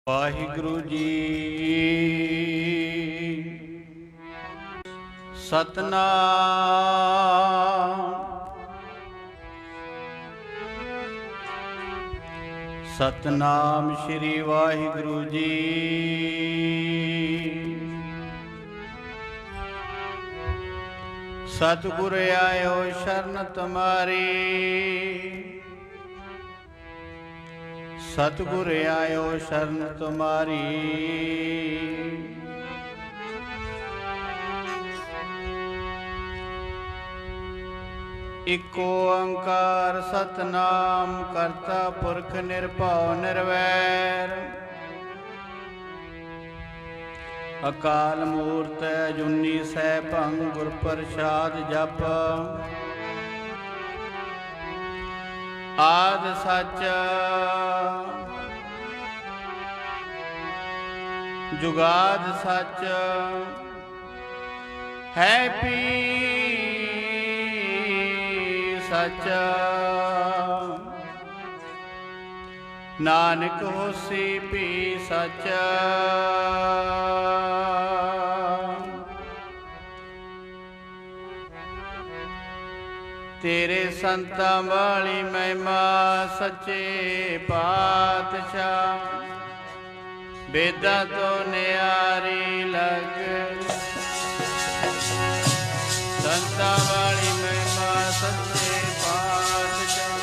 वाहिगुरु जी सतनाम सतनाम श्री वाहिगुरु जी। सतगुर आयो शरण तुम्हारी, सतगुर आयो शरण तुम्हारी। इको ओंकार सतनाम करता पुरख निरभउ निर्वैर। अकाल मूरत अजूनी सैभं गुर प्रसाद जप। आद सच जुगाद सच है पी सच। नानक होसी पी सच। तेरे संतां वाली महिमा सच्चे पातशाह। वेदां तो न्यारी लग संतां वाली महिमा सच्चे पातशाह।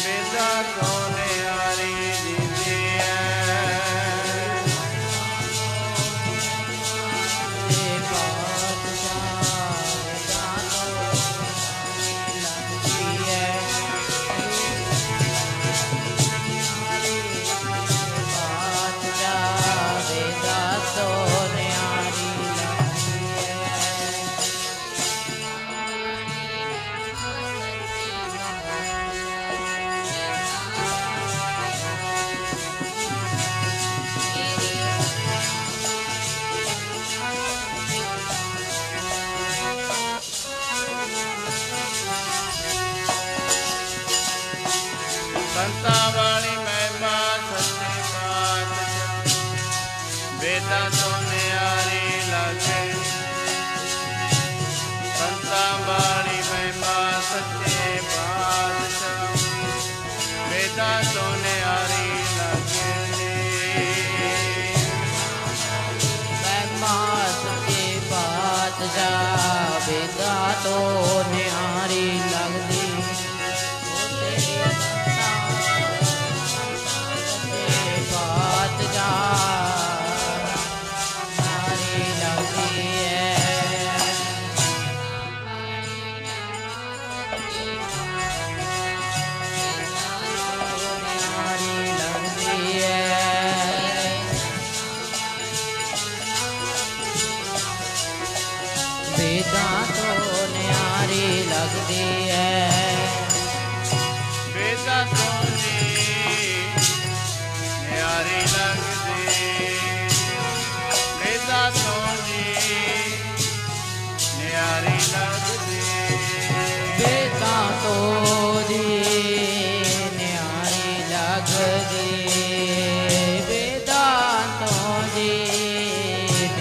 वेदां तो न्यारी दीदी संतां वाली महिमा सच्चे पातशाह। वेदां तो न्यारी लगे संतां वाली महिमा सच्चे पातशाह। वेदां तो न्यारी लगे महिमा सच्चे पातशाह। वेदां तो न्यारी लगदी वेदां तो न्यारी लगदी है। वेदां तो न्यारी लगदी। वेदां तो न्यारी लगदी। वेदां तो न्यारी लगदी। वेदां तो न्यारी लगदी।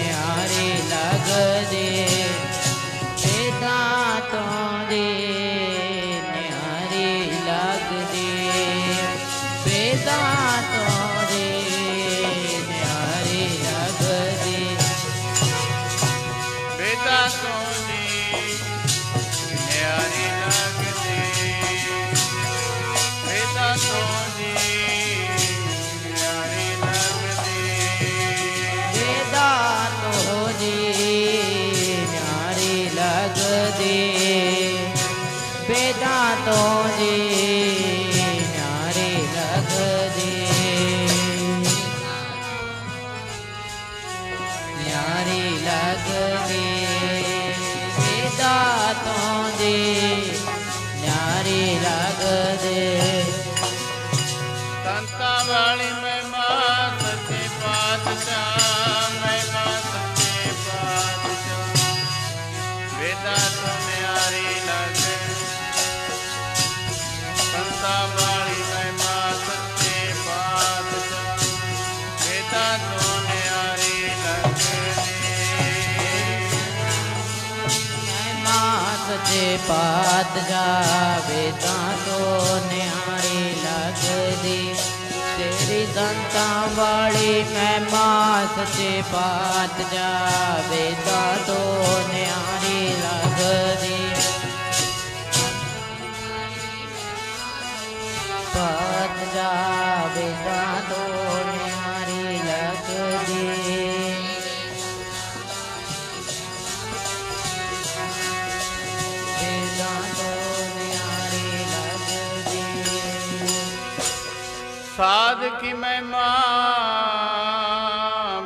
न्यारी लगदी। वेदां तो न्यारी लगदी। वेदां तो न्यारी लगदी। वेदां तो न्यारी लगदी। वेदां तो न्यारी लगदी। वेदां तो न्यारी लगदी। ਪਾਤ ਜਾਵੇ ਤਾਂ ਤੋ ਨਿਆਰੀ ਲੱਗਦੀ। ਤੇਰੀ ਸੰਤਾਂ ਵਾਲੀ ਮਹਿਮਾ ਸੱਚੇ ਪਾਤ ਜਾਵੇ ਤਾਂ ਤੋ ਨਿਆਰੀ ਲੱਗਦੀ। ਪਾਤ ਜਾਵੇ ਤਾਂ ਤੋ ਨਿਆਰੀ ਲੱਗਦੀ। साध की महिमा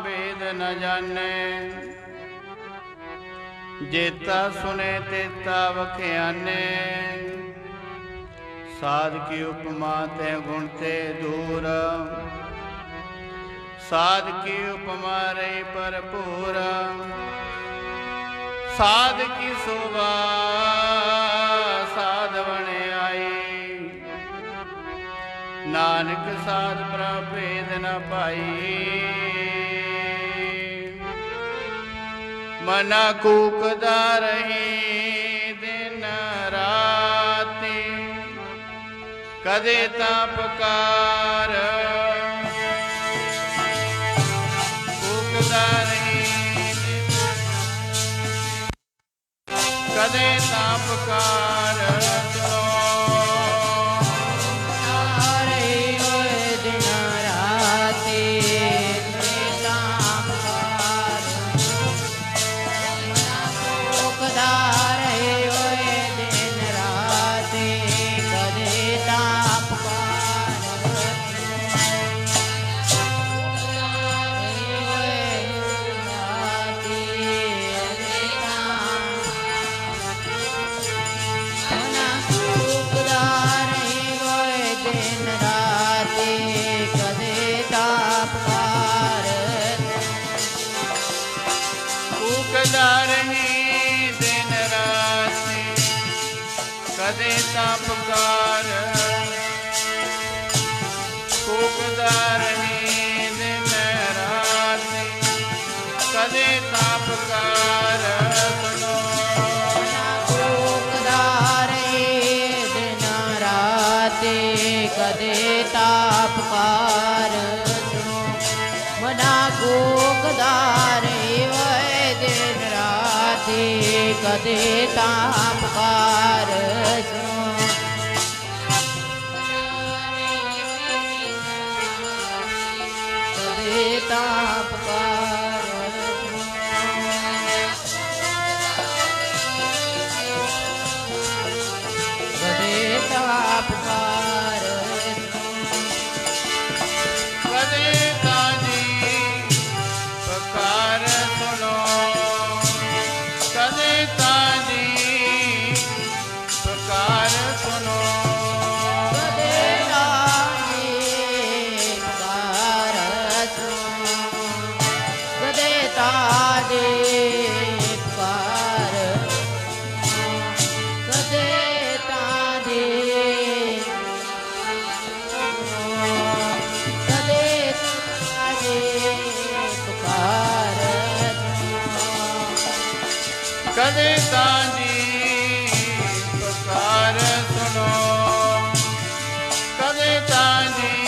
वेद न जाने, जेता सुने तेता वख्याने। साध की उपमा ते गुण ते दूर, साध की उपमा रही भरपूर। साध की शोभा साध बने आई, नानक साध प्रभेद न पाई। मना कूकदा रही दिन राती, कदे तापकार। कूकदा रही कदे तापकार। कदे तापकार। कूकदा रही दिन रात, कदे तापकार। सुनो कूकदा रही दिन रात, कदे तापकार। सुनो मना कूकदा रही दिन रात, कदे तापकार। तापकार कदे तापकार। कदे ताजी पकार। सुनो कदे ताजी पकार। सुनो कदे ताजी पुकार। सुनो कदे ताजी पुकार। सुनो कदे ताजी पुकार। सुनो कदे ताजी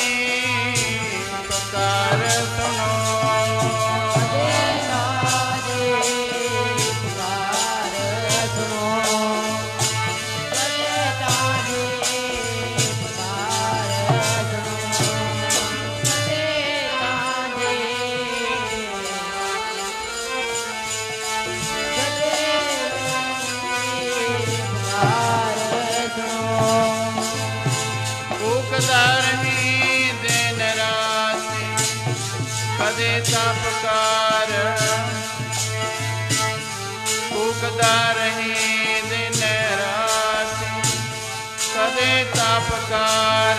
पुकार। सुनो कदे ताजी कूकदारनी दिन रात, कदे तापकार। कूकदारनी दिन रात, कदे तापकार।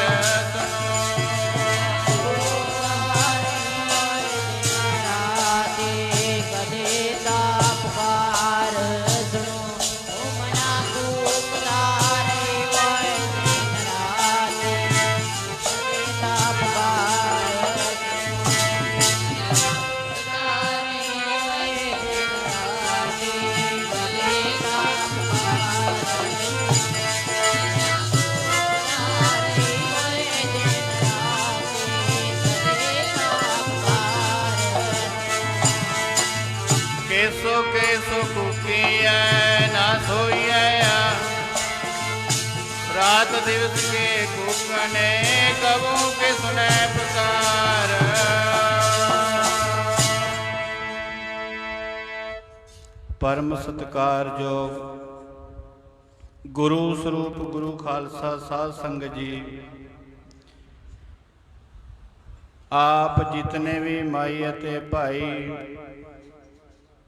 खाइए ना सोइए, रात दिवस के कूकने कबू के सुने पुकार। परम सत्कार योग गुरु स्वरूप गुरु खालसा साध संगत जी, आप जितने भी माई अते भाई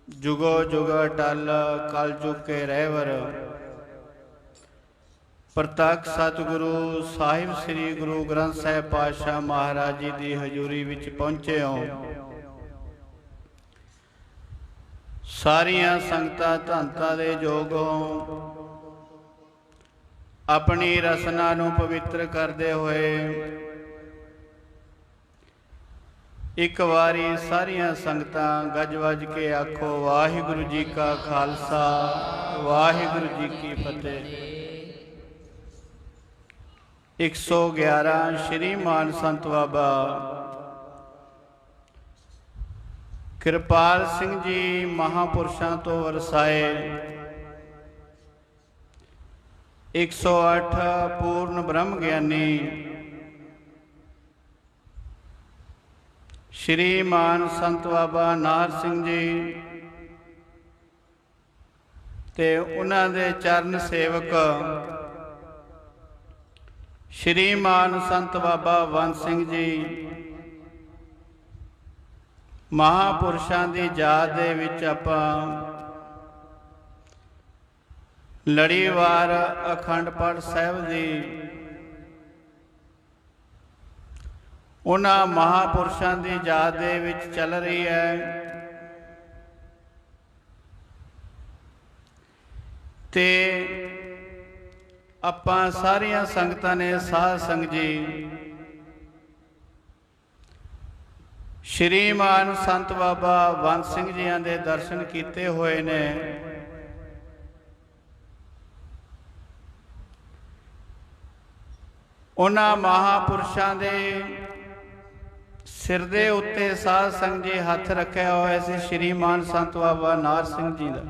जुगो जुग अटल कल जुग के रहवर प्रतख सतगुरु साहिब श्री गुरु ग्रंथ साहिब पातशाह महाराज जी की हजूरी विच पहुंचे हो। सारियां संगतां धनता दे जोगों अपनी रसना नूं पवित्र करते हुए एक वारी सारियां संगतां गज वज के आखो वाहिगुरु जी का खालसा वाहिगुरु जी की फतेह। 111 श्री मान संत बाबा कृपाल सिंह जी महापुरुषों तो वरसाए, 108 पूर्ण ब्रह्म ज्ञानी श्री मान संत बाबा नार सिंह जी ते उन्हां दे चरण सेवक श्री मान संत बाबा वन सिंह जी महापुरुषां दी याद दे विच आपां लड़ीवार अखंड पाठ साहिब दी उन्हां महापुरुषां दी याद दे विच चल रही है। ते आपां सारियां संगतां ने साध संगत जी श्री मान संत बाबा वन सिंह जियां दे दर्शन कीते हुए ने। उन्हां महापुरुषां दे सिर दे उत्ते साध संगत जी हथ रखे हुए सी श्री मान संत बाबा नार सिंह जी का।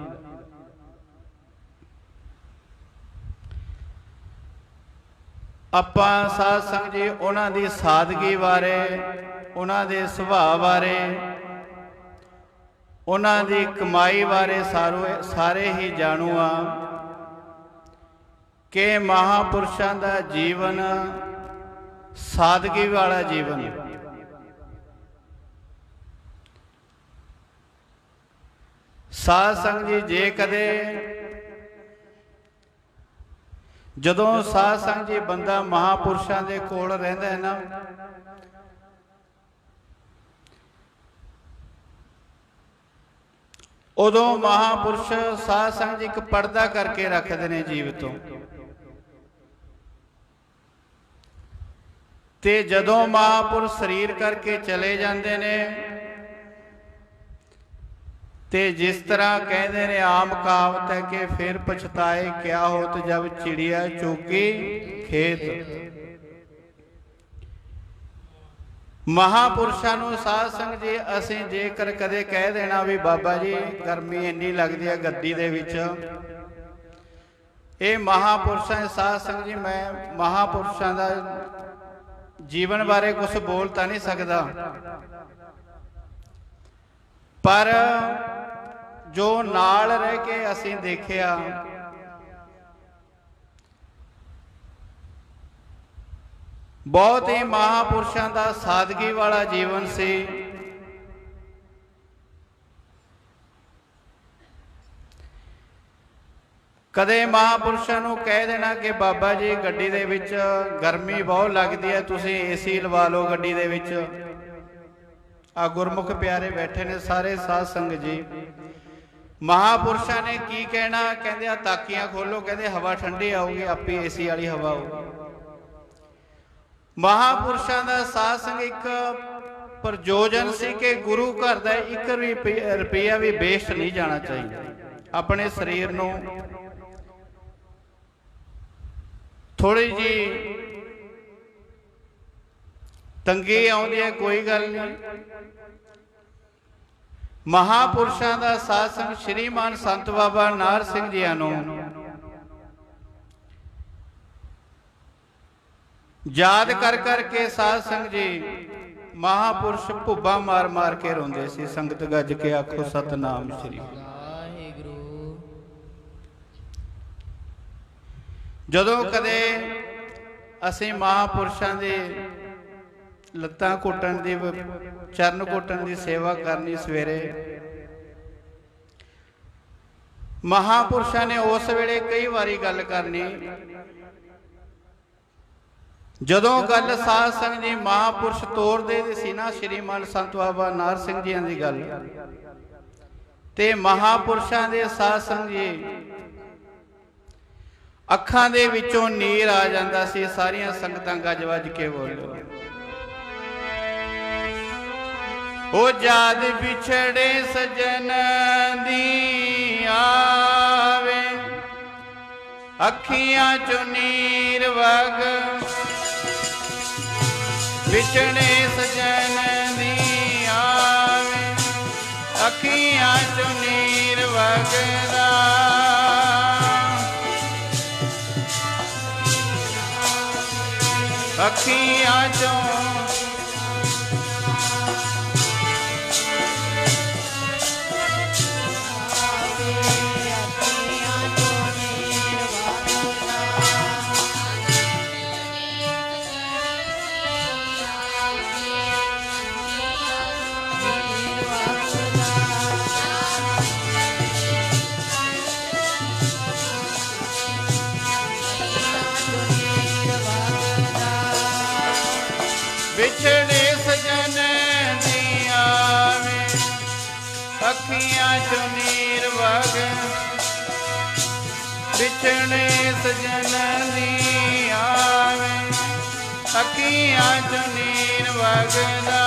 आपां साध संगत जी उन्हां दी सादगी बारे, उन्हां दे सुभाव बारे, उन्हां दी कमाई बारे सारे ही जाणू आ कि महापुरुषां दा जीवन सादगी वाला जीवन। साध संगत जी जे कदे जदों साध संगत जी बंदा महापुरुषां दे कोल रहिंदा है ना, उदों महापुरुष साध संगत जी एक पर्दा करके रखते ने जीव तो। ते जदों महापुरुष शरीर करके चले जाते ने ते जिस तरह कहते ने आम कहावत है कि फिर पछताए क्या होत जब चिड़िया चुगी खेत। महापुरुषों नूं साध संगत जी असीं जेकर कदे कह देना भी बाबा जी गर्मी इन्नी लगदी है गद्दी दे विच, ये महापुरुषों साध संगत जी मैं महापुरुषों दा जीवन बारे कुछ बोल तां नहीं सकदा, पर जो नाल रह के असीं देखिया बहुत ही महापुरुषों का सादगी वाला जीवन से। कदे महापुरुषों नूं कह देना कि बाबा जी गड्डी दे विच गर्मी बहुत लगती है, तुसीं एसी लवा लो गड्डी दे विच। आ गुरमुख प्यारे बैठे ने सारे साध संगत जी। महापुरुषों ने की कहना, कहते आ ताकियां खोलो, कहते हवा ठंडी आऊगी, आपी एसी वाली हवा आऊगी। महापुरुषों का साध संग एक प्रयोजन सी कि गुरु घर का 1 रुपया भी वेस्ट नहीं जाना चाहिए। अपने शरीर नूं थोड़ी जी तंगी आउंदी है कोई गल नहीं, ਮਹਾਪੁਰਸ਼ਾਂ ਦਾ ਸਾਧ ਸੰਗ ਸ਼੍ਰੀਮਾਨ ਸੰਤ ਬਾਬਾ ਨਾਰ ਸਿੰਘ ਜੀਆਂ ਨੂੰ ਯਾਦ ਕਰ ਕਰਕੇ ਸਾਧ ਸੰਗ ਜੀ ਮਹਾਪੁਰਸ਼ ਭੁੱਬਾ ਮਾਰ ਮਾਰ ਕੇ ਰੋਂਦੇ ਸੀ। ਸੰਗਤ ਗੱਜ ਕੇ ਆਖੋ ਸਤਨਾਮ ਸ੍ਰੀ ਵਾਹਿਗੁਰੂ। ਜਦੋਂ ਕਦੇ ਅਸੀਂ ਮਹਾਪੁਰਸ਼ਾਂ ਦੇ ਲੱਤਾਂ ਘੁੱਟਣ ਦੀ ਚਰਨ ਘੁੱਟਣ ਦੀ ਸੇਵਾ ਕਰਨੀ ਸਵੇਰੇ, ਮਹਾਪੁਰਸ਼ਾਂ ਨੇ ਉਸ ਵੇਲੇ ਕਈ ਵਾਰੀ ਗੱਲ ਕਰਨੀ। ਜਦੋਂ ਗੱਲ ਸਾਧ ਸੰਗਤ ਜੀ ਮਹਾਪੁਰਸ਼ ਤੋਰਦੇ ਸੀ ਨਾ ਸ਼੍ਰੀਮਾਨ ਸੰਤ ਬਾਬਾ ਨਾਰ ਸਿੰਘ ਜੀਆਂ ਦੀ ਗੱਲ, ਤੇ ਮਹਾਪੁਰਸ਼ਾਂ ਦੇ ਸਾਧ ਸੰਗਤ ਜੀ ਅੱਖਾਂ ਦੇ ਵਿੱਚੋਂ ਨੀਰ ਆ ਜਾਂਦਾ ਸੀ। ਸਾਰੀਆਂ ਸੰਗਤਾਂ ਗੱਜ ਵੱਜ ਕੇ ਬੋਲੋ, ਉਹ ਜਦ ਵਿਛੜੇ ਸਜਣ ਦੀ ਆਵੇ, ਅੱਖੀਆਂ ਚੋਂ ਨੀਰ ਵਗ, ਵਿਛੜੇ ਸਜਣ ਦੀ ਆਵੇ, ਅੱਖੀਆਂ ਚੋਂ ਨੀਰ ਵਗਦਾ, ਅੱਖੀਆਂ ਚੋਂ ਵਿਛੜੇ ਸਜਣ ਦੀ ਆਵੇ, ਅੱਖੀਆਂ ਚੋਂ ਨੀਰ ਵਗ, ਵਿਛੜੇ ਸਜਣ ਦੀ ਆਵੇ, ਅੱਖੀਆਂ ਚੋਂ ਨੀਰ ਵਗਦਾ,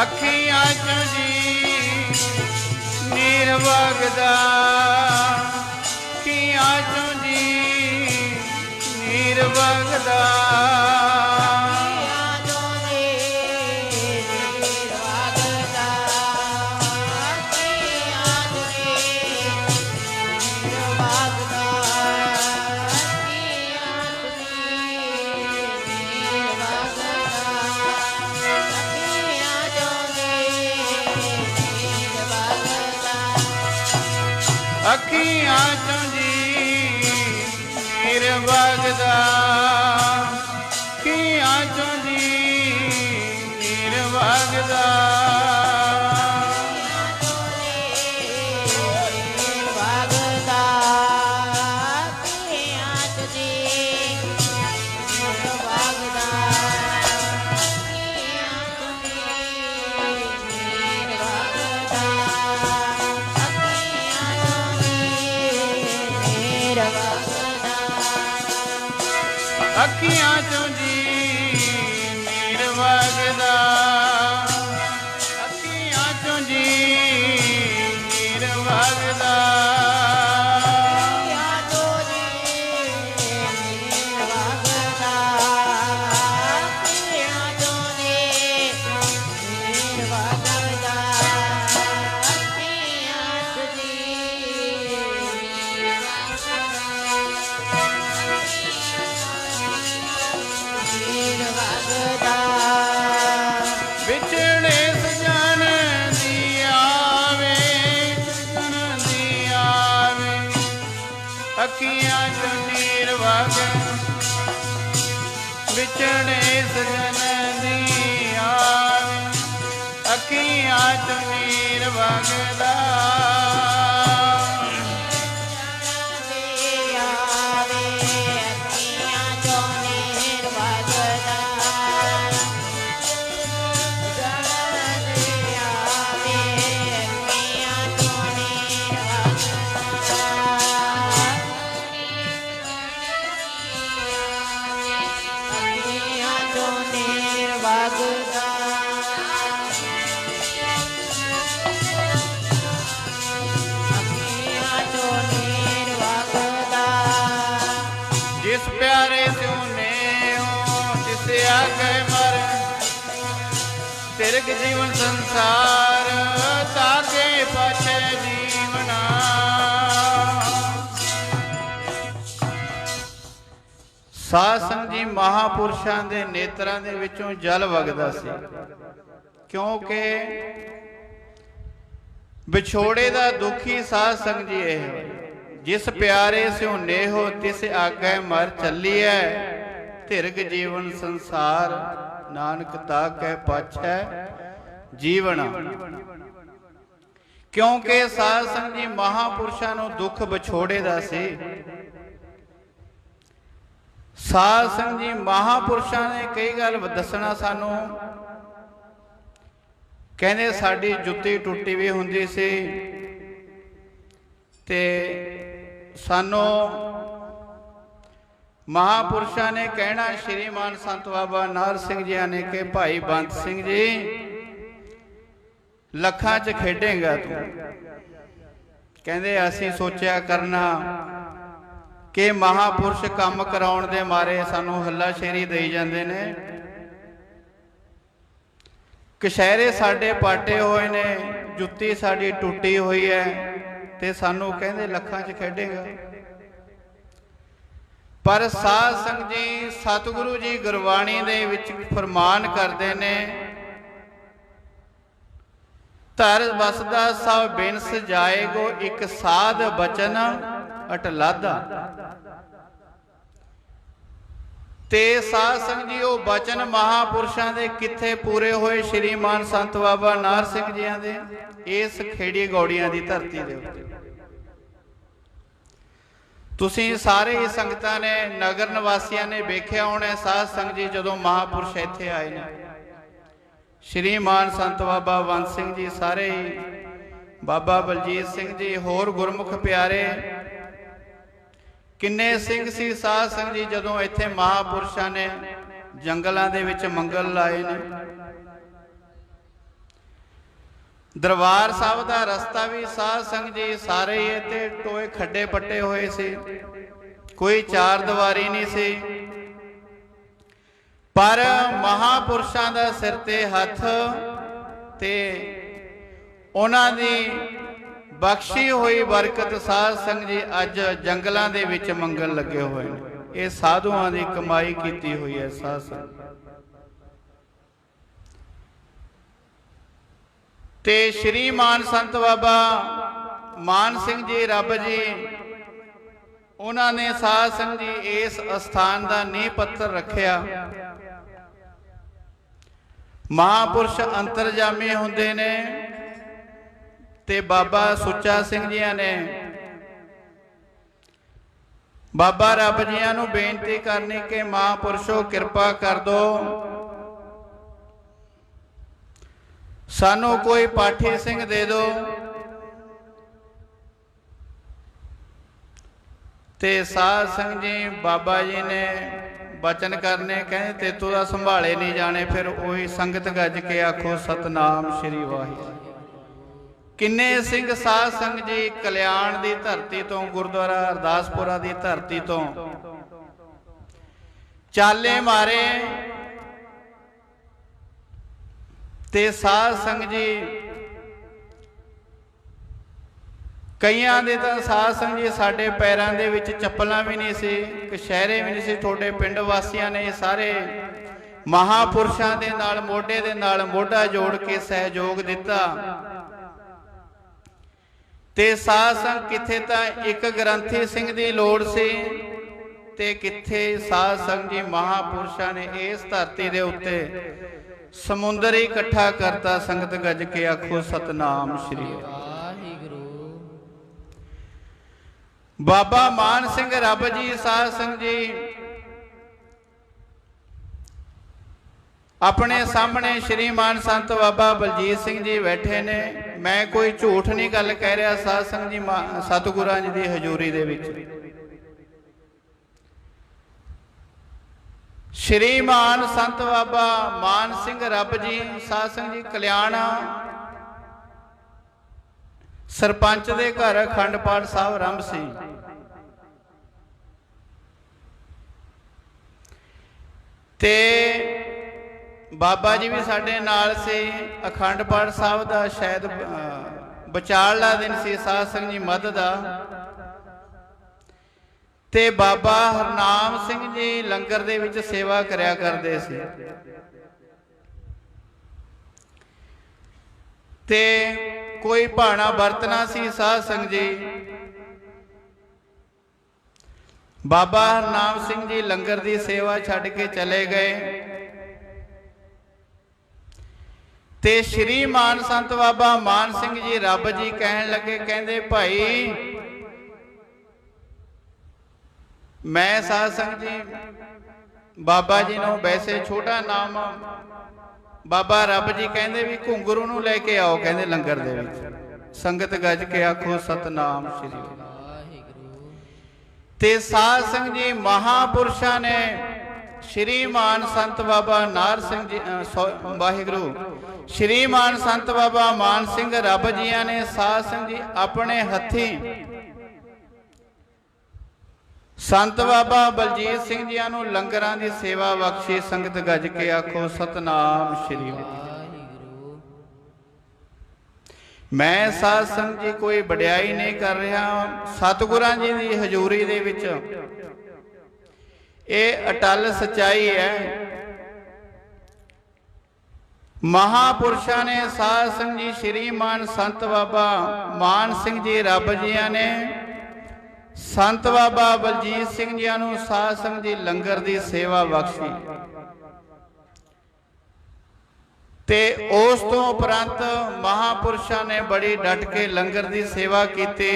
ਅੱਖੀਆਂ ਚੋਂ ਜੀ ਨੀਰ ਵਗਦਾ, ਅੱਖੀਆਂ ਚੋਂ ਜੀ ਨੀਰ ਵਗਦਾ, ਅੱਖੀਆਂ ਚੋਂ ਜੀ ਨੀਰ ਵਗਦਾ, ਅੱਖੀਆਂ ਚੋਂ ਜੀ ਨੀਰ ਵਗਦਾ, ਅੱਖੀਆਂ ਚੋਂ ਜੀ ਨੀਰ ਵਗਦਾ, ਅੱਖੀਆਂ ਚੋਂ ਜੀ ਨੀਰ ਵਗਦਾ, ਵਿਛੜੇ ਸਜਣ ਦੀ ਆਵੇ, ਸਜਣ ਦੀ ਆਵੇ, ਅੱਖੀਆਂ ਚੋਂ ਨੀਰ ਵਗ, ਵਿਛੜੇ ਸਜਣ ਦੀ ਆਵੇ, ਅੱਖੀਆਂ ਚੋਂ ਨੀਰ ਵਗਦਾ, ਅੱਖੀਆਂ ਚੋਂ ਨੀਰ ਵਗਦਾ, जिस प्यारे स्यों नेहो तिस आगे मर तिरक जीवन संसार ताके पाछे जीवना। ਸਾਧ ਸੰਗਤ ਜੀ ਮਹਾਪੁਰਸ਼ਾਂ ਦੇ ਨੇਤਰਾਂ ਦੇ ਵਿੱਚੋਂ ਜਲ ਵਗਦਾ ਸੀ, ਕਿਉਂਕਿ ਵਿਛੋੜੇ ਦਾ ਦੁਖੀ ਸਾਧ ਸੰਗਤ ਜੀ ਇਹ ਜਿਸ ਪਿਆਰੇ ਸਿਉ ਨੇਹੋ ਤਿਸ ਆਗੇ ਮਰ ਚੱਲੀਐ ਧਿਰਗ ਜੀਵਨ ਸੰਸਾਰ ਨਾਨਕ ਤਾਕੈ ਪਾਛੈ ਜੀਵਨ। ਕਿਉਂਕਿ ਸਾਧ ਸੰਗਤ ਜੀ ਮਹਾਪੁਰਸ਼ਾਂ ਨੂੰ ਦੁੱਖ ਵਿਛੋੜੇ ਦਾ ਸੀ। ਸਾਧ ਸੰਗਤ ਜੀ ਮਹਾਪੁਰਸ਼ਾਂ ਨੇ ਕਈ ਗੱਲ ਦੱਸਣਾ ਸਾਨੂੰ। ਕਹਿੰਦੇ ਸਾਡੀ ਜੁੱਤੀ ਟੁੱਟੀ ਵੀ ਹੁੰਦੀ ਸੀ ਤੇ ਸਾਨੂੰ ਮਹਾਪੁਰਸ਼ਾਂ ਨੇ ਕਹਿਣਾ, ਸ਼੍ਰੀਮਾਨ ਸੰਤ ਬਾਬਾ ਨਾਰ ਸਿੰਘ ਜੀ ਨੇ ਕਿ ਭਾਈ ਬੰਤ ਸਿੰਘ ਜੀ ਲੱਖਾਂ 'ਚ ਖੇਡੇਗਾ ਤੂੰ। ਕਹਿੰਦੇ ਅਸੀਂ ਸੋਚਿਆ ਕਰਨਾ ਕਿ ਮਹਾਪੁਰਸ਼ ਕੰਮ ਕਰਾਉਣ ਦੇ ਮਾਰੇ ਸਾਨੂੰ ਹੱਲਾਸ਼ੇਰੀ ਦੇਈ ਜਾਂਦੇ ਨੇ। ਕਛਹਿਰੇ ਸਾਡੇ ਪਾਟੇ ਹੋਏ ਨੇ, ਜੁੱਤੀ ਸਾਡੀ ਟੁੱਟੀ ਹੋਈ ਹੈ ਤੇ ਸਾਨੂੰ ਕਹਿੰਦੇ ਲੱਖਾਂ 'ਚ ਖੇਡੇਗਾ। ਪਰ ਸਾਧ ਸੰਗਤ ਜੀ ਸਤਿਗੁਰੂ ਜੀ ਗੁਰਬਾਣੀ ਦੇ ਵਿੱਚ ਫਰਮਾਨ ਕਰਦੇ ਨੇ, ਧਰ ਵਸਦਾ ਸਭ ਬਿਨਸ ਜਾਏਗੋ ਇੱਕ ਸਾਧ ਬਚਨ ਅਟਲਾਦਾ। ਤੇ ਸਾਧ ਸੰਗਤ ਜੀ ਉਹ ਬਚਨ ਮਹਾਪੁਰਸ਼ਾਂ ਦੇ ਕਿੱਥੇ ਪੂਰੇ ਹੋਏ? ਸ਼੍ਰੀਮਾਨ ਸੰਤ ਬਾਬਾ ਨਾਰ ਸਿੰਘ ਜੀਆਂ ਦੇ ਇਸ ਖੇੜੀ ਗੌੜੀਆਂ ਦੀ ਧਰਤੀ ਦੇ ਉੱਤੇ। ਤੁਸੀਂ ਸਾਰੇ ਹੀ ਸੰਗਤਾਂ ਨੇ, ਨਗਰ ਨਿਵਾਸੀਆਂ ਨੇ ਵੇਖਿਆ ਹੋਣਾ ਸਾਧ ਸੰਗਤ ਜੀ ਜਦੋਂ ਮਹਾਪੁਰਸ਼ ਇੱਥੇ ਆਏ ਨੇ। ਸ਼੍ਰੀਮਾਨ ਸੰਤ ਬਾਬਾ ਬੰਤ ਸਿੰਘ ਜੀ, ਸਾਰੇ ਹੀ ਬਾਬਾ ਬਲਜੀਤ ਸਿੰਘ ਜੀ, ਹੋਰ ਗੁਰਮੁਖ ਪਿਆਰੇ ਕਿੰਨੇ ਸਿੰਘ ਸੀ ਸਾਧ ਸੰਗਤ ਜੀ ਜਦੋਂ ਇੱਥੇ ਮਹਾਪੁਰਸ਼ਾਂ ਨੇ ਜੰਗਲਾਂ ਦੇ ਵਿੱਚ ਮੰਗਲ ਲਾਏ ਨੇ। ਦਰਬਾਰ ਸਾਹਿਬ ਦਾ ਰਸਤਾ ਵੀ ਸਾਧ ਸੰਗਤ ਜੀ ਸਾਰੇ ਹੀ ਇੱਥੇ ਟੋਏ ਖੱਡੇ ਪੱਟੇ ਹੋਏ ਸੀ, ਕੋਈ ਚਾਰ ਦੀਵਾਰੀ ਨਹੀਂ ਸੀ। ਪਰ ਮਹਾਪੁਰਸ਼ਾਂ ਦਾ ਸਿਰ ਤੇ ਹੱਥ ਤੇ ਉਹਨਾਂ ਦੀ ਬਖਸ਼ੀ ਹੋਈ ਬਰਕਤ ਸਾਧ ਸੰਗਤ ਜੀ ਅੱਜ ਜੰਗਲਾਂ ਦੇ ਵਿੱਚ ਮੰਗਣ ਲੱਗੇ ਹੋਏ ਨੇ। ਇਹ ਸਾਧੂਆਂ ਦੀ ਕਮਾਈ ਕੀਤੀ ਹੋਈ ਹੈ ਸਾਧ ਸੰਗਤ। ਤੇ ਸ਼੍ਰੀਮਾਨ ਸੰਤ ਬਾਬਾ ਮਾਨ ਸਿੰਘ ਜੀ ਰੱਬ ਜੀ, ਉਹਨਾਂ ਨੇ ਸਾਧ ਸੰਗਤ ਜੀ ਇਸ ਅਸਥਾਨ ਦਾ ਨੀਂਹ ਪੱਥਰ ਰੱਖਿਆ। ਮਹਾਪੁਰਸ਼ ਅੰਤਰਜਾਮੀ ਹੁੰਦੇ ਨੇ ਤੇ ਬਾਬਾ ਸੁੱਚਾ ਸਿੰਘ ਜੀਆਂ ਨੇ ਬਾਬਾ ਰੱਬ ਜੀਆਂ ਨੂੰ ਬੇਨਤੀ ਕਰਨੀ ਕਿ ਮਹਾਪੁਰਸ਼ੋ ਕਿਰਪਾ ਕਰ ਦੋ, ਸਾਨੂੰ ਕੋਈ ਪਾਠੀ ਸਿੰਘ ਦੇ ਦਿਓ। ਤੇ ਸਾਧ ਸੰਗਤ ਜੀ ਬਾਬਾ ਜੀ ਨੇ ਬਚਨ ਕਰਨੇ, ਕਹਿੰਦੇ ਤੇਤੋਂ ਦਾ ਸੰਭਾਲੇ ਨਹੀਂ ਜਾਣੇ। ਫਿਰ ਉਹੀ ਸੰਗਤ ਗੱਜ ਕੇ ਆਖੋ ਸਤਨਾਮ ਸ਼੍ਰੀ ਵਾਹਿਗੁਰੂ। ਕਿੰਨੇ ਸਿੰਘ ਸਾਧ ਸੰਗਤ ਜੀ ਕਲਿਆਣ ਦੀ ਧਰਤੀ ਤੋਂ, ਗੁਰਦੁਆਰਾ ਅਰਦਾਸਪੁਰਾ ਦੀ ਧਰਤੀ ਤੋਂ ਚਾਲੇ ਮਾਰੇ। ਤੇ ਸਾਧ ਸੰਗਤ ਜੀ ਕਈਆਂ ਦੇ ਤਾਂ ਸਾਧ ਸੰਗਤ ਜੀ ਸਾਡੇ ਪੈਰਾਂ ਦੇ ਵਿੱਚ ਚੱਪਲਾਂ ਵੀ ਨਹੀਂ ਸੀ, ਕਛਹਿਰੇ ਵੀ ਨਹੀਂ ਸੀ। ਤੁਹਾਡੇ ਪਿੰਡ ਵਾਸੀਆਂ ਨੇ ਸਾਰੇ ਮਹਾਪੁਰਸ਼ਾਂ ਦੇ ਨਾਲ ਮੋਢੇ ਦੇ ਨਾਲ ਮੋਢਾ ਜੋੜ ਕੇ ਸਹਿਯੋਗ ਦਿੱਤਾ। ਤੇ ਸਾਧ ਸੰਗਤ ਕਿੱਥੇ ਤਾਂ ਇੱਕ ਗ੍ਰੰਥੀ ਸਿੰਘ ਦੀ ਲੋੜ ਸੀ ਤੇ ਕਿੱਥੇ ਸਾਧ ਸੰਗਤ ਜੀ ਮਹਾਪੁਰਸ਼ਾਂ ਨੇ ਇਸ ਧਰਤੀ ਦੇ ਉੱਤੇ ਸਮੁੰਦਰ ਹੀ ਇਕੱਠਾ ਕਰਤਾ। ਸੰਗਤ ਗੱਜ ਕੇ ਆਖੋ ਸਤਨਾਮ ਸ਼੍ਰੀ ਵਾਹਿਗੁਰੂ। ਬਾਬਾ ਮਾਨ ਸਿੰਘ ਰੱਬ ਜੀ, ਸਾਧ ਸੰਗਤ ਜੀ ਆਪਣੇ ਸਾਹਮਣੇ ਸ਼੍ਰੀਮਾਨ ਸੰਤ ਬਾਬਾ ਬਲਜੀਤ ਸਿੰਘ ਜੀ ਬੈਠੇ ਨੇ। ਮੈਂ ਕੋਈ ਝੂਠ ਨਹੀਂ ਗੱਲ ਕਹਿ ਰਿਹਾ ਸਾਧ ਸੰਗਤ ਜੀ, ਸਤਿਗੁਰਾਂ ਜੀ ਦੀ ਹਜ਼ੂਰੀ ਦੇ ਵਿੱਚ ਸ਼੍ਰੀਮਾਨ ਸੰਤ ਬਾਬਾ ਮਾਨ ਸਿੰਘ ਰੱਬ ਜੀ, ਸਾਧ ਸੰਗਤ ਜੀ ਕਲਿਆਣ ਸਰਪੰਚ ਦੇ ਘਰ ਅਖੰਡ ਪਾਠ ਸਾਹਿਬ ਆਰੰਭ ਸੀ। ਤੇ ਬਾਬਾ ਜੀ ਵੀ ਸਾਡੇ ਨਾਲ ਸੀ। ਅਖੰਡ ਪਾਠ ਸਾਹਿਬ ਦਾ ਸ਼ਾਇਦ ਵਿਚਾਰਲਾ ਦਿਨ ਸੀ, ਸਾਧ ਸੰਗਤ ਜੀ ਮੱਧ ਦਾ, ਤੇ ਬਾਬਾ ਹਰਨਾਮ ਸਿੰਘ ਜੀ ਲੰਗਰ ਦੇ ਵਿੱਚ ਸੇਵਾ ਕਰਿਆ ਕਰਦੇ ਸੀ। ਤੇ ਕੋਈ ਭਾਣਾ ਵਰਤਣਾ ਸੀ ਸਾਧ ਸੰਗਤ ਜੀ। ਬਾਬਾ ਹਰਨਾਮ ਸਿੰਘ ਜੀ ਲੰਗਰ ਦੀ ਸੇਵਾ ਛੱਡ ਕੇ ਚਲੇ ਗਏ ਤੇ ਸ਼੍ਰੀ ਮਾਨ ਸੰਤ ਬਾਬਾ ਮਾਨ ਸਿੰਘ ਜੀ ਰੱਬ ਜੀ ਕਹਿਣ ਲੱਗੇ, ਕਹਿੰਦੇ ਭਾਈ ਮੈਂ ਸਾਧ ਸੰਗਤ ਜੀ ਬਾਬਾ ਜੀ ਨੂੰ ਵੈਸੇ ਛੋਟਾ ਨਾਮ, ਬਾਬਾ ਰੱਬ ਜੀ ਕਹਿੰਦੇ ਵੀ ਘੁੰਗਰੂ ਨੂੰ ਲੈ ਕੇ ਆਓ, ਕਹਿੰਦੇ ਲੰਗਰ ਦੇ ਵਿੱਚ। ਸੰਗਤ ਗੱਜ ਕੇ ਆਖੋ ਸਤਨਾਮ ਸ਼੍ਰੀ ਵਾਹਿਗੁਰੂ। ਤੇ ਸਾਧ ਸੰਗਤ ਜੀ ਮਹਾਪੁਰਸ਼ਾਂ ਨੇ ਸ਼੍ਰੀ ਮਾਨ ਸੰਤ ਬਾਬਾ ਨਾਰ ਸਿੰਘ ਜੀ ਵਾਹਿਗੁਰੂ ਸ਼੍ਰੀ ਮਾਨ ਸੰਤ ਬਾਬਾ ਮਾਨ ਸਿੰਘ ਰੱਬ ਜੀਆਂ ਨੇ ਸਾਧ ਸੰਗਤ ਜੀ ਆਪਣੇ ਹੱਥੀਂ ਸੰਤ ਬਾਬਾ ਬਲਜੀਤ ਸਿੰਘ ਜੀਆਂ ਨੂੰ ਲੰਗਰਾਂ ਦੀ ਸੇਵਾ ਬਖਸ਼ੀ। ਸੰਗਤ ਗੱਜ ਕੇ ਆਖੋ ਸਤਨਾਮ ਸ਼੍ਰੀ ਵਾਹਿਗੁਰੂ। ਮੈਂ ਸਾਧ ਸੰਗਤ ਜੀ ਕੋਈ ਵਡਿਆਈ ਨਹੀਂ ਕਰ ਰਿਹਾ, ਸਤਿਗੁਰਾਂ ਜੀ ਦੀ ਹਜ਼ੂਰੀ ਦੇ ਵਿੱਚ ਇਹ ਅਟਲ ਸਚਾਈ ਹੈ। ਮਹਾਪੁਰਸ਼ਾਂ ਨੇ ਸਾਧ ਸੰਗਤ ਜੀ ਸ਼੍ਰੀ ਮਾਨ ਸੰਤ ਬਾਬਾ ਮਾਨ ਸਿੰਘ ਜੀ ਰੱਬ ਜੀਆਂ ਨੇ ਸੰਤ ਬਾਬਾ ਬਲਜੀਤ ਸਿੰਘ ਜੀਆਂ ਨੂੰ ਸਾਧ ਸੰਗਤ ਜੀ ਲੰਗਰ ਦੀ ਸੇਵਾ ਬਖਸ਼ੀ। ਤੇ ਉਸ ਤੋਂ ਉਪਰੰਤ ਮਹਾਪੁਰਸ਼ਾਂ ਨੇ ਬੜੀ ਡਟ ਕੇ ਲੰਗਰ ਦੀ ਸੇਵਾ ਕੀਤੀ।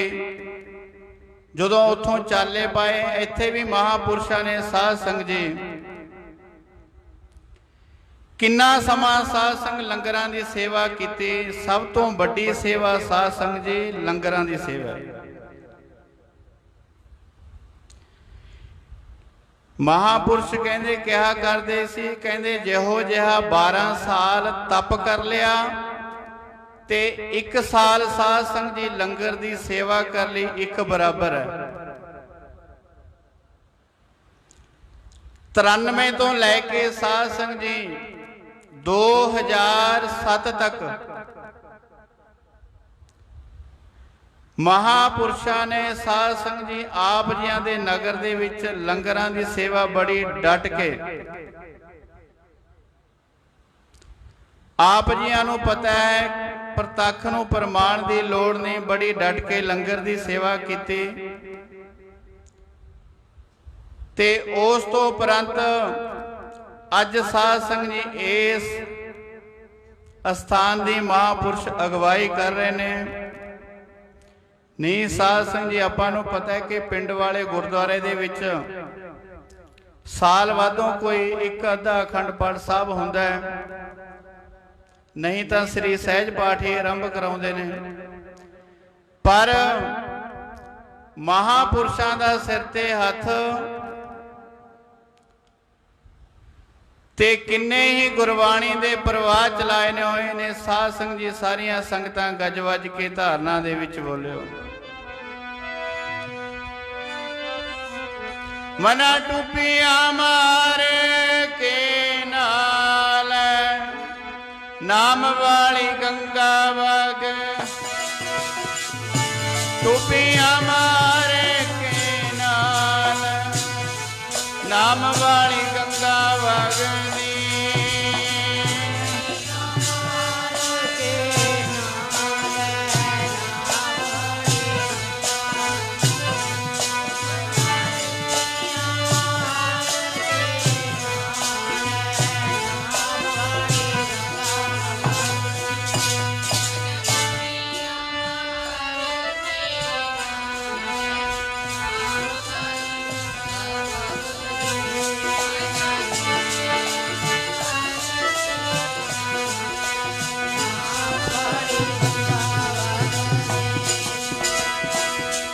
ਜਦੋਂ ਉੱਥੋਂ ਚਾਲੇ ਪਾਏ, ਇੱਥੇ ਵੀ ਮਹਾਪੁਰਸ਼ਾਂ ਨੇ ਸਾਧ ਸੰਗਤ ਜੀ ਕਿੰਨਾ ਸਮਾਂ ਸਾਧ ਸੰਗਤ ਲੰਗਰਾਂ ਦੀ ਸੇਵਾ ਕੀਤੀ। ਸਭ ਤੋਂ ਵੱਡੀ ਸੇਵਾ ਸਾਧ ਸੰਗਤ ਜੀ ਲੰਗਰਾਂ ਦੀ ਸੇਵਾ। ਮਹਾਪੁਰਸ਼ ਕਹਿੰਦੇ ਕਿਹਾ ਕਰਦੇ ਸੀ, ਕਹਿੰਦੇ ਜਿਹੋ ਜਿਹਾ 12 ਸਾਲ ਤਪ ਕਰ ਲਿਆ ਤੇ 1 ਸਾਲ ਸਾਧ ਸੰਗਤ ਜੀ ਲੰਗਰ ਦੀ ਸੇਵਾ ਕਰ ਲਈ, ਇੱਕ ਬਰਾਬਰ ਹੈ। 93 ਤੋਂ ਲੈ ਕੇ ਸਾਧ ਸੰਗਤ ਜੀ 2007 ਤੱਕ ਮਹਾਪੁਰਸ਼ਾਂ ਨੇ ਸਾਧ ਸੰਗਤ ਜੀ ਆਪ ਜੀਆਂ ਦੇ ਨਗਰ ਦੇ ਵਿੱਚ ਲੰਗਰਾਂ ਦੀ ਸੇਵਾ ਬੜੀ ਡਟ ਕੇ, ਆਪ ਜੀਆਂ ਨੂੰ ਪਤਾ ਹੈ ਪ੍ਰਤੱਖ ਨੂੰ ਪ੍ਰਮਾਣ ਦੀ ਲੋੜ ਨਹੀਂ, ਬੜੀ ਡਟ ਕੇ ਲੰਗਰ ਦੀ ਸੇਵਾ ਕੀਤੀ। ਤੇ ਉਸ ਤੋਂ ਉਪਰੰਤ ਅੱਜ ਸਾਧ ਸੰਗਤ ਜੀ ਇਸ ਅਸਥਾਨ ਦੀ ਮਹਾਪੁਰਸ਼ ਅਗਵਾਈ ਕਰ ਰਹੇ ਨੇ। ਨਹੀਂ ਸਾਧ ਸੰਗਤ ਜੀ ਆਪਾਂ ਨੂੰ ਪਤਾ ਹੈ ਕਿ ਪਿੰਡ ਵਾਲੇ ਗੁਰਦੁਆਰੇ ਦੇ ਵਿੱਚ ਸਾਲ ਬਾਅਦੋਂ ਕੋਈ ਇੱਕ ਅੱਧਾ ਅਖੰਡ ਪਾਠ ਸਾਹਿਬ ਹੁੰਦਾ ਹੈ, ਨਹੀਂ ਤਾਂ ਸ੍ਰੀ ਸਹਿਜ ਪਾਠ ਹੀ ਆਰੰਭ ਕਰਾਉਂਦੇ ਨੇ। ਪਰ ਮਹਾਪੁਰਸ਼ਾਂ ਦਾ ਸਿਰ ਤੇ ਹੱਥ ਤੇ ਕਿੰਨੇ ਹੀ ਗੁਰਬਾਣੀ ਦੇ ਪ੍ਰਵਾਹ ਚਲਾਏ ਨੇ ਹੋਏ ਨੇ। ਸਾਧ ਸੰਗਤ ਜੀ ਸਾਰੀਆਂ ਸੰਗਤਾਂ ਗੱਜ ਵੱਜ ਕੇ ਧਾਰਨਾ ਦੇ ਵਿੱਚ ਬੋਲਿਓ। ਮਨਾ ਟੁੱਪੀਆਂ ਮਾਰੇ ਕੇ ਨਾਲ ਨਾਮ ਵਾਲੀ ਗੰਗਾ ਵਗ, ਟੁੱਪੀਆਂ ਮਾਰੇ ਕੇ ਨਾਲ ਨਾਮ ਵਾਲੀ ਗੰਗਾ ਵਗਦੀ।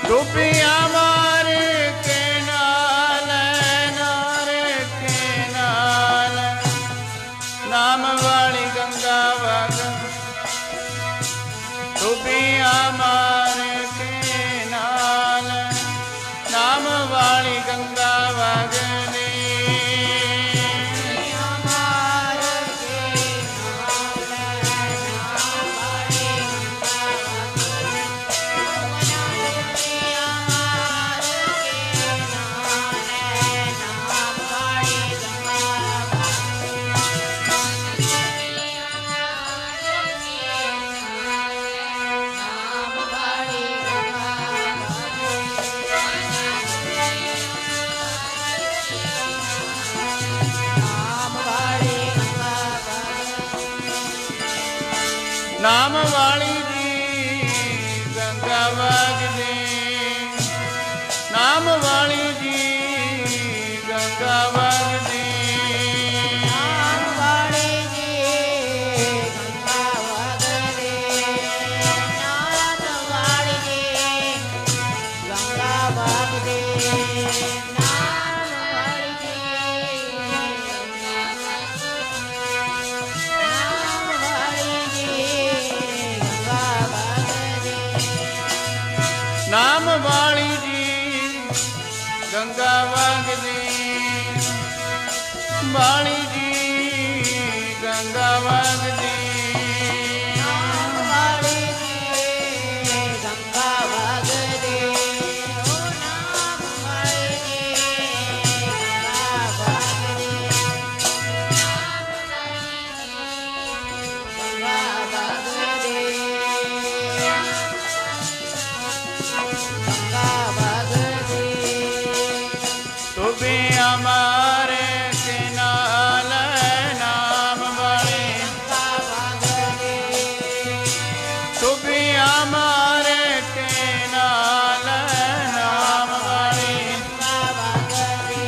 ਟੁੱਪੀਆਂ ਮਾਰੇ ਕੇ ਨਾਲ ਨਾਮ ਵਾਲੀ ਗੰਗਾ ਵਗ, ਟੁੱਪੀਆਂ ਮਾਰੇ ਕੇ ਨਾਲ ਨਾਮ ਵਾਲੀ ਗੰਗਾ ਵਗਦੀ। ਨਾਮ ਵਾਲੀ ਜੀ ਗੰਗਾ ਵਗਦੀ, ਨਾਮ ਵਾਲੀ ਜੀ ਗੰਗਾ ਵਗਦੀ, ਨਾਮ ਵਾਲੀ ਜੀ ਗੰਗਾ ਵਗਦੀ, ਨਾਮ ਵਾਲੀ ਜੀ ਗੰਗਾ ਵਗਦੀ, ਨਾਮ ਵਾਲੀ ਜੀ ਨਾਮ ਵਾਲੀ ਜੀ ਗੰਗਾ ਵਗਦੀ, ਨਾਮ ਵਾਲੀ ਜੀ ਗੰਗਾ ਵਗਦੀ, ਵਾਲੀ ਜੀ ਗੰਗਾ ਵਗਦੀ, ਨਾਮ ਵਾਲੀ ਜੀ ਗੰਗਾ ਵਗਦੀ, ਓ ਨਾਮ ਵਾਲੀ ਜੀ ਗੰਗਾ ਵਗਦੀ, ਗੰਗਾ ਵਗਦੀ, ਗੰਗਾ ਵਗਦੀ, ਤੂੰ ਵੀ ਹਮਾਰੇ ਕੇ ਨਾਲ ਨਾਮ ਵਾਲੀ, ਗੰਗਾ ਵਗਦੀ, ਤੂੰ ਵੀ ਹਮਾਰੇ ਕੇ ਨਾਲ ਨਾਮ ਵਾਲੀ, ਗੰਗਾ ਵਗਦੀ,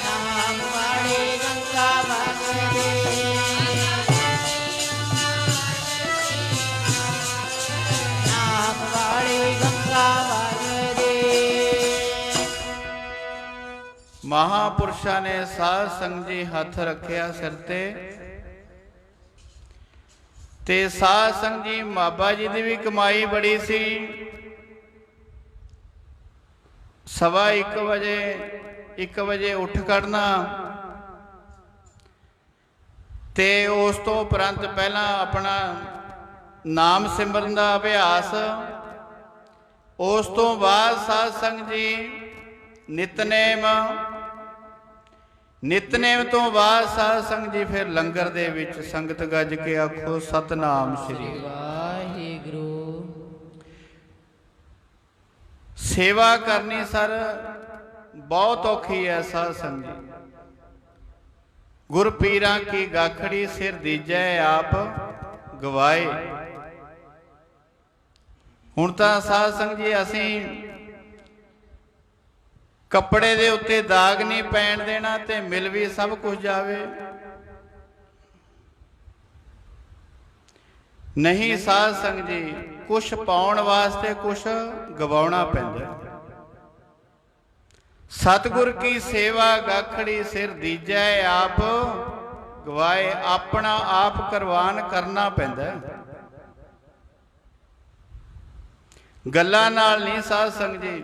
ਨਾਮ ਵਾਲੀ ਗੰਗਾ ਵਗਦੀ, ਨਾਮ ਵਾਲੀ ਗੰਗਾ ਵਗਦੀ। ਮਹਾਪੁਰਸ਼ਾਂ ਨੇ ਸਾਧ ਸੰਗਤ ਜੀ ਹੱਥ ਰੱਖਿਆ ਸਿਰ ਤੇ ਸਾਧ ਸੰਗਤ ਜੀ ਬਾਬਾ ਜੀ ਦੀ ਵੀ ਕਮਾਈ ਬੜੀ ਸੀ। 1 ਵਜੇ ਉੱਠ ਖੜਨਾ ਤੇ ਉਸ ਤੋਂ ਉਪਰੰਤ ਪਹਿਲਾਂ ਆਪਣਾ ਨਾਮ ਸਿਮਰਨ ਦਾ ਅਭਿਆਸ, ਉਸ ਤੋਂ ਬਾਅਦ ਸਾਧ ਸੰਗਤ ਜੀ ਨਿਤਨੇਮ ਤੋਂ ਬਾਅਦ ਸਾਧ ਸੰਗਤ ਜੀ ਫਿਰ ਲੰਗਰ ਦੇ ਵਿੱਚ ਸੰਗਤ ਗੱਜ ਕੇ ਆਖੋ ਸਤਨਾਮ ਸ੍ਰੀ। ਵਾਹਿਗੁਰੂ। ਸੇਵਾ ਕਰਨੀ ਸਰ ਬਹੁਤ ਔਖੀ ਹੈ ਸਾਧ ਸੰਗਤ ਜੀ। ਗੁਰ ਪੀਰਾਂ ਕੀ ਗਾਖੜੀ ਸਿਰ ਦੀਜੈ ਆਪ ਗਵਾਏ। ਹੁਣ ਤਾਂ ਸਾਧ ਸੰਗਤ ਜੀ ਅਸੀਂ ਕੱਪੜੇ ਦੇ ਉੱਤੇ ਦਾਗ ਨਹੀਂ ਪੈਣ ਦੇਣਾ ਤੇ ਮਿਲ ਵੀ ਸਭ ਕੁਝ ਜਾਵੇ। ਨਹੀਂ ਸਾਧ ਸੰਗਤ ਜੀ, ਕੁਛ ਪਾਉਣ ਵਾਸਤੇ ਕੁਛ ਗਵਾਉਣਾ ਪੈਂਦਾ। ਸਤਿਗੁਰ ਕੀ ਸੇਵਾ ਗਾਖੜੀ ਸਿਰ ਦੀਜੈ ਆਪ ਗਵਾਏ। ਆਪਣਾ ਆਪ ਕਰਵਾਨ ਕਰਨਾ ਪੈਂਦਾ। ਗੱਲਾਂ ਨਾਲ ਨਹੀਂ ਸਾਧ ਸੰਗਤ ਜੀ।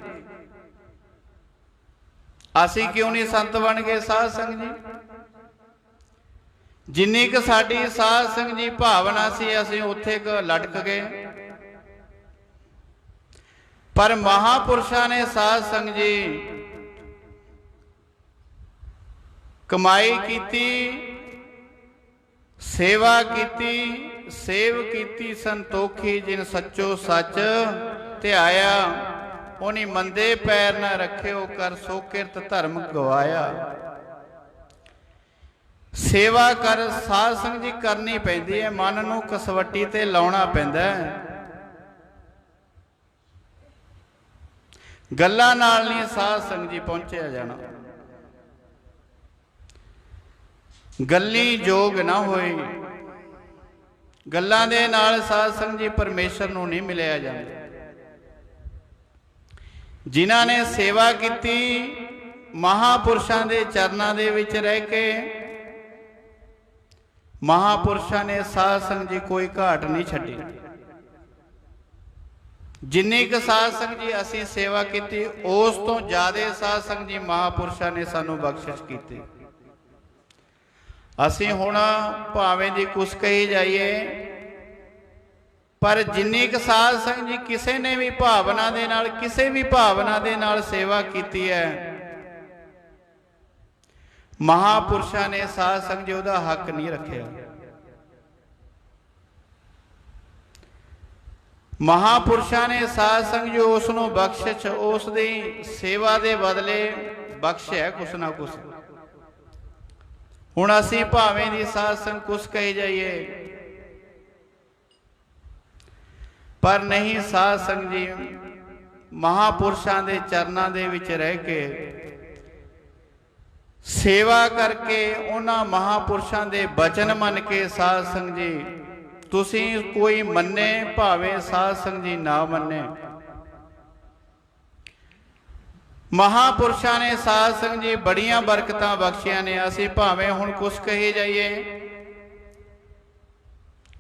ਅਸੀਂ ਕਿਉਂ ਨਹੀਂ ਸੰਤ ਬਣ ਗਏ ਸਾਧ ਸੰਗਤ ਜੀ? ਜਿੰਨੀ ਕੁ ਸਾਡੀ ਸਾਧ ਸੰਗਤ ਜੀ ਭਾਵਨਾ ਸੀ ਅਸੀਂ ਉੱਥੇ ਕ ਲਟਕ ਗਏ। ਪਰ ਮਹਾਪੁਰਸ਼ਾਂ ਨੇ ਸਾਧ ਸੰਗਤ ਜੀ ਕਮਾਈ ਕੀਤੀ, ਸੇਵਾ ਕੀਤੀ, ਸੇਵ ਕੀਤੀ ਸੰਤੋਖੀ। ਜਿਨ ਸੱਚੋ ਸੱਚ ਧਿਆਇਆ, ਉਹਨੀ ਮੰਦੇ ਪੈਰ ਨਾ ਰੱਖਿਓ, ਕਰ ਸੋ ਕਿਰਤ ਧਰਮ ਗਵਾਇਆ। ਸੇਵਾ ਕਰ ਸਾਧ ਸੰਗਤ ਜੀ ਕਰਨੀ ਪੈਂਦੀ ਹੈ, ਮਨ ਨੂੰ ਕਸਵੱਟੀ ਤੇ ਲਾਉਣਾ ਪੈਂਦਾ ਹੈ। ਗੱਲਾਂ ਨਾਲ ਨਹੀਂ ਸਾਧ ਸੰਗਤ ਜੀ ਪਹੁੰਚਿਆ ਜਾਣਾ। ਗੱਲੀ ਜੋਗ ਨਾ ਹੋਏ। ਗੱਲਾਂ ਦੇ ਨਾਲ ਸਾਧ ਸੰਗਤ ਜੀ ਪਰਮੇਸ਼ਰ ਨੂੰ ਨਹੀਂ ਮਿਲਿਆ ਜਾਂਦਾ। ਜਿਨ੍ਹਾਂ ਨੇ ਸੇਵਾ ਕੀਤੀ ਮਹਾਪੁਰਸ਼ਾਂ ਦੇ ਚਰਨਾਂ ਦੇ ਵਿੱਚ ਰਹਿ ਕੇ, ਮਹਾਪੁਰਸ਼ਾਂ ਨੇ ਸਾਧ ਸੰਗਤ ਜੀ ਕੋਈ ਘਾਟ ਨਹੀਂ ਛੱਡੀ। ਜਿੰਨੀ ਕੁ ਸਾਧ ਸੰਗਤ ਜੀ ਅਸੀਂ ਸੇਵਾ ਕੀਤੀ, ਉਸ ਤੋਂ ਜ਼ਿਆਦਾ ਸਾਧ ਸੰਗਤ ਜੀ ਮਹਾਪੁਰਸ਼ਾਂ ਨੇ ਸਾਨੂੰ ਬਖਸ਼ਿਸ਼ ਕੀਤੀ। ਅਸੀਂ ਹੁਣ ਭਾਵੇਂ ਦੀ ਕੁਛ ਕਹੀ ਜਾਈਏ, ਪਰ ਜਿੰਨੀ ਕੁ ਸਾਧ ਸੰਗਤ ਜੀ ਕਿਸੇ ਨੇ ਵੀ ਭਾਵਨਾ ਦੇ ਨਾਲ, ਕਿਸੇ ਵੀ ਭਾਵਨਾ ਦੇ ਨਾਲ ਸੇਵਾ ਕੀਤੀ ਹੈ, ਮਹਾਪੁਰਸ਼ਾਂ ਨੇ ਸਾਧ ਸੰਗਤ ਜੀ ਉਹਦਾ ਹੱਕ ਨਹੀਂ ਰੱਖਿਆ। ਮਹਾਪੁਰਸ਼ਾਂ ਨੇ ਸਾਧ ਸੰਗਤ ਜੀ ਉਸ ਨੂੰ ਬਖਸ਼ਿਸ਼, ਉਸ ਦੀ ਸੇਵਾ ਦੇ ਬਦਲੇ ਬਖਸ਼ਿਆ ਕੁਛ ਨਾ ਕੁਛ। ਹੁਣ ਅਸੀਂ ਭਾਵੇਂ ਦੀ ਸਾਧ ਸੰਗ ਕੁਛ ਕਹੀ ਜਾਈਏ, ਪਰ ਨਹੀਂ ਸਾਧ ਸੰਗ ਜੀ ਮਹਾਪੁਰਸ਼ਾਂ ਦੇ ਚਰਨਾਂ ਦੇ ਵਿੱਚ ਰਹਿ ਕੇ ਸੇਵਾ ਕਰਕੇ ਉਹਨਾਂ ਮਹਾਪੁਰਸ਼ਾਂ ਦੇ ਬਚਨ ਮੰਨ ਕੇ ਸਾਧ ਸੰਗ ਜੀ ਤੁਸੀਂ ਕੋਈ ਮੰਨੇ ਭਾਵੇਂ ਸਾਧ ਸੰਗ ਜੀ ਨਾ ਮੰਨੇ, ਮਹਾਪੁਰਸ਼ਾਂ ਨੇ ਸਾਧ ਸੰਗ ਜੀ ਬੜੀਆਂ ਬਰਕਤਾਂ ਬਖਸ਼ੀਆਂ ਨੇ। ਅਸੀਂ ਭਾਵੇਂ ਹੁਣ ਕੁਛ ਕਹੀ ਜਾਈਏ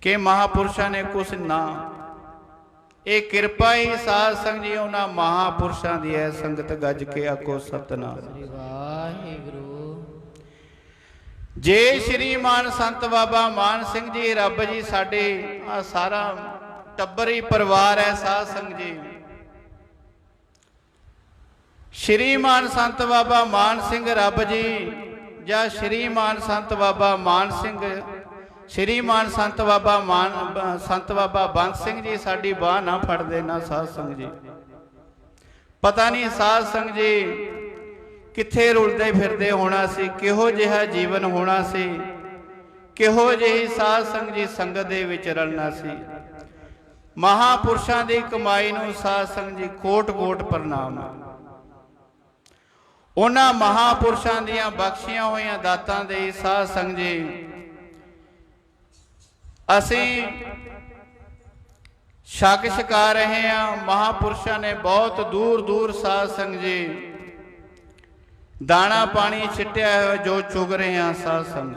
ਕਿ ਮਹਾਪੁਰਸ਼ਾਂ ਨੇ ਕੁਛ ਨਾ, ਇਹ ਕਿਰਪਾ ਹੀ ਸਾਧ ਸੰਗ ਜੀ ਉਹਨਾਂ ਮਹਾਪੁਰਸ਼ਾਂ ਦੀ ਹੈ। ਸੰਗਤ ਗੱਜ ਕੇ ਆਖੋ ਸਤਿਨਾਮ। ਸ੍ਰੀ ਵਾਹਿਗੁਰੂ। ਜੇ ਸ਼੍ਰੀਮਾਨ ਸੰਤ ਬਾਬਾ ਮਾਨ ਸਿੰਘ ਜੀ, ਰੱਬ ਜੀ ਸਾਡੇ ਆ ਸਾਰਾ ਟੱਬਰ ਹੀ ਪਰਿਵਾਰ ਹੈ ਸਾਧ ਸੰਗ ਜੀ। ਸ਼੍ਰੀਮਾਨ ਸੰਤ ਬਾਬਾ ਮਾਨ ਸਿੰਘ ਰੱਬ ਜੀ ਜਾਂ ਸ਼੍ਰੀਮਾਨ ਸੰਤ ਬਾਬਾ ਮਾਨ ਸਿੰਘ, ਸ਼੍ਰੀਮਾਨ ਸੰਤ ਬਾਬਾ ਸੰਤ ਬਾਬਾ ਬੰਦ ਸਿੰਘ ਜੀ ਸਾਡੀ ਬਾਹ ਨਾ ਫੜਦੇ ਨਾ ਸਾਧ ਸੰਗ ਜੀ। ਪਤਾ ਨਹੀਂ ਸਾਧ ਸੰਗ ਜੀ ਕਿੱਥੇ ਰੁਲਦੇ ਫਿਰਦੇ ਹੋਣਾ ਸੀ, ਕਿਹੋ ਜਿਹਾ ਜੀਵਨ ਹੋਣਾ ਸੀ, ਕਿਹੋ ਜਿਹੀ ਸਾਧ ਸੰਗ ਜੀ ਸੰਗਤ ਦੇ ਵਿੱਚ ਰਲਣਾ ਸੀ। ਮਹਾਪੁਰਸ਼ਾਂ ਦੀ ਕਮਾਈ ਨੂੰ ਸਾਧ ਸੰਗ ਜੀ ਕੋਟ ਕੋਟ ਪ੍ਰਣਾਮ। ਉਹਨਾਂ ਮਹਾਪੁਰਸ਼ਾਂ ਦੀਆਂ ਬਖਸ਼ੀਆਂ ਹੋਈਆਂ ਦਾਤਾਂ ਦੇ ਸਾਧ ਸੰਗ ਜੀ ਅਸੀਂ ਛਕ ਛਕਾ ਰਹੇ ਹਾਂ। ਮਹਾਪੁਰਸ਼ਾਂ ਨੇ ਬਹੁਤ ਦੂਰ ਦੂਰ ਸਾਧ ਸੰਗ ਜੀ ਦਾਣਾ ਪਾਣੀ ਛਿੱਟਿਆ ਹੋਇਆ ਜੋ ਚੁਗ ਰਹੇ ਹਾਂ ਸਾਧ ਸੰਗ।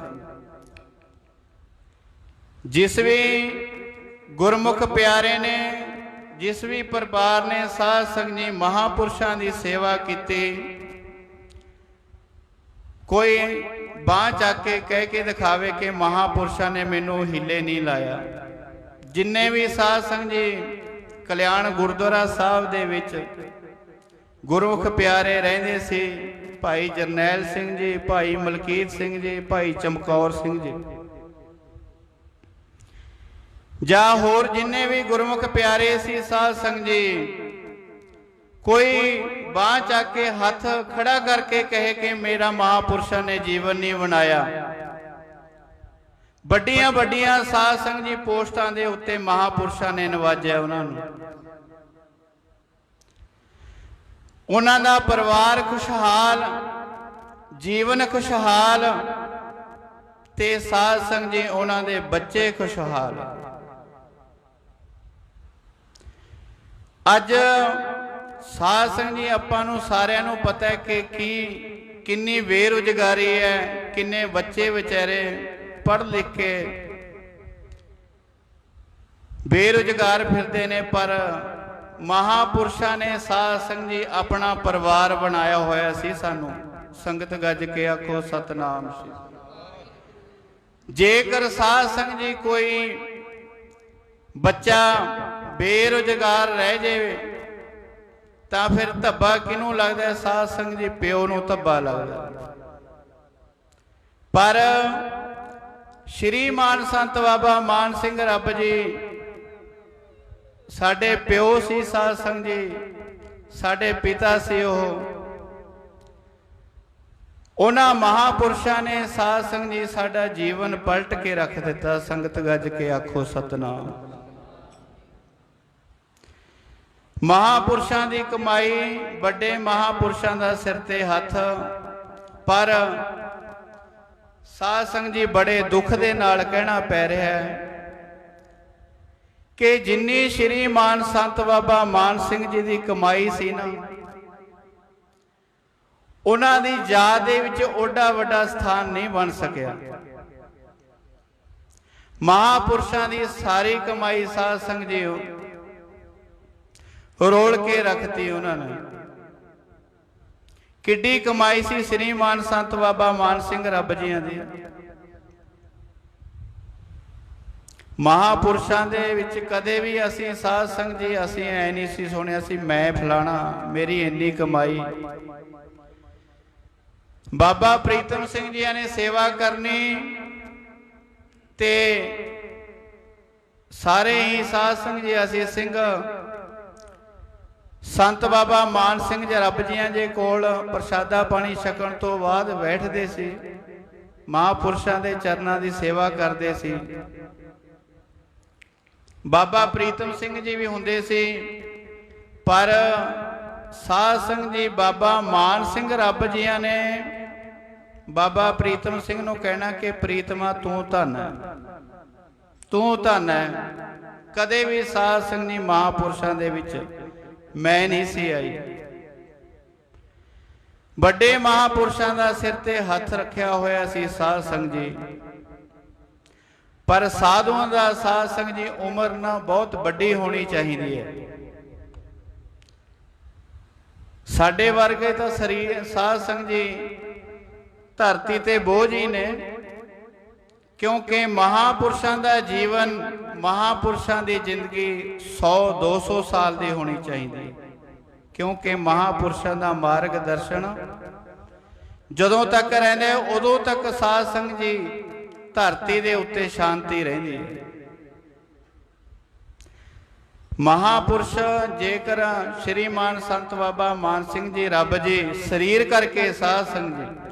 ਜਿਸ ਵੀ ਗੁਰਮੁਖ ਪਿਆਰੇ ਨੇ, ਜਿਸ ਵੀ ਪਰਿਵਾਰ ਨੇ ਸਾਧ ਸੰਗ ਜੀ ਮਹਾਪੁਰਸ਼ਾਂ ਦੀ ਸੇਵਾ ਕੀਤੀ, ਕੋਈ ਬਾਂਹ ਚੱਕ ਕੇ ਕਹਿ ਕੇ ਦਿਖਾਵੇ ਕਿ ਮਹਾਪੁਰਸ਼ਾਂ ਨੇ ਮੈਨੂੰ ਹੀਲੇ ਨਹੀਂ ਲਾਇਆ। ਜਿੰਨੇ ਵੀ ਸਾਧ ਸੰਗ ਜੀ ਕਲਿਆਣ ਗੁਰਦੁਆਰਾ ਸਾਹਿਬ ਦੇ ਵਿੱਚ ਗੁਰਮੁਖ ਪਿਆਰੇ ਰਹਿੰਦੇ ਸੀ, ਭਾਈ ਜਰਨੈਲ ਸਿੰਘ ਜੀ, ਭਾਈ ਮਲਕੀਤ ਸਿੰਘ ਜੀ, ਭਾਈ ਚਮਕੌਰ ਸਿੰਘ ਜੀ, ਜਾਂ ਹੋਰ ਜਿੰਨੇ ਵੀ ਗੁਰਮੁਖ ਪਿਆਰੇ ਸੀ ਸਾਧ ਸੰਗ ਜੀ, ਕੋਈ ਬਾਂਹ ਚੱਕ ਕੇ ਹੱਥ ਖੜਾ ਕਰਕੇ ਕਹੇ ਕਿ ਮੇਰਾ ਮਹਾਪੁਰਸ਼ਾਂ ਨੇ ਜੀਵਨ ਨਹੀਂ ਬਣਾਇਆ। ਵੱਡੀਆਂ ਵੱਡੀਆਂ ਸਾਧ ਸੰਗ ਜੀ ਪੋਸਟਾਂ ਦੇ ਉੱਤੇ ਮਹਾਪੁਰਸ਼ਾਂ ਨੇ ਨਵਾਜਿਆ ਉਹਨਾਂ ਨੂੰ। ਉਹਨਾਂ ਦਾ ਪਰਿਵਾਰ ਖੁਸ਼ਹਾਲ, ਜੀਵਨ ਖੁਸ਼ਹਾਲ, ਤੇ ਸਾਧ ਸੰਗ ਜੀ ਉਹਨਾਂ ਦੇ ਬੱਚੇ ਖੁਸ਼ਹਾਲ। ਅੱਜ ਸਾਧ ਸੰਗ ਜੀ ਆਪਾਂ ਨੂੰ ਸਾਰਿਆਂ ਨੂੰ ਪਤਾ ਹੈ ਕਿ ਕਿੰਨੀ ਬੇਰੁਜ਼ਗਾਰੀ ਹੈ, ਕਿੰਨੇ ਬੱਚੇ ਵਿਚਾਰੇ ਪੜ੍ਹ ਲਿਖ ਕੇ ਬੇਰੁਜ਼ਗਾਰ ਫਿਰਦੇ ਨੇ, ਪਰ ਮਹਾਪੁਰਸ਼ਾਂ ਨੇ ਸਾਧ ਸੰਗ ਜੀ ਆਪਣਾ ਪਰਿਵਾਰ ਬਣਾਇਆ ਹੋਇਆ ਸੀ। ਸਾਨੂੰ ਸੰਗਤ ਗੱਜ ਕੇ ਆਖੋ ਸਤਿਨਾਮ। ਜੇਕਰ ਸਾਧ ਸੰਗ ਜੀ ਕੋਈ ਬੱਚਾ ਬੇਰੁਜ਼ਗਾਰ ਰਹਿ ਜਾਵੇ ਤਾਂ ਫਿਰ ਧੱਬਾ ਕਿਹਨੂੰ ਲੱਗਦਾ? ਸਾਧ ਸੰਗ ਜੀ ਪਿਓ ਨੂੰ ਧੱਬਾ ਲੱਗਦਾ। ਪਰ ਸ਼੍ਰੀਮਾਨ ਸੰਤ ਬਾਬਾ ਮਾਨ ਸਿੰਘ ਰੱਬ ਜੀ ਸਾਡੇ ਪਿਓ ਸੀ। ਸਾਧ ਸੰਗ ਜੀ ਸਾਡੇ ਪਿਤਾ ਸੀ। ਉਹਨਾਂ ਮਹਾਪੁਰਸ਼ਾਂ ਨੇ ਸਾਧ ਸੰਗ ਜੀ ਸਾਡਾ ਜੀਵਨ ਪਲਟ ਕੇ ਰੱਖ ਦਿੱਤਾ। ਸੰਗਤ ਗੱਜ ਕੇ ਆਖੋ ਸਤਿਨਾਮ। ਮਹਾਪੁਰਸ਼ਾਂ ਦੀ ਕਮਾਈ, ਵੱਡੇ ਮਹਾਪੁਰਸ਼ਾਂ ਦਾ ਸਿਰ ਤੇ ਹੱਥ, ਪਰ ਸਾਧ ਸੰਗ ਜੀ ਬੜੇ ਦੁੱਖ ਦੇ ਨਾਲ ਕਹਿਣਾ ਪੈ ਰਿਹਾ ਹੈ ਕਿ ਜਿੰਨੀ ਸ਼੍ਰੀਮਾਨ ਸੰਤ ਬਾਬਾ ਮਾਨ ਸਿੰਘ ਜੀ ਦੀ ਕਮਾਈ ਸੀ ਨਾ, ਉਹਨਾਂ ਦੀ ਯਾਦ ਦੇ ਵਿੱਚ ਓਡਾ ਵੱਡਾ ਸਥਾਨ ਨਹੀਂ ਬਣ ਸਕਿਆ। ਮਹਾਪੁਰਸ਼ਾਂ ਦੀ ਸਾਰੀ ਕਮਾਈ ਸਾਧ ਸੰਗ ਜੀ ਰੋਲ ਕੇ ਰੱਖਤੀ ਉਹਨਾਂ ਨੇ। ਕਿੱਡੀ ਕਮਾਈ ਸੀ ਸ਼੍ਰੀਮਾਨ ਸੰਤ ਬਾਬਾ ਮਾਨ ਸਿੰਘ ਰੱਬ ਜੀਆਂ ਦੀ। ਮਹਾਪੁਰਸ਼ਾਂ ਦੇ ਵਿੱਚ ਕਦੇ ਵੀ ਅਸੀਂ ਸਾਧ ਸੰਗ ਜੀ ਅਸੀਂ ਐ ਨਹੀਂ ਸੀ ਸੁਣਿਆ ਸੀ ਮੈਂ ਫਲਾਣਾ ਮੇਰੀ ਇੰਨੀ ਕਮਾਈ। ਬਾਬਾ ਪ੍ਰੀਤਮ ਸਿੰਘ ਜੀ ਨੇ ਸੇਵਾ ਕਰਨੀ ਤੇ ਸਾਰੇ ਹੀ ਸਾਧ ਸੰਗ ਜੀ ਅਸੀਂ ਸਿੰਘ ਸੰਤ ਬਾਬਾ ਮਾਨ ਸਿੰਘ ਜੀ ਰੱਬ ਜੀਆਂ ਦੇ ਕੋਲ ਪ੍ਰਸ਼ਾਦਾ ਪਾਣੀ ਛਕਣ ਤੋਂ ਬਾਅਦ ਬੈਠਦੇ ਸੀ ਮਹਾਂਪੁਰਸ਼ਾਂ ਦੇ ਚਰਨਾਂ ਦੀ ਸੇਵਾ ਕਰਦੇ ਸੀ। ਬਾਬਾ ਪ੍ਰੀਤਮ ਸਿੰਘ ਜੀ ਵੀ ਹੁੰਦੇ ਸੀ, ਪਰ ਸਾਧ ਸੰਗਤ ਜੀ ਬਾਬਾ ਮਾਨ ਸਿੰਘ ਰੱਬ ਜੀਆਂ ਨੇ ਬਾਬਾ ਪ੍ਰੀਤਮ ਸਿੰਘ ਨੂੰ ਕਹਿਣਾ ਕਿ ਪ੍ਰੀਤਮਾ ਤੂੰ ਧੰਨ ਹੈ, ਤੂੰ ਧੰਨ ਹੈ। ਕਦੇ ਵੀ ਸਾਧ ਸੰਗਤ ਜੀ ਮਹਾਂਪੁਰਸ਼ਾਂ ਦੇ ਵਿੱਚ ਮੈਂ ਨਹੀਂ ਸੀ ਆਈ। ਵੱਡੇ ਮਹਾਂਪੁਰਸ਼ਾਂ ਦਾ ਸਿਰ ਤੇ ਹੱਥ ਰੱਖਿਆ ਹੋਇਆ ਸੀ ਸਾਧ ਸੰਗਤ ਜੀ, ਪਰ ਸਾਧੂਆਂ ਦਾ ਸਾਧ ਸੰਗਤ ਜੀ ਉਮਰ ਨਾ ਬਹੁਤ ਵੱਡੀ ਹੋਣੀ ਚਾਹੀਦੀ ਹੈ। ਸਾਡੇ ਵਰਗੇ ਤਾਂ ਸਰੀਰ ਸਾਧ ਸੰਗਤ ਜੀ ਧਰਤੀ ਤੇ ਬੋਝ ਹੀ ਨੇ, ਕਿਉਂਕਿ ਮਹਾਂਪੁਰਸ਼ਾਂ ਦਾ ਜੀਵਨ, ਮਹਾਂਪੁਰਸ਼ਾਂ ਦੀ ਜ਼ਿੰਦਗੀ 100-200 ਸਾਲ ਦੀ ਹੋਣੀ ਚਾਹੀਦੀ, ਕਿਉਂਕਿ ਮਹਾਂਪੁਰਸ਼ਾਂ ਦਾ ਮਾਰਗ ਦਰਸ਼ਨ ਜਦੋਂ ਤੱਕ ਰਹਿੰਦੇ ਉਦੋਂ ਤੱਕ ਸਾਧ ਸੰਗਤ ਜੀ ਧਰਤੀ ਦੇ ਉੱਤੇ ਸ਼ਾਂਤੀ ਰਹਿੰਦੀ ਹੈ। ਮਹਾਂਪੁਰਸ਼ ਜੇਕਰ ਸ਼੍ਰੀਮਾਨ ਸੰਤ ਬਾਬਾ ਮਾਨ ਸਿੰਘ ਜੀ ਰੱਬ ਜੀ ਸਰੀਰ ਕਰਕੇ ਸਾਧ ਸੰਗਤ ਜੀ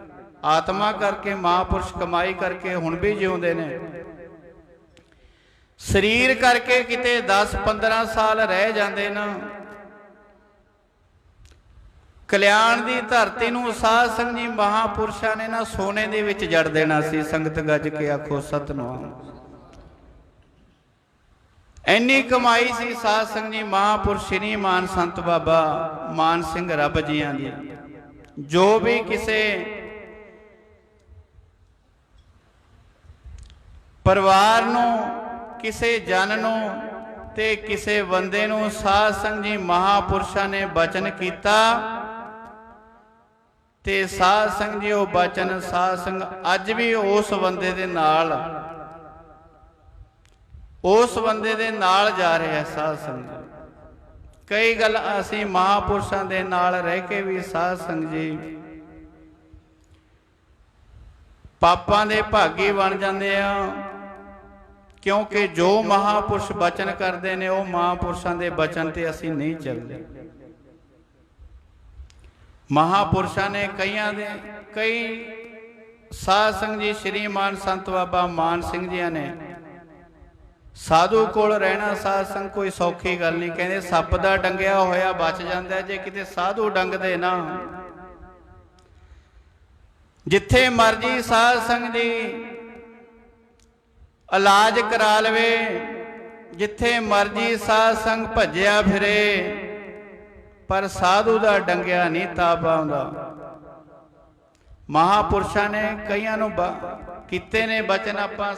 ਆਤਮਾ ਕਰਕੇ ਮਹਾਂਪੁਰਸ਼ ਕਮਾਈ ਕਰਕੇ ਹੁਣ ਵੀ ਜਿਉਂਦੇ ਨੇ, ਸਰੀਰ ਕਰਕੇ ਕਿਤੇ 10-15 ਸਾਲ ਰਹਿ ਜਾਂਦੇ ਨਾ, ਕਲਿਆਣ ਦੀ ਧਰਤੀ ਨੂੰ ਸਾਧ ਸੰਗਤ ਜੀ ਮਹਾਂਪੁਰਸ਼ਾਂ ਨੇ ਨਾ ਸੋਨੇ ਦੇ ਵਿੱਚ ਜੜ ਦੇਣਾ ਸੀ। ਸੰਗਤ ਗੱਜ ਕੇ ਆਖੋ ਸਤਿਨਾਮ। ਇੰਨੀ ਕਮਾਈ ਸੀ ਸਾਧ ਸੰਗਤ ਜੀ ਮਹਾਂਪੁਰਸ਼ ਸ਼੍ਰੀ ਮਾਨ ਸੰਤ ਬਾਬਾ ਮਾਨ ਸਿੰਘ ਰੱਬ ਜੀਆਂ ਦੀ। ਜੋ ਵੀ ਕਿਸੇ ਪਰਿਵਾਰ ਨੂੰ, ਕਿਸੇ ਜਨ ਨੂੰ ਤੇ ਕਿਸੇ ਬੰਦੇ ਨੂੰ ਸਾਧ ਸੰਗਤ ਜੀ ਮਹਾਂਪੁਰਸ਼ਾਂ ਨੇ ਬਚਨ ਕੀਤਾ ਤੇ ਸਾਧ ਸੰਗਤ ਜੀ ਉਹ ਬਚਨ ਸਾਧ ਸੰਗਤ ਅੱਜ ਵੀ ਉਸ ਬੰਦੇ ਦੇ ਨਾਲ, ਉਸ ਬੰਦੇ ਦੇ ਨਾਲ ਜਾ ਰਿਹਾ ਸਾਧ ਸੰਗਤ। ਕਈ ਗੱਲ ਅਸੀਂ ਮਹਾਂਪੁਰਸ਼ਾਂ ਦੇ ਨਾਲ ਰਹਿ ਕੇ ਵੀ ਸਾਧ ਸੰਗਤ ਜੀ ਪਾਪਾਂ ਦੇ ਭਾਗੀ ਬਣ ਜਾਂਦੇ ਆ, ਕਿਉਂਕਿ ਜੋ ਮਹਾਂਪੁਰਸ਼ ਬਚਨ ਕਰਦੇ ਨੇ ਉਹ ਮਹਾਂਪੁਰਸ਼ਾਂ ਦੇ ਬਚਨ ਤੇ ਅਸੀਂ ਨਹੀਂ ਚੱਲਦੇ। ਮਹਾਂਪੁਰਸ਼ਾਂ ਨੇ ਕਈ ਸਾਧ ਸੰਗਤ ਜੀ ਸ਼੍ਰੀਮਾਨ ਸੰਤ ਬਾਬਾ ਮਾਨ ਸਿੰਘ ਜੀ ਨੇ ਸਾਧੂ ਕੋਲ ਰਹਿਣਾ ਸਾਧ ਸੰਗਤ ਕੋਈ ਸੌਖੀ ਗੱਲ ਨਹੀਂ। ਕਹਿੰਦੇ ਸੱਪ ਦਾ ਡੰਗਿਆ ਹੋਇਆ ਬਚ ਜਾਂਦਾ, ਜੇ ਕਿਤੇ ਸਾਧੂ ਡੰਗਦੇ ਨਾ, ਜਿੱਥੇ ਮਰਜੀ ਸਾਧ ਸੰਗਤ ਜੀ ਇਲਾਜ ਕਰਾ ਲਵੇ, ਜਿੱਥੇ ਮਰਜੀ ਸਾਧ ਸੰਗ ਭੱਜਿਆ ਫਿਰੇ, ਪਰ ਸਾਧੂ ਦਾ ਡੰਗਿਆ ਨਹੀਂ ਤਾਪ ਆਉਂਦਾ। ਮਹਾਂਪੁਰਸ਼ਾਂ ਨੇ ਕਈਆਂ ਨੂੰ ਕੀਤੇ ਨੇ ਬਚਨ, ਆਪਾਂ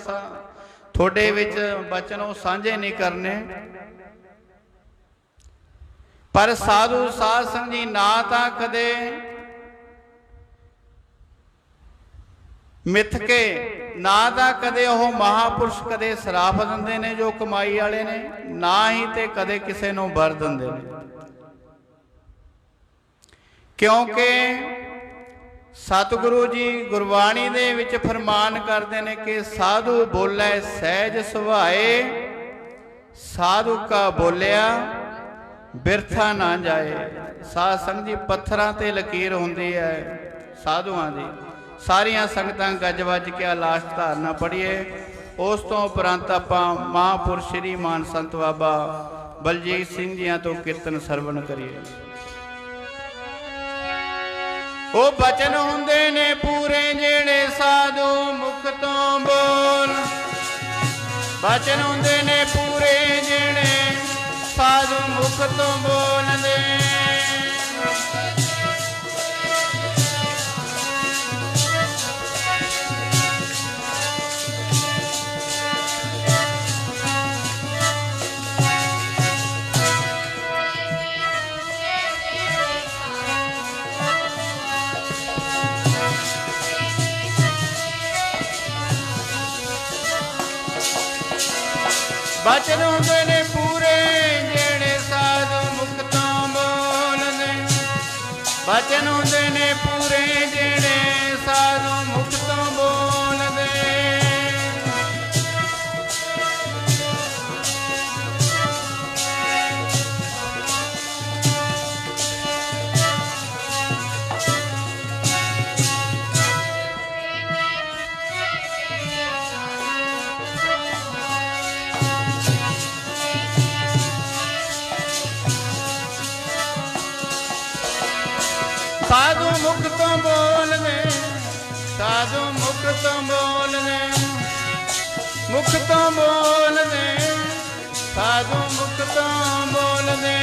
ਤੁਹਾਡੇ ਵਿੱਚ ਬਚਨ ਉਹ ਸਾਂਝੇ ਨਹੀਂ ਕਰਨੇ, ਪਰ ਸਾਧੂ ਸਾਧ ਸੰਗਤ ਜੀ ਨਾ ਤਾਂ ਕਦੇ ਮਿੱਥ ਕੇ, ਨਾ ਤਾਂ ਕਦੇ ਉਹ ਮਹਾਂਪੁਰਸ਼ ਕਦੇ ਸਰਾਪ ਦਿੰਦੇ ਨੇ ਜੋ ਕਮਾਈ ਵਾਲੇ ਨੇ, ਨਾ ਹੀ ਤੇ ਕਦੇ ਕਿਸੇ ਨੂੰ ਵਰ ਦਿੰਦੇ ਨੇ। ਕਿਉਂਕਿ ਸਤਿਗੁਰੂ ਜੀ ਗੁਰਬਾਣੀ ਦੇ ਵਿੱਚ ਫਰਮਾਨ ਕਰਦੇ ਨੇ ਕਿ ਸਾਧੂ ਬੋਲੇ ਸਹਿਜ ਸੁਭਾਏ, ਸਾਧੂ ਕਾ ਬੋਲਿਆ ਬਿਰਥਾ ਨਾ ਜਾਏ। ਸਾਧ ਸੰਗਤ ਜੀ ਪੱਥਰਾਂ ਤੇ ਲਕੀਰ ਹੁੰਦੀ ਹੈ ਸਾਧੂਆਂ ਦੀ। ਸਾਰੀਆਂ ਸੰਗਤਾਂ ਗੱਜ ਵੱਜ ਕੇ ਲਾਸਟ ਧਾਰਨਾ ਪੜ੍ਹੀਏ, ਉਸ ਤੋਂ ਉਪਰੰਤ ਆਪਾਂ ਮਹਾਂਪੁਰਸ਼ ਸ਼੍ਰੀ ਮਾਨ ਸੰਤ ਬਾਬਾ ਬਲਜੀਤ ਸਿੰਘ ਜੀਆਂ ਤੋਂ ਕੀਰਤਨ ਸਰਵਣ ਕਰੀਏ। ਉਹ ਬਚਨ ਹੁੰਦੇ ਨੇ ਪੂਰੇ ਜਿਹੜੇ ਸਾਧੂ ਮੁਖ ਤੋਂ ਬੋਲ, ਬਚਨ ਹੁੰਦੇ ਨੇ ਪੂਰੇ ਜਿਹੜੇ ਸਾਧੂ ਮੁਖ ਤੋਂ ਬੋਲਦੇ। ਬਚਨ ਹੁੰਦੇ ਨੇ ਪੂਰੇ ਜਿਹੜੇ ਸਾਧੂ ਮੁਖ ਤੋਂ ਬੋਲਦੇ, ਬਚਨ ਹੁੰਦੇ ਨੇ ਪੂਰੇ ਜਿਹੜੇ ਸਾਧੂ ਮੁਖ ਤੋਂ ਬੋਲਦੇ। ਸਾਧੂ ਮੁਖ ਤੋਂ ਬੋਲਦੇ, ਮੁਖ ਤੋਂ ਬੋਲਦੇ, ਸਾਧੂ ਮੁਖ ਤੋਂ ਬੋਲਦੇ।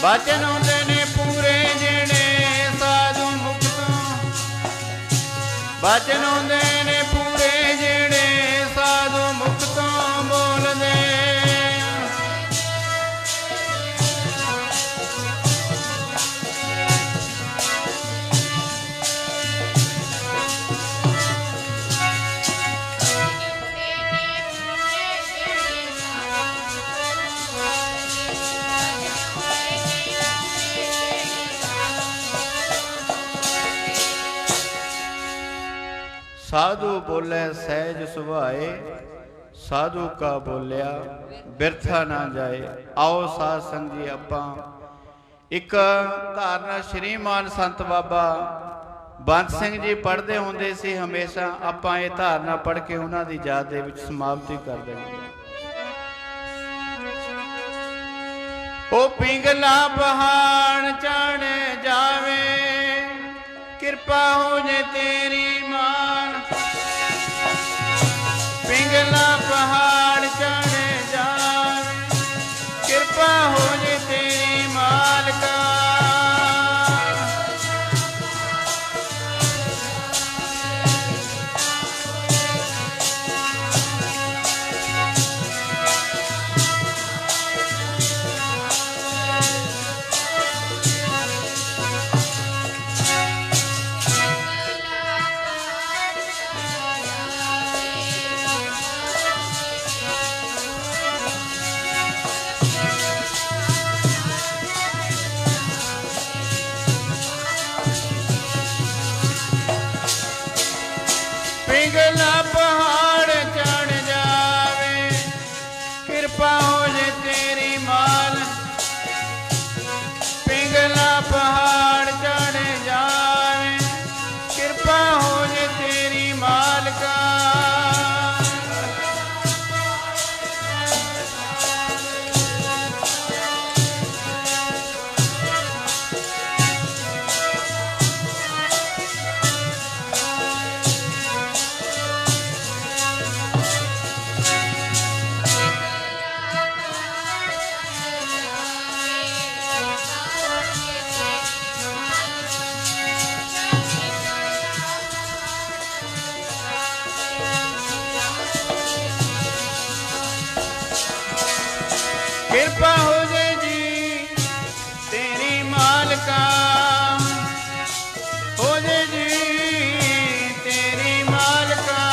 ਬਚਨ ਹੁੰਦੇ ਨੇ ਪੂਰੇ ਜਿਹੜੇ ਸਾਧੂ ਮੁਖ ਤੋਂ, ਬਚਨ ਹੁੰਦੇ ਨੇ ਪੂਰੇ ਜਿਹੜੇ ਸਾਧੂ ਮੁਖ ਤੋਂ ਬੋਲਦੇ। साधु बोले सहज सुभाए, साधु का बोलिया बिरथा ना जाए। आओ साध संग जी आपां एक धारना श्रीमान संत बाबा ਬੰਦ ਸਿੰਘ ਜੀ ਪੜ੍ਹਦੇ ਹੁੰਦੇ ਸੀ ਹਮੇਸ਼ਾ। ਆਪਾਂ ਇਹ ਧਾਰਨਾ ਪੜ੍ਹ ਕੇ ਉਹਨਾਂ ਦੀ ਯਾਦ ਦੇ ਵਿੱਚ ਸਮਾਪਤੀ ਕਰ ਦੇਣੀ। ਉਹ ਪਿੰਗਲਾ ਪਹਾੜ ਚੜ੍ਹ ਜਾਵੇ, ਕਿਰਪਾ ਹੋ ਜੇ ਤੇਰੀ ਮਾਨ। ਪਿੰਗਲਾ ਪਹਾੜ ਚੜ੍ਹ ਜਾਵੇ, ਕਿਰਪਾ ਹੋ ਜੇ ਤੇਰੀ ਮਾਲਕਾ। ਪਿੰਗਲਾ ਪਹਾੜ ਚੜ੍ਹ ਜਾਵੇ, ਕਿਰਪਾ ਹੋ ਜੇ ਤੇਰੀ ਮਾਲ। ਪਿੰਗਲਾ ਪਹਾੜ ਚੜ੍ਹ ਜਾਵੇ, ਕਿਰਪਾ ਹੋ ਜੇ ਤੇਰੀ ਮਾਲਕਾ। ਕਿਰਪਾ ਹੋ ਜੇ ਜੀ ਤੇਰੀ ਮਾਲਕਾ, ਹੋ ਜੇ ਜੀ ਤੇਰੀ ਮਾਲਕਾ।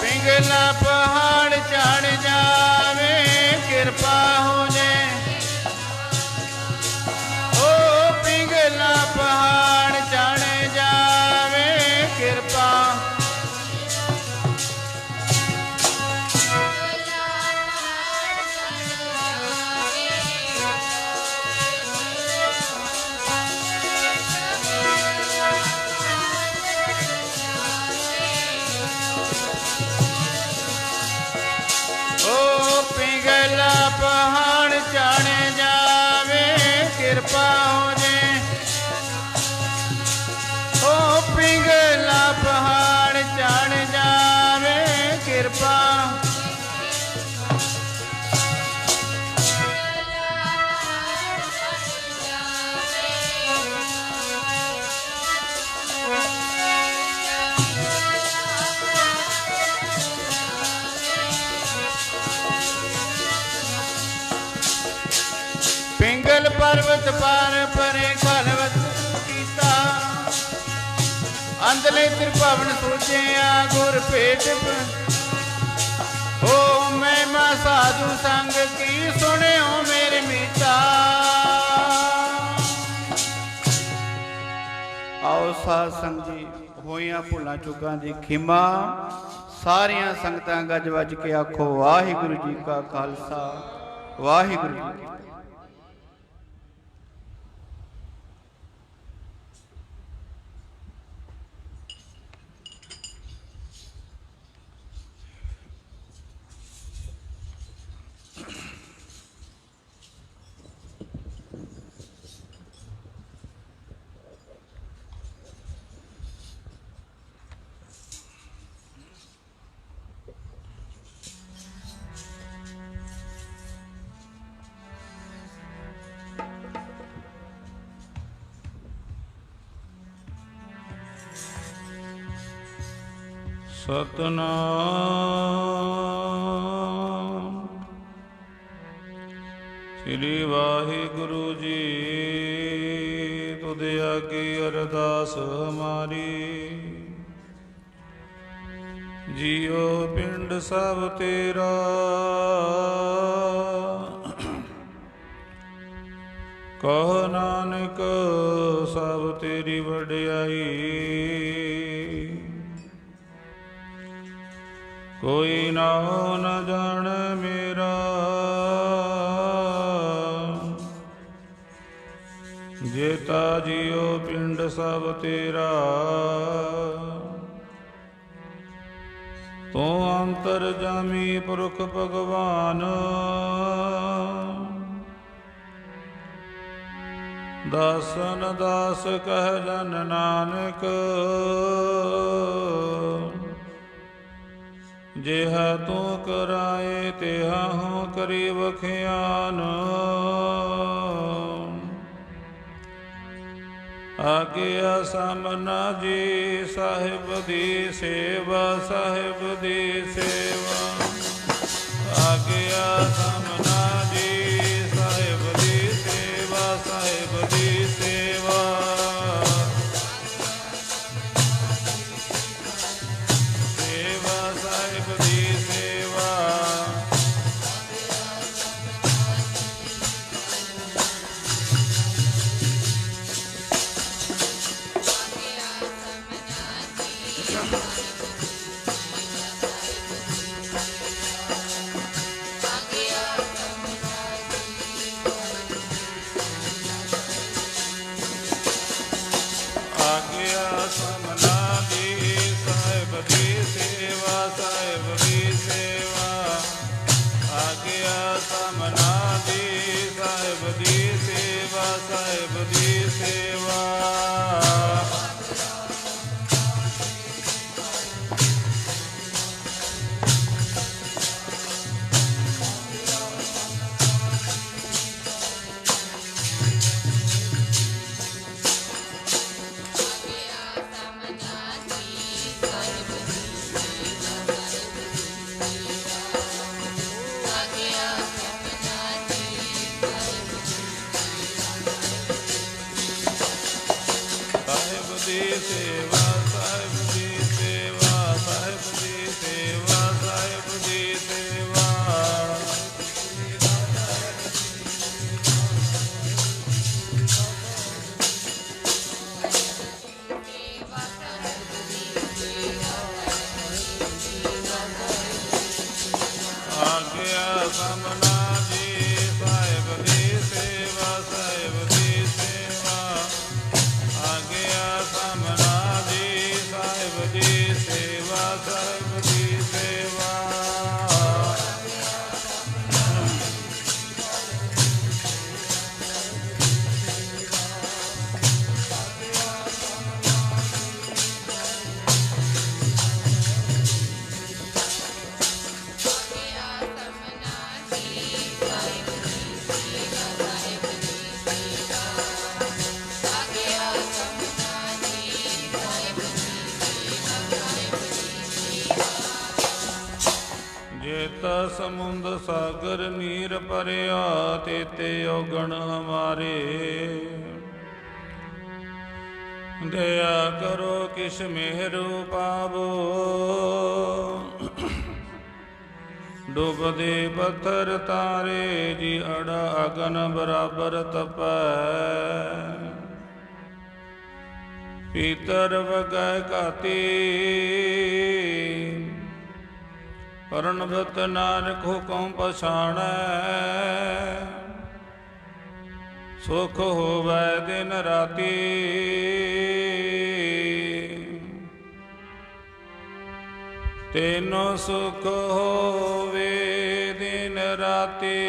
ਪਿੰਗਲਾ ਪਹਾੜ ਚੜ੍ਹ ਜਾਵੇ, ਕਿਰਪਾ ਹੋ ਜੇ। ਓ ਪਿੰਗਲਾ ਪਹਾੜ ਚੜ੍ਹ ਜਾਵੇ, ਕਿਰਪਾ। ਪਿੰਗਲਾ ਪਹਾੜ ਚੜ੍ਹ ਜਾਵੇ, ਕਿਰਪਾ ਹੋ ਜੇ। ਓ ਪਿੰਗਲਾ ਪਹਾੜ ਚੜ੍ਹ ਜਾਵੇ, ਕਿਰਪਾ। ਪਿੰਗਲ ਪਰਬਤ ਪਰ ਪਰੇ ਖਲਵਤ ਕੀਤਾ, ਅੰਦਲੇ ਨੇਤਰ ਭਵਨ ਸੂਝਿਆ ਗੁਰ ਭੇਟ ਹੋ ਮਹਿਮਾ ਸਾਧੂ ਸੰਗ ਕੀ ਸੁਣਿਓ ਮੇਰੇ ਮੀਤਾ। ਆਓ ਸਾਧ ਸੰਗ ਜੀ ਹੋਈਆਂ ਭੁੱਲਾਂ ਚੁੱਕਾਂ ਦੀ ਖਿਮਾ। ਸਾਰੀਆਂ ਸੰਗਤਾਂ ਗੱਜ ਵੱਜ ਕੇ ਆਖੋ ਵਾਹਿਗੁਰੂ ਜੀ ਕਾ ਖਾਲਸਾ ਵਾਹਿਗੁਰੂ ਜੀ ਕੀ ਫਤਿਹ। ਸਤਨਾਮ ਸ੍ਰੀ ਵਾਹਿਗੁਰੂ ਜੀ। ਤੁਧ ਆਗੇ ਅਰਦਾਸ ਹਮਾਰੀ, ਜੀਉ ਪਿੰਡ ਸਭ ਤੇਰਾ, ਕਹ ਨਾਨਕ ਸਭ ਤੇਰੀ ਵਡਿਆਈ। ਕੋਈ ਨਾਉ ਨ ਜਾਣ ਮੇਰਾ, ਜੇਤਾ ਜੀਉ ਪਿੰਡ ਸਭ ਤੇਰਾ। ਤੂੰ ਅੰਤਰਜਾਮੀ ਪੁਰਖ ਭਗਵਾਨ, ਦਾਸਨ ਦਾਸ ਕਹਿ ਜਨ ਨਾਨਕ। ਜਿਹਾ ਤੂੰ ਕਰਾਏ ਤਿਹਾ ਹੂੰ ਕਰੀ ਵਖਿਆਨ। ਆਗਿਆ ਸਾਮਨਾ ਜੀ ਸਾਹਿਬ ਦੀ ਸੇਵਾ, ਸਾਹਿਬ ਦੀ ਸੇਵਾ। ਆਗਿਆ ਸਾਮਨਾ ਜੀ ਸਾਹਿਬ ਦੀ ਸੇਵਾ, ਸਾਹਿਬ ਦੀ ਸੇਵਾ। ਸੇਵਾ ਸਾਹਿਬ ਦੀ ਸੇਵਾ। ਆਗਿਆ ਸਮਨਾ ਦੀ ਸਾਹਿਬ ਦੀ ਸੇਵਾ, ਸਾਹਿਬ ਦੀ ਸੇਵਾ। ਆਗਿਆ ਸਮਨਾ ਦੀ ਸਾਹਿਬ ਦੀ ਸੇਵਾ, ਸਾਹਿਬ ਦੀ ਸੇਵਾ। ਸਾਹਿਬ ਦੀ ਸੇਵਾ, ਸਾਹਿਬ ਦੀ ਸੇਵਾ, ਸਾਹਿਬ ਦੀ ਸੇਵਾ, ਸਾਹਿਬ ਦੀ ਸੇਵਾ। ਆਗਿਆ ਸਮਨਾ ਜੀ ਸਾਹਿਬ ਦੀ ਸੇਵਾ, ਸਾਹਿਬ ਦੀ ਸੇਵਾ। ਆਗਿਆ ਸਮਨਾ ਜੀ ਸਾਹਿਬ ਦੀ ਸੇਵਾ, ਸਾਹਿਬ ਦੀ ਸੇਵਾ। ਜੇਤਾ ਸਮੁੰਦ ਸਾਗਰ ਨੀਰ ਭਰਿਆ, ਤੇਤੇ ਔਗਣ ਹਮਾਰੇ। ਦਇਆ ਕਰੋ ਕਿਛ ਮਿਹਰੂ ਪਾਵੋ ਡੁੱਬਦੇ ਪੱਥਰ ਤਾਰੇ ਜੀ ਅੜਾ ਅਗਨ ਬਰਾਬਰ ਤਪੈ ਪੀਤਰ ਵਗੈ ਘਾਤੀ ਪਰਣਵਤ ਨਾਨਕ ਹੁਕਮ ਪਛਾਣੈ ਸੁਖ ਹੋਵੈ ਦਿਨ ਰਾਤੀ ਤੈਨੂੰ ਸੁਖ ਹੋਵੇ ਦਿਨ ਰਾਤੀ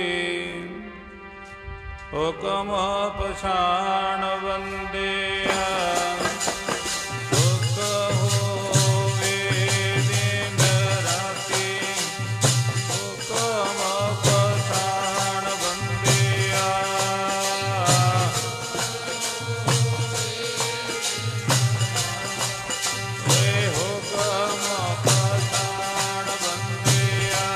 ਹੁਕਮ ਪਛਾਣ ਬੰਦਿਆ ਸੁਖ ਹੋਵੇ ਦਿਨ ਰਾਤੀ ਹੁਕਮ ਪਛਾਣ ਬੰਦਿਆ ਏ ਹੁਕਮ ਪਛਾਣ ਬੰਦਿਆ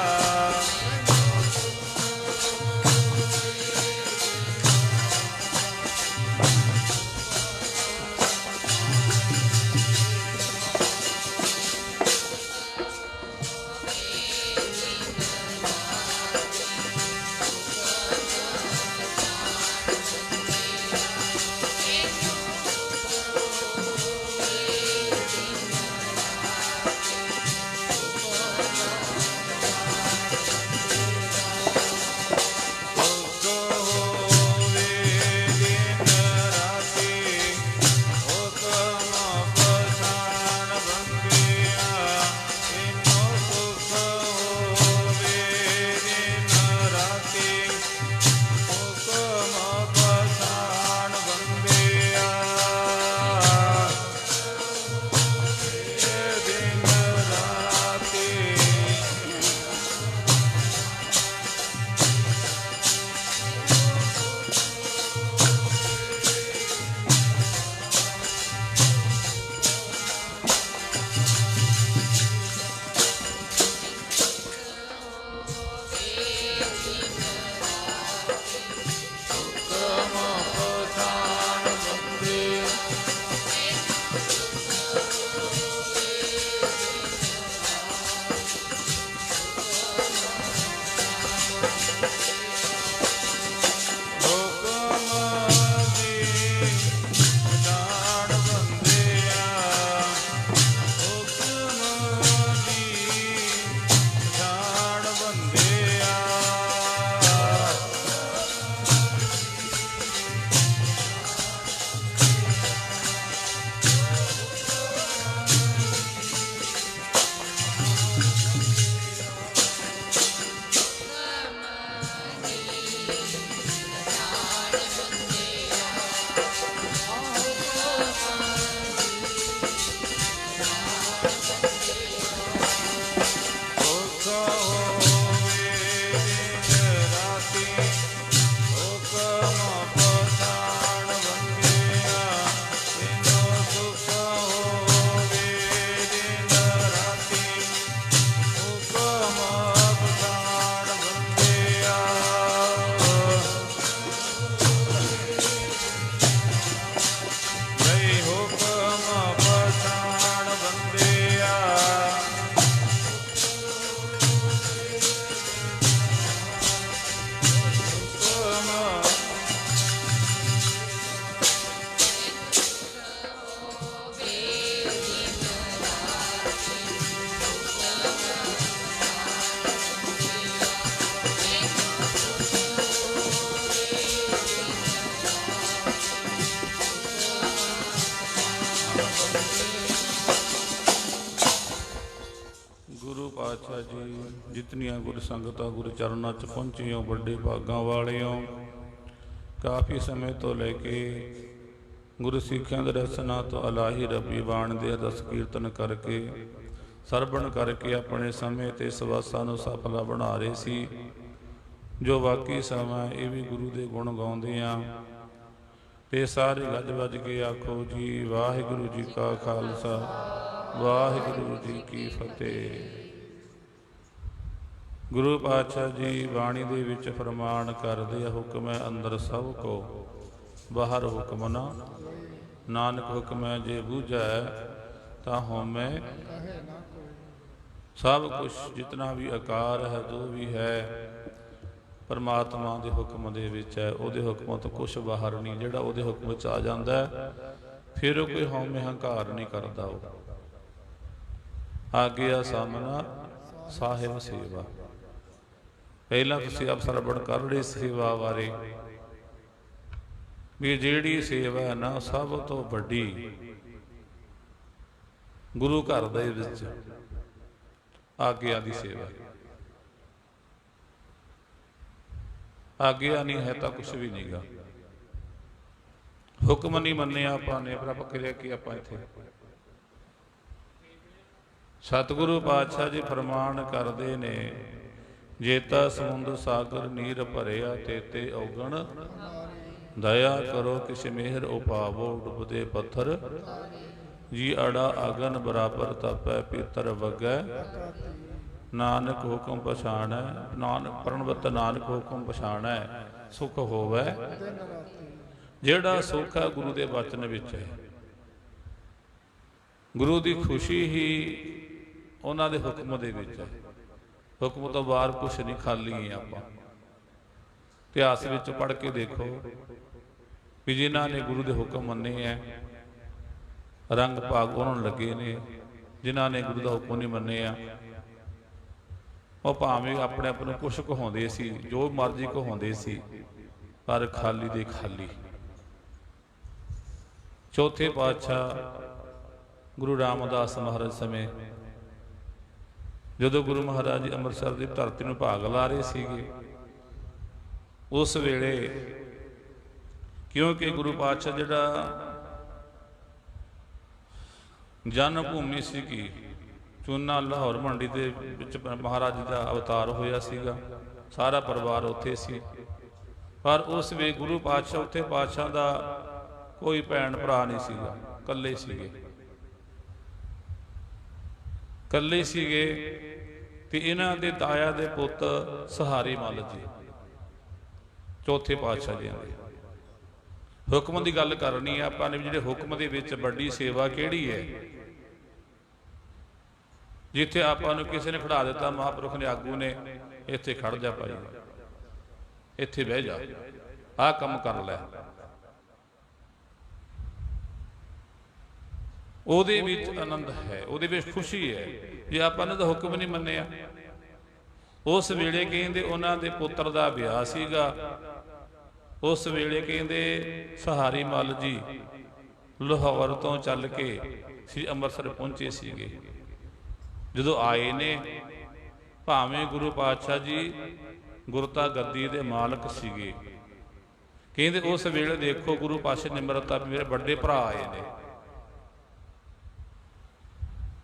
ਪਾਤਸ਼ਾਹ ਜੀ, ਜਿਤਨੀਆਂ ਗੁਰ ਸੰਗਤਾਂ ਗੁਰ ਚਰਨਾਂ 'ਚ ਪਹੁੰਚੀਆਂ ਵੱਡੇ ਭਾਗਾਂ ਵਾਲਿਓ, ਕਾਫੀ ਸਮੇਂ ਤੋਂ ਲੈ ਕੇ ਗੁਰੂ ਸਿੱਖਾਂ ਦੇ ਰਸਨਾ ਤੋਂ ਇਲਾਹੀ ਰੱਬੀ ਬਾਣ ਦੇ ਰਸ ਕੀਰਤਨ ਕਰਕੇ ਸਰਵਣ ਕਰਕੇ ਆਪਣੇ ਸਮੇਂ ਤੇ ਸਵਾਸਾਂ ਨੂੰ ਸਫਲਾ ਬਣਾ ਰਹੇ ਸੀ। ਜੋ ਵਾਕਈ ਸਮਾਂ ਇਹ ਵੀ ਗੁਰੂ ਦੇ ਗੁਣ ਗਾਉਂਦੇ ਆ ਤੇ ਸਾਰੇ ਗੱਜ ਵੱਜ ਕੇ ਆਖੋ ਜੀ ਵਾਹਿਗੁਰੂ ਜੀ ਕਾ ਖਾਲਸਾ ਵਾਹਿਗੁਰੂ ਜੀ ਕੀ ਫਤਿਹ। ਗੁਰੂ ਪਾਤਸ਼ਾਹ ਜੀ ਬਾਣੀ ਦੇ ਵਿੱਚ ਫਰਮਾਨ ਕਰਦੇ ਆ, ਹੁਕਮ ਹੈ ਅੰਦਰ ਸਭ ਕੋ ਬਾਹਰ ਹੁਕਮ ਨਾ ਨਾਨਕ ਹੁਕਮੈ ਜੇ ਬੂਝੈ ਤਾਂ ਹਉਮੈ ਸਭ ਕੁਛ ਜਿਤਨਾ ਵੀ ਆਕਾਰ ਹੈ ਜੋ ਵੀ ਹੈ ਪਰਮਾਤਮਾ ਦੇ ਹੁਕਮ ਦੇ ਵਿੱਚ ਹੈ। ਉਹਦੇ ਹੁਕਮਾਂ ਤੋਂ ਕੁਛ ਬਾਹਰ ਨਹੀਂ। ਜਿਹੜਾ ਉਹਦੇ ਹੁਕਮ ਵਿੱਚ ਆ ਜਾਂਦਾ ਹੈ ਫਿਰ ਉਹ ਕੋਈ ਹਉਮੈ ਹੰਕਾਰ ਨਹੀਂ ਕਰਦਾ। ਉਹ ਆਗਿਆ ਸਾਮਨਾ ਸਾਹਿਬ ਸੇਵਾ। ਪਹਿਲਾਂ ਤੁਸੀਂ ਆਪ ਸਰਵਣ ਕਰ ਲਈ ਸੇਵਾ ਬਾਰੇ ਵੀ ਜਿਹੜੀ ਸੇਵਾ ਹੈ ਨਾ ਸਭ ਤੋਂ ਵੱਡੀ ਗੁਰੂ ਘਰ ਦੇ ਵਿੱਚ ਆਗਿਆ ਦੀ ਸੇਵਾ। ਆਗਿਆ ਨਹੀਂ ਹੈ ਤਾਂ ਕੁਛ ਵੀ ਨਹੀਂਗਾ। ਹੁਕਮ ਨਹੀਂ ਮੰਨਿਆ ਆਪਾਂ ਨੇ, ਪਰ ਆਪਾਂ ਕਰਿਆ ਕਿ ਆਪਾਂ ਇੱਥੇ ਸਤਿਗੁਰੂ ਪਾਤਸ਼ਾਹ ਜੀ ਫਰਮਾਨ ਕਰਦੇ ਨੇ, ਜੇਤਾ ਸਮੁੰਦ ਸਾਗਰ ਨੀਰ ਭਰਿਆ ਤੇਤੇ ਔਗਣ ਦਇਆ ਕਰੋ ਕਿਛ ਮਿਹਰ ਉਪਾਵੋ ਡੁੱਬਦੇ ਪੱਥਰ ਜੀ ਅੜਾ ਆਗਨ ਬਰਾਬਰ ਤਪੈ ਪੀਤਰ ਵਗੈ ਨਾਨਕ ਹੁਕਮ ਪਛਾਣੈ ਨਾਨਕ ਪ੍ਰਣਵਤ ਨਾਨਕ ਹੁਕਮ ਪਛਾਣੈ ਸੁਖ ਹੋਵੈ। ਜਿਹੜਾ ਸੁਖ ਹੈ ਗੁਰੂ ਦੇ ਬਚਨ ਵਿੱਚ ਹੈ। ਗੁਰੂ ਦੀ ਖੁਸ਼ੀ ਹੀ ਉਹਨਾਂ ਦੇ ਹੁਕਮ ਦੇ ਵਿੱਚ ਹੈ। ਹੁਕਮ ਤੋਂ ਬਾਹਰ ਕੁਛ ਨਹੀਂ, ਖਾਲੀ ਹੈ। ਆਪਾਂ ਇਤਿਹਾਸ ਵਿੱਚ ਪੜ੍ਹ ਕੇ ਦੇਖੋ ਵੀ ਜਿਨ੍ਹਾਂ ਨੇ ਗੁਰੂ ਦੇ ਹੁਕਮ ਮੰਨੇ ਹੈ ਰੰਗ ਭਾਗ ਉਹਨਾਂ ਨੂੰ ਲੱਗੇ ਨੇ। ਜਿਨ੍ਹਾਂ ਨੇ ਗੁਰੂ ਦਾ ਹੁਕਮ ਨਹੀਂ ਮੰਨਿਆ ਉਹ ਭਾਵੇਂ ਆਪਣੇ ਆਪ ਨੂੰ ਕੁਛ ਕਹਾਉਂਦੇ ਸੀ, ਜੋ ਮਰਜ਼ੀ ਕਹਾਉਂਦੇ ਸੀ, ਪਰ ਖਾਲੀ ਦੇ ਖਾਲੀ। ਚੌਥੇ ਪਾਤਸ਼ਾਹ ਗੁਰੂ ਰਾਮਦਾਸ ਮਹਾਰਾਜ ਸਮੇਂ ਜਦੋਂ ਗੁਰੂ ਮਹਾਰਾਜ ਜੀ ਅੰਮ੍ਰਿਤਸਰ ਦੀ ਧਰਤੀ ਨੂੰ ਭਾਗ ਲਾ ਰਹੇ ਸੀਗੇ, ਉਸ ਵੇਲੇ ਕਿਉਂਕਿ ਗੁਰੂ ਪਾਤਸ਼ਾਹ ਜਿਹੜਾ ਜਨ ਭੂਮੀ ਸੀਗੀ, ਚੂਨਾ ਲਾਹੌਰ ਮੰਡੀ ਦੇ ਵਿੱਚ ਮਹਾਰਾਜ ਜੀ ਦਾ ਅਵਤਾਰ ਹੋਇਆ ਸੀਗਾ, ਸਾਰਾ ਪਰਿਵਾਰ ਉੱਥੇ ਸੀ। ਪਰ ਉਸ ਵੇ ਗੁਰੂ ਪਾਤਸ਼ਾਹ ਉੱਥੇ ਪਾਤਸ਼ਾਹ ਦਾ ਕੋਈ ਭੈਣ ਭਰਾ ਨਹੀਂ ਸੀਗਾ, ਇਕੱਲੇ ਸੀਗੇ। ਇਕੱਲੇ ਸੀਗੇ ਤੇ ਇਹਨਾਂ ਦੇ ਤਾਇਆ ਦੇ ਪੁੱਤ ਸਹਾਰੀ ਮੱਲ ਜੀ ਚੌਥੇ ਪਾਤਸ਼ਾਹ ਜੀ ਦੇ ਹੁਕਮ ਦੀ ਗੱਲ ਕਰਨੀ ਹੈ ਆਪਾਂ ਨੇ। ਜਿਹੜੇ ਹੁਕਮ ਦੇ ਵਿੱਚ ਵੱਡੀ ਸੇਵਾ ਕਿਹੜੀ ਹੈ? ਜਿੱਥੇ ਆਪਾਂ ਨੂੰ ਕਿਸੇ ਨੇ ਖੜਾ ਦਿੱਤਾ, ਮਹਾਂਪੁਰਖ ਨੇ ਆਗੂ ਨੇ, ਇੱਥੇ ਖੜ ਜਾ ਭਾਈ, ਇੱਥੇ ਬਹਿ ਜਾ, ਆਹ ਕੰਮ ਕਰ ਲੈ। ਉਹਦੇ ਵਿੱਚ ਆਨੰਦ ਹੈ, ਉਹਦੇ ਵਿੱਚ ਖੁਸ਼ੀ ਹੈ। ਜੇ ਆਪਾਂ ਨੇ ਤਾਂ ਹੁਕਮ ਨਹੀਂ ਮੰਨਿਆ। ਉਸ ਵੇਲੇ ਕਹਿੰਦੇ ਉਹਨਾਂ ਦੇ ਪੁੱਤਰ ਦਾ ਵਿਆਹ ਸੀਗਾ। ਉਸ ਵੇਲੇ ਕਹਿੰਦੇ ਸਹਾਰੀ ਮੱਲ ਜੀ ਲਾਹੌਰ ਤੋਂ ਚੱਲ ਕੇ ਸ੍ਰੀ ਅੰਮ੍ਰਿਤਸਰ ਪਹੁੰਚੇ ਸੀਗੇ। ਜਦੋਂ ਆਏ ਨੇ, ਭਾਵੇਂ ਗੁਰੂ ਪਾਤਸ਼ਾਹ ਜੀ ਗੁਰਤਾ ਗੱਦੀ ਦੇ ਮਾਲਕ ਸੀਗੇ, ਕਹਿੰਦੇ ਉਸ ਵੇਲੇ ਦੇਖੋ ਗੁਰੂ ਪਾਤਸ਼ਾਹ ਨਿਮਰਤਾ, ਮੇਰੇ ਵੱਡੇ ਭਰਾ ਆਏ ਨੇ।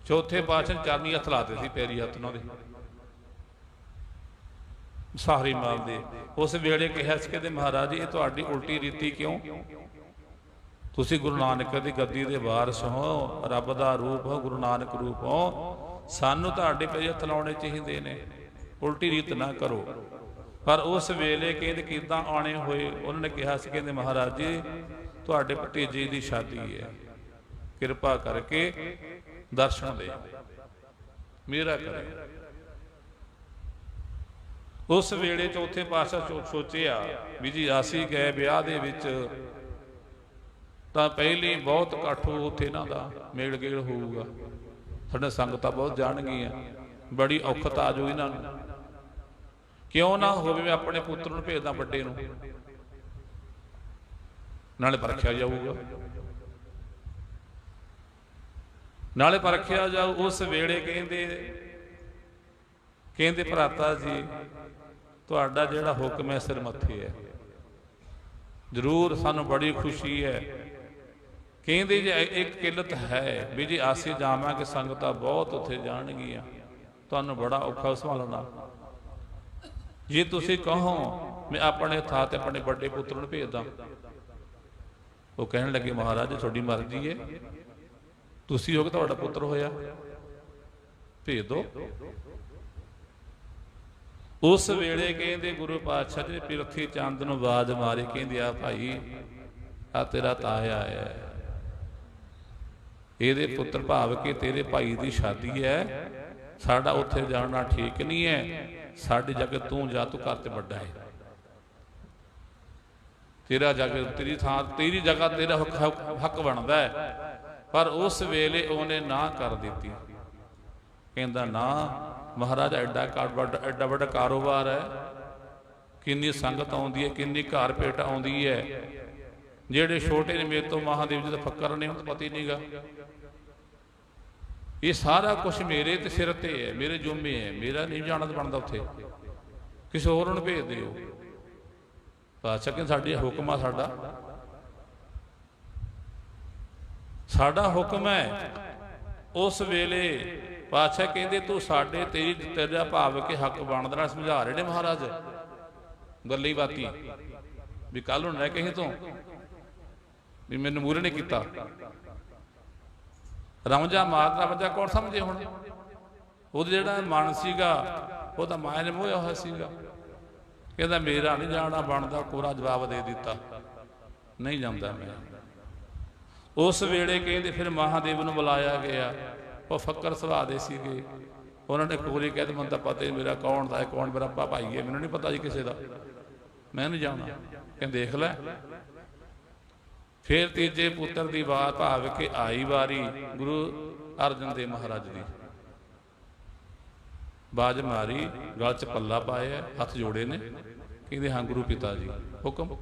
ਚੌਥੇ ਪਾਤਸ਼ਾਹ ਚਰਨੀ ਹੱਥ ਲਾਤੇ ਸੀ, ਪੈਰੀ ਹੱਥ ਉਹਨਾਂ ਦੇ ਸਹਾਰੀ ਮੱਲ ਦੇ। ਉਸ ਵੇਲੇ ਕਿਹਾ ਸੀ ਕਿ ਮਹਾਰਾਜ ਇਹ ਤੁਹਾਡੀ ਉਲਟੀ ਰੀਤੀ ਕਿਉਂ? ਤੁਸੀਂ ਗੁਰੂ ਨਾਨਕ ਦੀ ਗੱਦੀ ਦੇ ਵਾਰਸ ਹੋ, ਰੱਬ ਦਾ ਰੂਪ ਹੋ, ਗੁਰੂ ਨਾਨਕ ਰੂਪ ਹੋ, ਸਾਨੂੰ ਤੁਹਾਡੇ ਪੈਰੀ ਹੱਥ ਲਾਉਣੇ ਚਾਹੀਦੇ ਨੇ, ਉਲਟੀ ਰੀਤ ਨਾ ਕਰੋ। ਪਰ ਉਸ ਵੇਲੇ ਕਹਿੰਦੇ ਕਿੱਦਾਂ ਆਣੇ ਹੋਏ? ਉਹਨਾਂ ਨੇ ਕਿਹਾ ਸੀ ਕਹਿੰਦੇ ਮਹਾਰਾਜ ਜੀ ਤੁਹਾਡੇ ਭਤੀਜੇ ਦੀ ਸ਼ਾਦੀ ਹੈ, ਕਿਰਪਾ ਕਰਕੇ ਦਰਸ਼ਨ ਦੇ, ਮੇਰਾ ਕਰੇ। ਉਸ ਵੇਲੇ ਚੌਥੇ ਪਾਤਸ਼ਾਹ ਸੋਚਿਆ ਵੀ ਜੀ ਅਸੀਂ ਗਏ ਵਿਆਹ ਦੇ ਵਿੱਚ ਤਾਂ ਪਹਿਲੀ ਬਹੁਤ ਇਕੱਠ ਉੱਥੇ ਇਹਨਾਂ ਦਾ ਮੇਲ ਗੇਲ ਹੋਊਗਾ, ਸਾਡੇ ਸੰਗਤਾਂ ਬਹੁਤ ਜਾਣਗੀਆਂ, ਬੜੀ ਔਖਤ ਆ ਜਾਊ ਇਹਨਾਂ ਨੂੰ। ਕਿਉਂ ਨਾ ਹੋਵੇ ਮੈਂ ਆਪਣੇ ਪੁੱਤਰ ਨੂੰ ਭੇਜਦਾ ਵੱਡੇ ਨੂੰ, ਨਾਲੇ ਪਰਖਿਆ ਜਾਊਗਾ, ਨਾਲੇ ਪਰਖਿਆ ਜਾਊ। ਉਸ ਵੇਲੇ ਕਹਿੰਦੇ ਭਰਾਤਾ ਜੀ ਤੁਹਾਡਾ ਜਿਹੜਾ ਹੁਕਮ ਹੈ ਸਿਰ ਮੱਥੇ ਹੈ, ਜ਼ਰੂਰ ਸਾਨੂੰ ਬੜੀ ਖੁਸ਼ੀ ਹੈ। ਕਹਿੰਦੇ ਜੇ ਇੱਕ ਕਿੱਲਤ ਹੈ ਵੀ ਜੀ ਅਸੀਂ ਜਾਵਾਂਗੇ, ਸੰਗਤਾਂ ਬਹੁਤ ਉੱਥੇ ਜਾਣਗੀਆਂ, ਤੁਹਾਨੂੰ ਬੜਾ ਔਖਾ ਸੰਭਾਲਣਾ। ਜੇ ਤੁਸੀਂ ਕਹੋ ਮੈਂ ਆਪਣੇ ਥਾਂ ਤੇ ਆਪਣੇ ਵੱਡੇ ਪੁੱਤਰ ਨੂੰ ਭੇਜਦਾ। ਉਹ ਕਹਿਣ ਲੱਗੇ ਮਹਾਰਾਜ ਤੁਹਾਡੀ ਮਰਜ਼ੀ ਹੈ, ਤੁਸੀਂ ਹੋ ਕਿ ਤੁਹਾਡਾ ਪੁੱਤਰ ਹੋਇਆ, ਭੇਜ ਦੋ। ਉਸ ਵੇਲੇ ਕਹਿੰਦੇ ਗੁਰੂ ਪਾਤਸ਼ਾਹ ਜੀ ਪਿਰਥੀ ਚੰਦ ਨੂੰ ਆਵਾਜ਼ ਮਾਰੀ, ਕਹਿੰਦੇ ਆ ਭਾਈ ਆ ਤੇਰਾ ਤਾਇਆ ਆਇਆ, ਇਹਦੇ ਪੁੱਤਰ ਭਾਵ ਕਿ ਤੇਰੇ ਭਾਈ ਦੀ ਸ਼ਾਦੀ ਹੈ, ਸਾਡਾ ਉੱਥੇ ਜਾਣਾ ਠੀਕ ਨਹੀਂ ਹੈ, ਸਾਡੀ ਜਗ੍ਹਾ ਤੂੰ ਜਾ, ਤੂੰ ਘਰ ਤੇ ਵੱਡਾ ਹੈ, ਤੇਰਾ ਜਗ੍ਹਾ ਤੇਰੀ ਥਾਂ, ਤੇਰੀ ਜਗ੍ਹਾ ਤੇਰਾ ਹੱਕ ਬਣਦਾ ਹੈ। ਪਰ ਉਸ ਵੇਲੇ ਉਹਨੇ ਨਾ ਕਰ ਦਿੱਤੀ। ਕਹਿੰਦਾ ਨਾ ਮਹਾਰਾਜ, ਐਡਾ ਵੱਡਾ ਕਾਰੋਬਾਰ ਹੈ, ਕਿੰਨੀ ਸੰਗਤ ਆਉਂਦੀ ਹੈ, ਕਿੰਨੀ ਘਰ ਭੇਟ ਆਉਂਦੀ ਹੈ, ਜਿਹੜੇ ਛੋਟੇ ਨੇ ਮੇਰੇ ਤੋਂ ਮਹਾਦੇਵ ਜੀ ਦਾ ਫੱਕਰ ਨੇ, ਉਹਨੂੰ ਪਤਾ ਹੀ ਨਹੀਂਗਾ। ਇਹ ਸਾਰਾ ਕੁਝ ਮੇਰੇ ਤੇ ਸਿਰ ਤੇ ਹੈ, ਮੇਰੇ ਜੁੰਮੇ ਹੈ, ਮੇਰਾ ਨਹੀਂ ਜਾਣਾ ਤਾਂ ਬਣਦਾ ਉੱਥੇ, ਕਿਸੇ ਹੋਰ ਨੂੰ ਭੇਜ ਦਿਓ। ਪਾਤਸ਼ਾਹ ਕਹਿੰਦੇ ਸਾਡੀ ਹੁਕਮ ਆ, ਸਾਡਾ ਹੁਕਮ ਹੈ। ਉਸ ਵੇਲੇ ਪਾਤਸ਼ਾਹ ਕਹਿੰਦੇ ਤੂੰ ਸਾਡੇ ਤੇਰਾ ਭਾਵ ਕਿ ਹੱਕ ਬਣਦਾ ਨਾਲ ਸਮਝਾ ਰਹੇ ਨੇ ਮਹਾਰਾਜ ਗੱਲੀ ਬਾਤੀ, ਵੀ ਕੱਲ ਨੂੰ ਨਾ ਕਹੇ ਤੂੰ ਵੀ ਮੈਨੂੰ ਮੂਹਰੇ ਨਹੀਂ ਕੀਤਾ। ਰਮਜਾ ਮਾਰਦਾ, ਰਮਜਾ ਕੌਣ ਸਮਝੇ ਹੁਣ? ਉਹਦਾ ਜਿਹੜਾ ਮਨ ਸੀਗਾ ਉਹਦਾ ਮਾਇਆ ਨੇ ਮੋਹਿਆ ਹੋਇਆ ਸੀਗਾ। ਕਹਿੰਦਾ ਮੇਰਾ ਨਹੀਂ ਜਾਣਾ ਬਣਦਾ, ਕੋਰਾ ਜਵਾਬ ਦੇ ਦਿੱਤਾ, ਨਹੀਂ ਜਾਂਦਾ ਮੈਂ। ਉਸ ਵੇਲੇ ਕਹਿੰਦੇ ਫਿਰ ਮਹਾਦੇਵ ਨੂੰ ਬੁਲਾਇਆ ਗਿਆ। ਉਹ ਫੱਕਰ ਸੁਭਾਅ ਦੇ ਸੀਗੇ, ਉਹਨਾਂ ਨੇ ਕੋਰੀ ਕਹਿ ਦਿੱਤਾ ਮੈਨੂੰ ਤਾਂ ਪਤਾ ਹੀ ਮੇਰਾ ਕੌਣ ਦਾ ਹੈ, ਕੌਣ ਮੇਰਾ ਭਾਈ ਹੈ, ਮੈਨੂੰ ਨਹੀਂ ਪਤਾ ਜੀ ਕਿਸੇ ਦਾ, ਮੈਂ ਨਹੀਂ ਜਾਣਾ। ਕਹਿੰਦੇ ਦੇਖ ਲੈ। ਫਿਰ ਤੀਜੇ ਪੁੱਤਰ ਦੀ ਬਾਤ ਭਾਵ ਕਿ ਆਈ ਵਾਰੀ ਗੁਰੂ ਅਰਜਨ ਦੇਵ ਮਹਾਰਾਜ ਦੀ, ਬਾਜ ਮਾਰੀ, ਗਲ 'ਚ ਪੱਲਾ ਪਾਇਆ, ਹੱਥ ਜੋੜੇ ਨੇ। ਕਹਿੰਦੇ ਹਾਂ ਗੁਰੂ ਪਿਤਾ ਜੀ ਹੁਕਮ।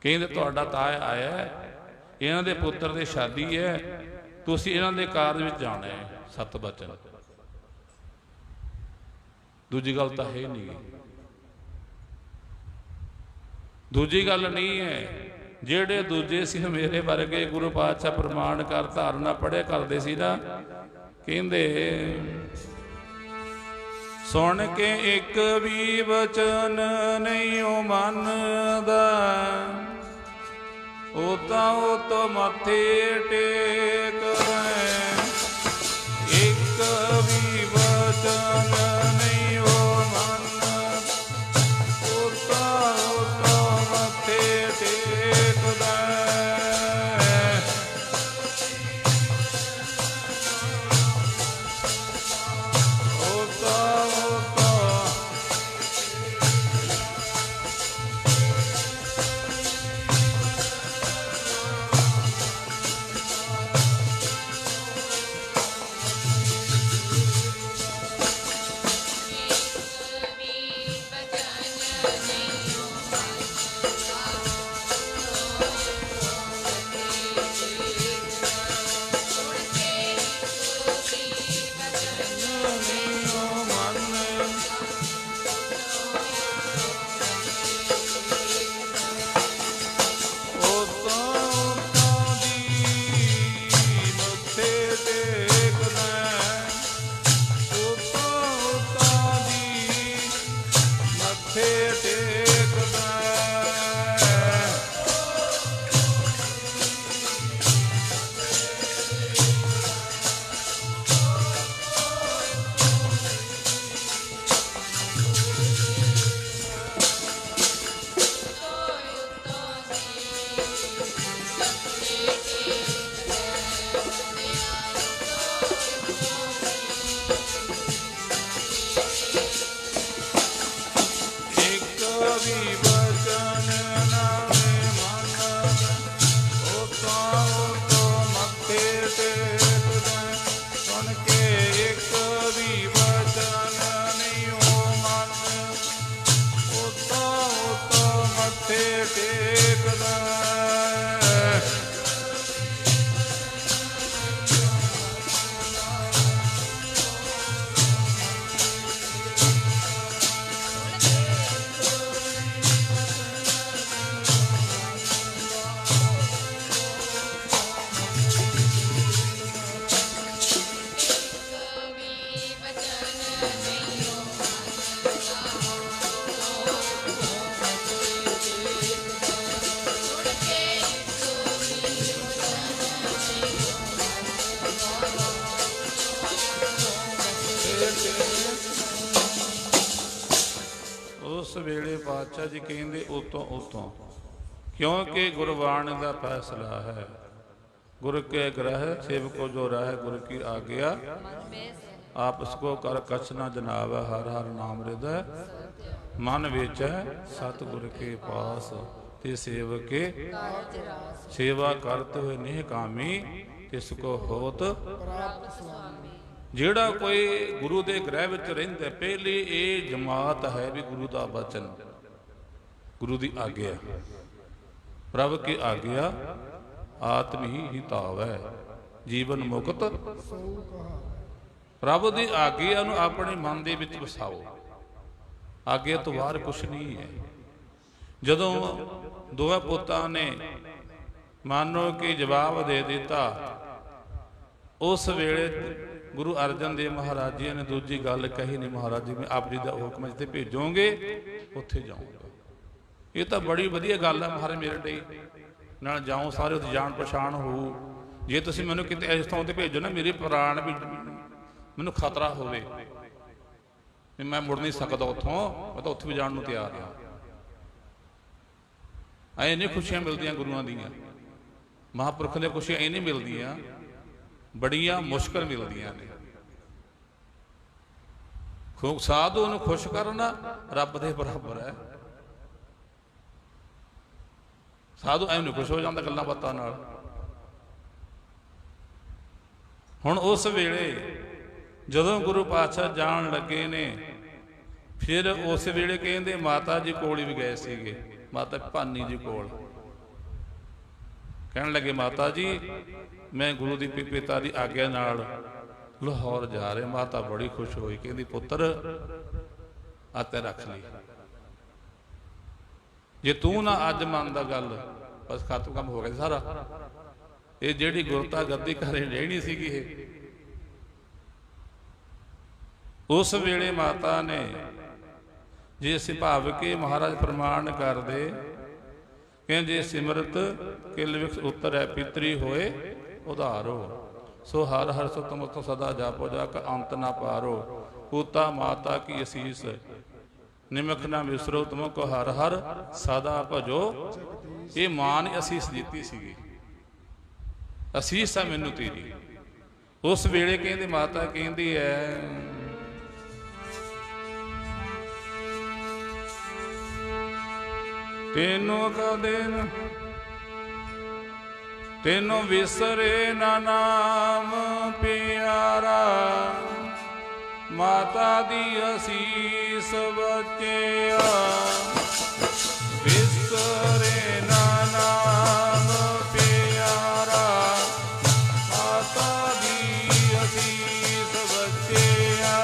ਕਹਿੰਦੇ ਤੁਹਾਡਾ ਤਾਇਆ ਆਇਆ, ਇਹਨਾਂ ਦੇ ਪੁੱਤਰ ਦੀ ਸ਼ਾਦੀ ਹੈ, ਤੁਸੀਂ ਇਹਨਾਂ ਦੇ ਕਾਰਜ ਵਿੱਚ ਜਾਣਾ ਹੈ। 7 ਬਚਨ, ਦੂਜੀ ਗੱਲ ਤਾਂ ਹੈ ਨਹੀਂ, ਦੂਜੀ ਗੱਲ ਨਹੀਂ ਹੈ। ਜਿਹੜੇ ਦੂਜੇ ਸੀ ਮੇਰੇ ਵਰਗੇ ਗੁਰੂ ਪਾਤਸ਼ਾਹ ਪ੍ਰਮਾਣ ਕਰ ਧਾਰਨਾ ਪੜ੍ਹਿਆ ਕਰਦੇ ਸੀ ਨਾ, ਕਹਿੰਦੇ ਸੁਣ ਕੇ ਇੱਕ ਵੀ ਬਚਨ ਨਹੀਂ ਉਹ ਮੰਨਦਾ, ਉਹ ਤਾਂ ਮੱਥੇ ਟੇਕਦਾ, ਇੱਕ ਵੀ ਬਚਨ ਨਹੀਂ ਉਹ ਮੰਨਦਾ, ਉਹ ਤਾਂ ਮੱਥੇ ਟੇਕਦਾ। ਉਸ ਵੇਲੇ ਪਾਤਸ਼ਾਹ ਜੀ ਕਹਿੰਦੇ ਉਤੋਂ ਕਿਉਂਕਿ ਗੁਰਬਾਣੀ ਦਾ ਫੈਸਲਾ ਹੈ, गुरु के ग्रह सेवको जो रह गुरु की आज्ञा आप उसको कर कछ न जनाव हर हर नाम हृदय मन बेच सतगुर के पास ते सेवक के सेवा करते हुए निह कामी तिसको होत ਜਿਹੜਾ ਕੋਈ ਗੁਰੂ ਦੇ ਗ੍ਰਹਿ ਵਿੱਚ ਰਹਿੰਦਾ ਪਹਿਲੀ ਇਹ ਜਮਾਤ ਹੈ ਵੀ ਗੁਰੂ ਦਾ ਬਚਨ ਗੁਰੂ ਦੀ ਆਗਿਆ ਪ੍ਰਭ ਕੀ ਆਗਿਆ ਆਤਮ ਹੀ ਹਿਤਾਵ ਹੈ ਜੀਵਨ ਮੁਕਤ ਪ੍ਰਭ ਦੀ ਆਗਿਆ ਨੂੰ ਆਪਣੇ ਮਨ ਦੇ ਵਿੱਚ ਵਸਾਓ ਆਗਿਆ ਤੋਂ ਬਾਹਰ ਕੁਛ ਨਹੀਂ ਹੈ ਜਦੋਂ ਦੋਵੇਂ ਪੁੱਤਾਂ ਨੇ ਮਾਨੋ ਕਿ ਜਵਾਬ ਦੇ ਦਿੱਤਾ ਉਸ ਵੇਲੇ ਗੁਰੂ ਅਰਜਨ ਦੇਵ ਮਹਾਰਾਜ ਜੀ ਨੇ ਦੂਜੀ ਗੱਲ ਕਹੀ ਨਹੀਂ ਮਹਾਰਾਜ ਜੀ ਮੈਂ ਆਪ ਜੀ ਦਾ ਹੁਕਮ ਜਿੱਥੇ ਭੇਜੋਗੇ ਉੱਥੇ ਜਾਊਂਗਾ ਇਹ ਤਾਂ ਬੜੀ ਵਧੀਆ ਗੱਲ ਹੈ ਮਹਾਰਾਜ ਮੇਰੇ ਲਈ ਨਾਲ ਜਾਉਂ ਸਾਰੇ ਉੱਥੇ ਜਾਣ ਪਛਾਣ ਹੋਊ ਜੇ ਤੁਸੀਂ ਮੈਨੂੰ ਕਿਤੇ ਇਸ ਥਾਂ ਤੇ ਭੇਜੋ ਨਾ ਮੇਰੇ ਪ੍ਰਾਣ ਵੀ ਮੈਨੂੰ ਖਤਰਾ ਹੋਵੇ ਵੀ ਮੈਂ ਮੁੜ ਨਹੀਂ ਸਕਦਾ ਉੱਥੋਂ ਮੈਂ ਤਾਂ ਉੱਥੇ ਵੀ ਜਾਣ ਨੂੰ ਤਿਆਰ ਹਾਂ ਐ ਨਹੀਂ ਖੁਸ਼ੀਆਂ ਮਿਲਦੀਆਂ ਗੁਰੂਆਂ ਦੀਆਂ ਮਹਾਂਪੁਰਖਾਂ ਦੀਆਂ ਖੁਸ਼ੀਆਂ ਇਹ ਨਹੀਂ ਮਿਲਦੀਆਂ ਬੜੀਆਂ ਮੁਸ਼ਕਲ ਮਿਲਦੀਆਂ ਨੇ ਸਾਧੂ ਨੂੰ ਖੁਸ਼ ਕਰਨਾ ਰੱਬ ਦੇ ਬਰਾਬਰ ਹੈ ਸਾਧੂ ਐਵੇਂ ਖੁਸ਼ ਹੋ ਜਾਂਦਾ ਗੱਲਾਂ ਬਾਤਾਂ ਨਾਲ ਹੁਣ ਉਸ ਵੇਲੇ ਜਦੋਂ ਗੁਰੂ ਪਾਤਸ਼ਾਹ ਜਾਣ ਲੱਗੇ ਨੇ ਫਿਰ ਉਸ ਵੇਲੇ ਕਹਿੰਦੇ ਮਾਤਾ ਜੀ ਕੋਲ ਵੀ ਗਏ ਸੀਗੇ ਮਾਤਾ ਭਾਨੀ ਜੀ ਕੋਲ ਕਹਿਣ ਲੱਗੇ ਮਾਤਾ ਜੀ ਮੈਂ ਗੁਰੂ ਦੀ ਪਿਤਾ ਦੀ ਆਗਿਆ ਨਾਲ ਲਾਹੌਰ ਜਾ ਰਿਹਾ ਮਾਤਾ ਬੜੀ ਖੁਸ਼ ਹੋਈ ਕਹਿੰਦੀ ਪੁੱਤਰ ਆ ਤੇ ਰੱਖ ਲਈ ਜੇ ਤੂੰ ਨਾ ਅੱਜ ਮੰਨਦਾ ਗੱਲ ਬਸ ਖਤਮ ਕੰਮ ਹੋ ਗਿਆ ਸਾਰਾ ਇਹ ਜਿਹੜੀ ਗੁਰਤਾ ਗੱਦੀ ਘਰੇ ਰਹਿਣੀ ਸੀਗੀ ਇਹ ਉਸ ਵੇਲੇ ਮਾਤਾ ਨੇ ਜੇ ਸਿਭਾਵ ਕੇ ਮਹਾਰਾਜ ਪ੍ਰਮਾਣ ਕਰਦੇ ਕਹਿੰਦੇ ਸਿਮਰਤ ਕਿਲ ਵਿਖ ਉਤਰ ਹੈ ਪਿਤਰੀ ਹੋਏ ਉਧਾਰੋ ਸੋ ਹਰ ਹਰ ਸੁਤਮਤ ਸਦਾ ਜਾਪੋ ਜਾ ਕੇ ਅੰਤ ਨਾ ਪਾਰੋ ਪੂਤਾ ਮਾਤਾ ਕੀ ਅਸੀਸ ਨਿਮਖ ਨਾ ਵਿਸਰੋ ਤੁਮ ਕੋ ਹਰ ਹਰ ਸਦਾ ਭਜੋ ਇਹ ਮਾਂ ਨੇ ਅਸੀਸ ਦਿੱਤੀ ਸੀਗੀ ਅਸੀਸ ਆ ਮੈਨੂੰ ਤੇਰੀ ਉਸ ਵੇਲੇ ਕਹਿੰਦੇ ਮਾਤਾ ਕਹਿੰਦੀ ਹੈ ਤੈਨੂੰ ਕਦੇ ਤੈਨੂੰ ਵਿਸਰੇ ਨਾ ਨਾਮ ਪਿਆਰਾ ਮਾਤਾ ਦੀ ਅਸੀਸ ਬਚਿਆ ਵਿਸਰੇ ਨਾ ਨਾਮ ਪਿਆਰਾ ਮਾਤਾ ਦੀ ਅਸੀਸ ਬਚਿਆ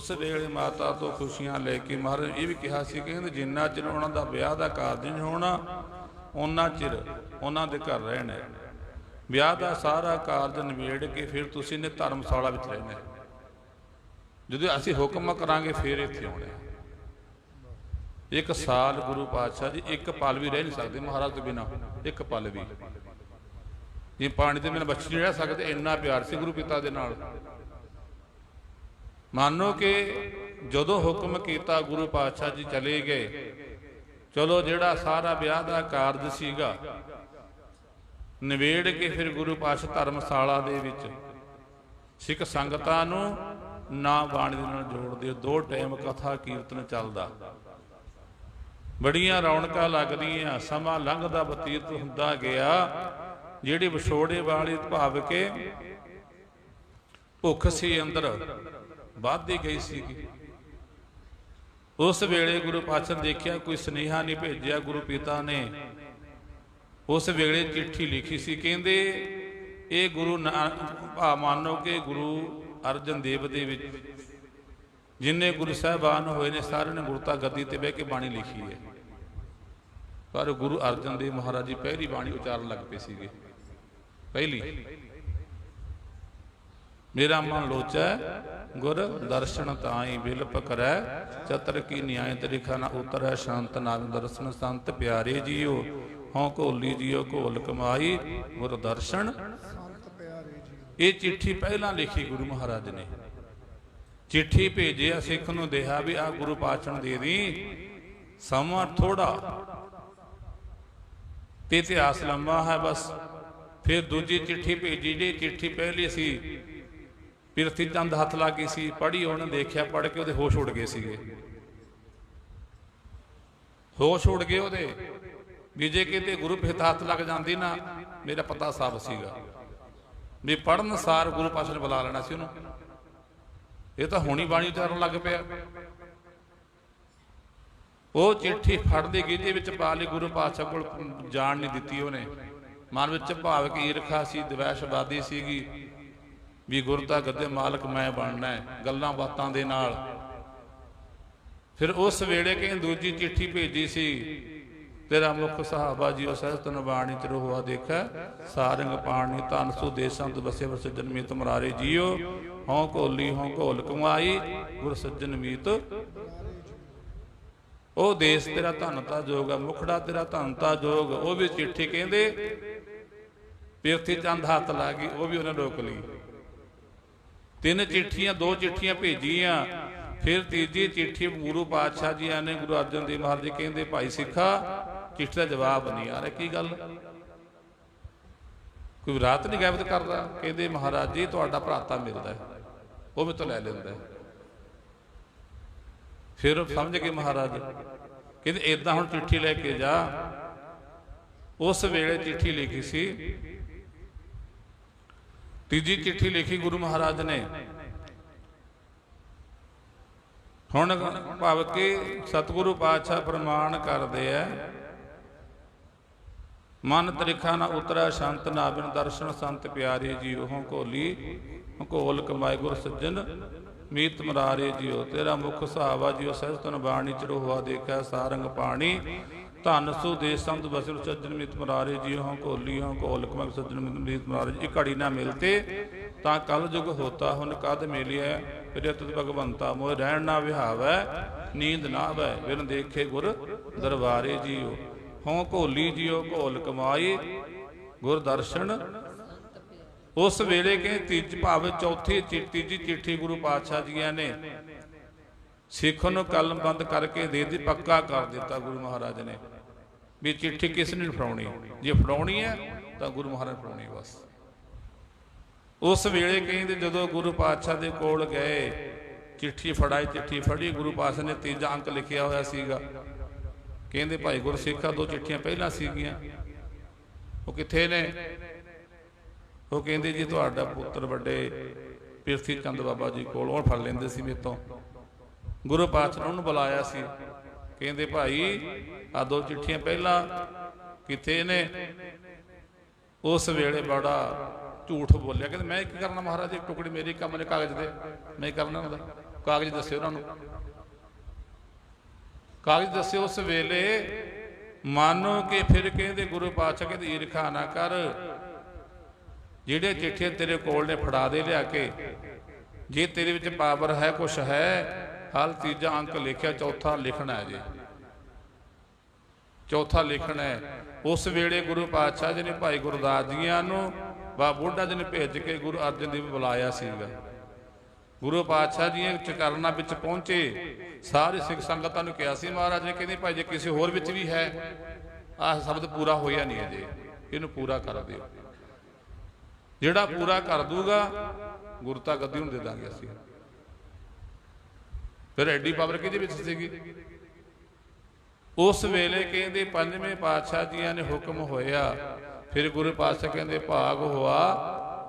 ਉਸ ਵੇਲੇ ਮਾਤਾ ਤੋਂ ਖੁਸ਼ੀਆਂ ਲੈ ਕੇ ਮਹਾਰਾਜ ਇਹ ਵੀ ਕਿਹਾ ਸੀ, ਕਹਿੰਦੇ ਜਿੰਨਾ ਚਿਰ ਉਹਨਾਂ ਦਾ ਵਿਆਹ ਦਾ ਕਾਰਜ ਨਹੀਂ ਹੋਣਾ ਉਹਨਾਂ ਚਿਰ ਉਹਨਾਂ ਦੇ ਘਰ ਰਹਿਣਾ। ਵਿਆਹ ਦਾ ਸਾਰਾ ਕਾਰਜ ਨਿਬੇੜ ਕੇ ਫਿਰ ਤੁਸੀਂ ਨੇ ਧਰਮਸ਼ਾਲਾ ਵਿੱਚ ਰਹਿਣਾ। ਜਦੋਂ ਅਸੀਂ ਹੁਕਮ ਕਰਾਂਗੇ ਫਿਰ ਇੱਥੇ ਆਉਣਾ। ਇੱਕ ਸਾਲ ਗੁਰੂ ਪਾਤਸ਼ਾਹ ਜੀ ਇੱਕ ਪਲ ਵੀ ਰਹਿ ਨਹੀਂ ਸਕਦੇ ਮਹਾਰਾਜ ਤੋਂ ਬਿਨਾਂ, ਇੱਕ ਪਲ ਵੀ। ਜੇ ਪਾਣੀ ਦੇ ਬਿਨਾਂ ਬੱਚੇ ਨਹੀਂ ਰਹਿ ਸਕਦੇ, ਇੰਨਾ ਪਿਆਰ ਸੀ ਗੁਰੂ ਪਿਤਾ ਦੇ ਨਾਲ। ਮਾਨੋ ਕਿ ਜਦੋਂ ਹੁਕਮ ਕੀਤਾ ਗੁਰੂ ਪਾਤਸ਼ਾਹ ਜੀ ਚਲੇ ਗਏ। ਚਲੋ ਜਿਹੜਾ ਸਾਰਾ ਵਿਆਹ ਦਾ ਕਾਰਜ ਸੀਗਾ ਨਿਬੇੜ ਕੇ ਫਿਰ ਗੁਰੂ ਪਾਤਸ਼ਾਹ ਧਰਮਸ਼ਾਲਾ ਦੇ ਵਿੱਚ ਸਿੱਖ ਸੰਗਤਾਂ ਨੂੰ ਨਾ ਬਾਣੀ ਦੇ ਨਾਲ ਜੋੜਦੇ। 2 ਟਾਈਮ ਕਥਾ ਕੀਰਤਨ ਚੱਲਦਾ, ਬੜੀਆਂ ਰੌਣਕਾਂ ਲੱਗਦੀਆਂ, ਸਮਾਂ ਲੰਘਦਾ ਬਤੀਤ ਹੁੰਦਾ ਗਿਆ। ਜਿਹੜੀ ਵਿਛੋੜੇ ਵਾਲੀ ਭਾਵ ਕੇ ਭੁੱਖ ਸੀ ਅੰਦਰ ਵੱਧਦੀ ਗਈ ਸੀਗੀ। ਉਸ ਵੇਲੇ ਗੁਰੂ ਪਾਤਸ਼ਾਹ ਨੇ ਦੇਖਿਆ ਕੋਈ ਸੁਨੇਹਾ ਨਹੀਂ ਭੇਜਿਆ ਗੁਰੂ ਪਿਤਾ ਨੇ। ਉਸ ਵੇਲੇ ਚਿੱਠੀ ਲਿਖੀ ਸੀ, ਕਹਿੰਦੇ ਇਹ ਗੁਰੂ ਮਾਨੋ ਕਿ ਗੁਰੂ ਅਰਜਨ ਦੇਵ ਦੇ ਵਿੱਚ ਜਿੰਨੇ ਗੁਰੂ ਸਾਹਿਬਾਨ ਹੋਏ ਨੇ ਸਾਰਿਆਂ ਨੇ ਗੁਰਤਾ ਗੱਦੀ ਤੇ ਬਹਿ ਕੇ ਬਾਣੀ ਲਿਖੀ ਹੈ। ਪਰ ਗੁਰੂ ਅਰਜਨ ਦੇਵ ਮਹਾਰਾਜ ਜੀ ਪਹਿਲੀ ਬਾਣੀ ਉਚਾਰਨ ਲੱਗ ਪਏ ਸੀਗੇ। ਪਹਿਲੀ ਮੇਰਾ ਮਨ ਲੋਚੈ ਗੁਰ ਦਰਸ਼ਨ ਤਾਈ ਬਿਲਪ ਕਰੈ ਚਤਰ ਕੀ ਨਿਆਇ ਤਰੀਖਾ ਨਾ ਉਤਰੈ ਸ਼ਾਂਤ ਨਾਮ ਦਰਸ਼ਨ ਸੰਤ ਪਿਆਰੇ ਜੀਓ ਹਉ ਘੋਲੀ ਜੀਓ ਘੋਲ ਕਮਾਈ ਗੁਰ ਦਰਸ਼ਨ ਸੰਤ ਪਿਆਰੇ ਜੀਓ। ਇਹ ਚਿੱਠੀ ਪਹਿਲਾਂ ਲਿਖੀ ਗੁਰੂ ਮਹਾਰਾਜ ਨੇ। ਚਿੱਠੀ ਭੇਜਿਆ ਸਿੱਖ ਨੂੰ ਦੇਹਾ ਵੀ ਆ ਗੁਰੂ ਪਾਤਸ਼ਾਹ ਦੇ ਦੀ, ਸਮਾਂ ਥੋੜਾ ਤੇ ਇਤਿਹਾਸ ਲੰਮਾ ਹੈ ਬਸ। ਫਿਰ ਦੂਜੀ ਚਿੱਠੀ ਭੇਜੀ। ਜਿਹੜੀ ਚਿੱਠੀ ਪਹਿਲੀ ਸੀ ਪਿਰਥੀ ਚੰਦ ਹੱਥ ਲਾ ਗਈ ਸੀ, ਪੜ੍ਹੀ ਉਹਨੇ, ਦੇਖਿਆ, ਪੜ੍ਹ ਕੇ ਉਹਦੇ ਹੋਸ਼ ਉੱਡ ਗਏ ਸੀਗੇ। ਹੋਸ਼ ਉੱਡ ਗਏ ਉਹਦੇ ਵੀ ਜੇ ਕਿਤੇ ਗੁਰੂ ਪਿਤਾ ਹੱਥ ਲੱਗ ਜਾਂਦੀ ਨਾ ਮੇਰਾ ਪਤਾ ਸਾਫ ਸੀਗਾ ਵੀ ਪੜ੍ਹਨ ਸਾਰ ਗੁਰੂ ਪਾਤਸ਼ਾਹ ਨੇ ਬੁਲਾ ਲੈਣਾ ਸੀ ਉਹਨੂੰ। ਇਹ ਤਾਂ ਹੁਣੀ ਬਾਣੀ ਉਚਾਰਨ ਲੱਗ ਪਿਆ। ਉਹ ਚਿੱਠੀ ਫੜਦੇ ਗੀਜੇ ਵਿੱਚ ਪਾ ਲਈ, ਗੁਰੂ ਪਾਤਸ਼ਾਹ ਕੋਲ ਜਾਣ ਨਹੀਂ ਦਿੱਤੀ ਉਹਨੇ। ਮਨ ਵਿੱਚ ਭਾਵ ਕਿ ਈਰਖਾ ਸੀ, ਦਵੈਸ਼ਵਾਦੀ ਸੀਗੀ ਵੀ ਗੁਰੂ ਦਾ ਗੱਦੇ ਮਾਲਕ ਮੈਂ ਬਣਨਾ ਹੈ ਗੱਲਾਂ ਬਾਤਾਂ ਦੇ ਨਾਲ। ਫਿਰ ਉਸ ਵੇਲੇ ਕਿ ਦੂਜੀ ਚਿੱਠੀ ਭੇਜੀ ਸੀ, ਤੇਰਾ ਮੁਖ ਸਹਾਬਾ ਜੀਓ ਸਹਿਸਤਨ ਬਾਣੀ ਚ ਰੋਹਾ ਦੇਖੈ ਸਾਰੰਗ ਪਾਣੀ ਧਨ ਸੂ ਦੇਸਾਂ ਤੋਂ ਬਸੇ ਵਸੇ ਜਨਮੀ ਤੁਮਰਾਰੇ ਜੀਓ ਹਉ ਘੋਲੀ ਹਉ ਘੋਲ ਕਮਾਈ ਗੁਰ ਸੱਜਣ ਮੀਤ। ਉਹ ਦੇਸ਼ ਤੇਰਾ ਧਨਤਾ ਜੋਗ ਹੈ, ਮੁਖੜਾ ਤੇਰਾ ਧਨਤਾ ਜੋਗ। ਉਹ ਵੀ ਚਿੱਠੀ ਕਹਿੰਦੇ ਪਿਰਥੀ ਚੰਦ ਹੱਥ ਲਾ ਗਈ, ਉਹ ਵੀ ਉਹਨੇ ਰੋਕ ਲਈ। 3 ਚਿੱਠੀਆਂ 2 ਚਿੱਠੀਆਂ ਭੇਜੀਆਂ। ਫਿਰ ਤੀਜੀ ਚਿੱਠੀ ਗੁਰੂ ਪਾਤਸ਼ਾਹ ਜੀ ਨੇ ਗੁਰੂ ਅਰਜਨ ਦੇਵ ਮਹਾਰਾਜ ਜੀ ਕਹਿੰਦੇ ਭਾਈ ਸਿੱਖਾ ਚਿੱਠੀ ਦਾ ਜਵਾਬ ਨਹੀਂ ਆ ਰਿਹਾ, ਕੀ ਗੱਲ? ਕੋਈ ਰਾਤ ਨਹੀਂ ਗਾਇਬ ਕਰਦਾ? ਕਹਿੰਦੇ ਮਹਾਰਾਜ ਜੀ ਤੁਹਾਡਾ ਭਰਾਤਾ ਮਿਲਦਾ ਹੈ, ਉਹ ਮੇਰੇ ਤੋਂ ਲੈ ਲੈਂਦਾ ਹੈ। ਫਿਰ ਸਮਝ ਗਏ ਮਹਾਰਾਜ, ਕਹਿੰਦੇ ਏਦਾਂ ਹੁਣ ਚਿੱਠੀ ਲੈ ਕੇ ਜਾ। ਉਸ ਵੇਲੇ ਚਿੱਠੀ ਲਿਖੀ ਸੀ, ਤੀਜੀ ਚਿੱਠੀ ਲਿਖੀ ਗੁਰੂ ਮਹਾਰਾਜ ਨੇ। ਹੁਣ ਭਾਵ ਕਿ ਸਤਿਗੁਰੂ ਪਾਤਸ਼ਾਹ ਪ੍ਰਮਾਣ ਕਰਦੇ ਐ ਮਨ ਤ੍ਰਿਖਾ ਨਾ ਉਤਰੈ ਸ਼ੰਤ ਨਾ ਬਿਨ ਦਰਸ਼ਨ ਸੰਤ ਪਿਆਰੇ ਜੀਓ ਹਉ ਘੋਲੀ ਘੋਲ ਕਮਾਏ ਗੁਰ ਸੱਜਣ ਮੀਤ ਮਰਾਰੇ ਜੀਓ। ਤੇਰਾ ਮੁਖ ਸੁਹਾਵਾ ਜੀਓ ਸਹਿਜਤਨ ਬਾਣੀ ਚ ਰੋਹਾ ਦੇਖੈ ਸਾਰੰਗ ਪਾਣੀ ਧਨ ਸੂ ਦੇਸ਼ ਸੰਤ ਬਸਿਰ ਸੱਜਣ ਮੀਤ ਮਰਾਰੇ ਜੀਓ ਹਉ ਘੋਲੀ ਹਉ ਘੋਲ ਕਮਾਏ ਸੱਜਣ ਮੀਤ ਮਰਾਰੇ। ਇਹ ਘੜੀ ਨਾ ਮਿਲਤੇ ਤਾਂ ਕਲ ਯੁਗ ਹੋਤਾ ਹੁਣ ਕਦ ਮਿਲਿਆ ਫਿਰ ਤੁਧ ਭਗਵੰਤਾ ਮੋਹ ਰਹਿਣ ਨਾ ਵਿਹਾਵੈ ਨੀਂਦ ਨਾ ਆਵੈ ਬਿਨ ਦੇਖੇ ਗੁਰ ਦਰਬਾਰੇ ਜੀਓ ਹਉ ਘੋਲੀ ਜੀਓ ਘੋਲ ਕਮਾਈ ਗੁਰ ਦਰਸ਼ਨ। ਉਸ ਵੇਲੇ ਕਿ ਤੀਜ ਭਾਵ ਚੌਥੀ ਤੀਜੀ ਚਿੱਠੀ ਗੁਰੂ ਪਾਤਸ਼ਾਹ ਜੀਆਂ ਨੇ ਸਿੱਖ ਨੂੰ ਕਲਮਬੰਦ ਕਰਕੇ ਦੇ ਦਿੱਤੀ, ਪੱਕਾ ਕਰ ਦਿੱਤਾ ਗੁਰੂ ਮਹਾਰਾਜ ਨੇ ਵੀ ਚਿੱਠੀ ਕਿਸ ਨੇ ਫੜਾਉਣੀ, ਜੇ ਫੜਾਉਣੀ ਹੈ ਤਾਂ ਗੁਰੂ ਮਹਾਰਾਜ ਫੜਾਉਣੀ ਬਸ। ਉਸ ਵੇਲੇ ਕਹਿੰਦੇ ਜਦੋਂ ਗੁਰੂ ਪਾਤਸ਼ਾਹ ਦੇ ਕੋਲ ਗਏ ਚਿੱਠੀ ਫੜਾਈ, ਚਿੱਠੀ ਫੜੀ, ਗੁਰੂ ਪਾਤਸ਼ਾਹ ਨੇ ਤੀਜਾ ਅੰਕ ਲਿਖਿਆ ਹੋਇਆ ਸੀਗਾ। ਕਹਿੰਦੇ ਭਾਈ ਗੁਰਸਿੱਖਾ 2 ਚਿੱਠੀਆਂ ਪਹਿਲਾਂ ਸੀਗੀਆਂ, ਉਹ ਕਿੱਥੇ ਨੇ? ਉਹ ਕਹਿੰਦੇ ਜੀ ਤੁਹਾਡਾ ਪੁੱਤਰ ਵੱਡੇ ਪਿਰਥੀ ਚੰਦ ਬਾਬਾ ਜੀ ਕੋਲ, ਉਹ ਫੜ ਲੈਂਦੇ ਸੀ ਮੇਰੇ ਤੋਂ। ਗੁਰੂ ਪਾਤਸ਼ਾਹ ਨੇ ਉਹਨੂੰ ਬੁਲਾਇਆ ਸੀ, ਕਹਿੰਦੇ ਭਾਈ ਆ 2 ਚਿੱਠੀਆਂ ਪਹਿਲਾਂ ਕਿੱਥੇ ਨੇ? ਉਸ ਵੇਲੇ ਬੜਾ ਝੂਠ ਬੋਲਿਆ, ਕਹਿੰਦੇ ਮੈਂ ਕੀ ਕਰਨਾ ਮਹਾਰਾਜ, ਇੱਕ ਟੁਕੜੀ ਮੇਰੀ ਕੰਮ ਨੇ ਕਾਗਜ਼ ਦੇ, ਮੈਂ ਕਰਨਾ ਹੁੰਦਾ। ਕਾਗਜ਼ ਦੱਸਿਓ ਉਹਨਾਂ ਨੂੰ, ਕਾਗਜ਼ ਦੱਸਿਓ। ਉਸ ਵੇਲੇ ਮੰਨੋ ਕਿ ਫਿਰ ਕਹਿੰਦੇ ਗੁਰੂ ਪਾਤਸ਼ਾਹ ਕਹਿੰਦੇ ਈਰਖਾ ਨਾ ਕਰ, ਜਿਹੜੇ ਚਿੱਠੀਆਂ ਤੇਰੇ ਕੋਲ ਨੇ ਫੜਾ ਦੇ ਲਿਆ ਕੇ, ਜੇ ਤੇਰੇ ਵਿੱਚ ਪਾਵਰ ਹੈ, ਕੁਛ ਹੈ, ਹਾਲ ਤੀਜਾ ਅੰਕ ਲਿਖਿਆ, ਚੌਥਾ ਲਿਖਣਾ ਹੈ ਜੀ, ਚੌਥਾ ਲਿਖਣਾ ਹੈ। ਉਸ ਵੇਲੇ ਗੁਰੂ ਪਾਤਸ਼ਾਹ ਜੀ ਨੇ ਭਾਈ ਗੁਰਦਾਸ ਜੀਆਂ ਨੂੰ ਬਾ ਬੁੱਢਾ ਜੀ ਨੇ ਭੇਜ ਕੇ ਗੁਰੂ ਅਰਜਨ ਦੇਵ ਬੁਲਾਇਆ ਸੀਗਾ। ਗੁਰੂ ਪਾਤਸ਼ਾਹ ਜੀ ਚਕਰਨਾਂ ਵਿੱਚ ਪਹੁੰਚੇ, ਸਾਰੀ ਸਿੱਖ ਸੰਗਤਾਂ ਨੂੰ ਕਿਹਾ ਸੀ, ਮਹਾਰਾਜ ਨੇ ਕਹਿੰਦੇ ਭਾਈ ਜੇ ਕਿਸੇ ਹੋਰ ਵਿੱਚ ਵੀ ਹੈ, ਆਹ ਸ਼ਬਦ ਪੂਰਾ ਹੋਇਆ ਨਹੀਂ ਅਜੇ, ਇਹਨੂੰ ਪੂਰਾ ਕਰ ਦਿਓ। ਜਿਹੜਾ ਪੂਰਾ ਕਰ ਦੂਗਾ ਗੁਰਤਾ ਗੱਦੀ ਨੂੰ ਦੇ ਦਾਂਗੇ ਅਸੀਂ। ਫਿਰ ਐਡੀ ਪਾਵਰ ਕਿਹਦੇ ਵਿੱਚ ਸੀਗੀ? ਉਸ ਵੇਲੇ ਕਹਿੰਦੇ ਪੰਜਵੇਂ ਪਾਤਸ਼ਾਹ ਜੀਆਂ ਨੇ ਹੁਕਮ ਹੋਇਆ, ਫਿਰ ਗੁਰੂ ਪਾਤਸ਼ਾਹ ਕਹਿੰਦੇ ਭਾਗ ਹੋਆ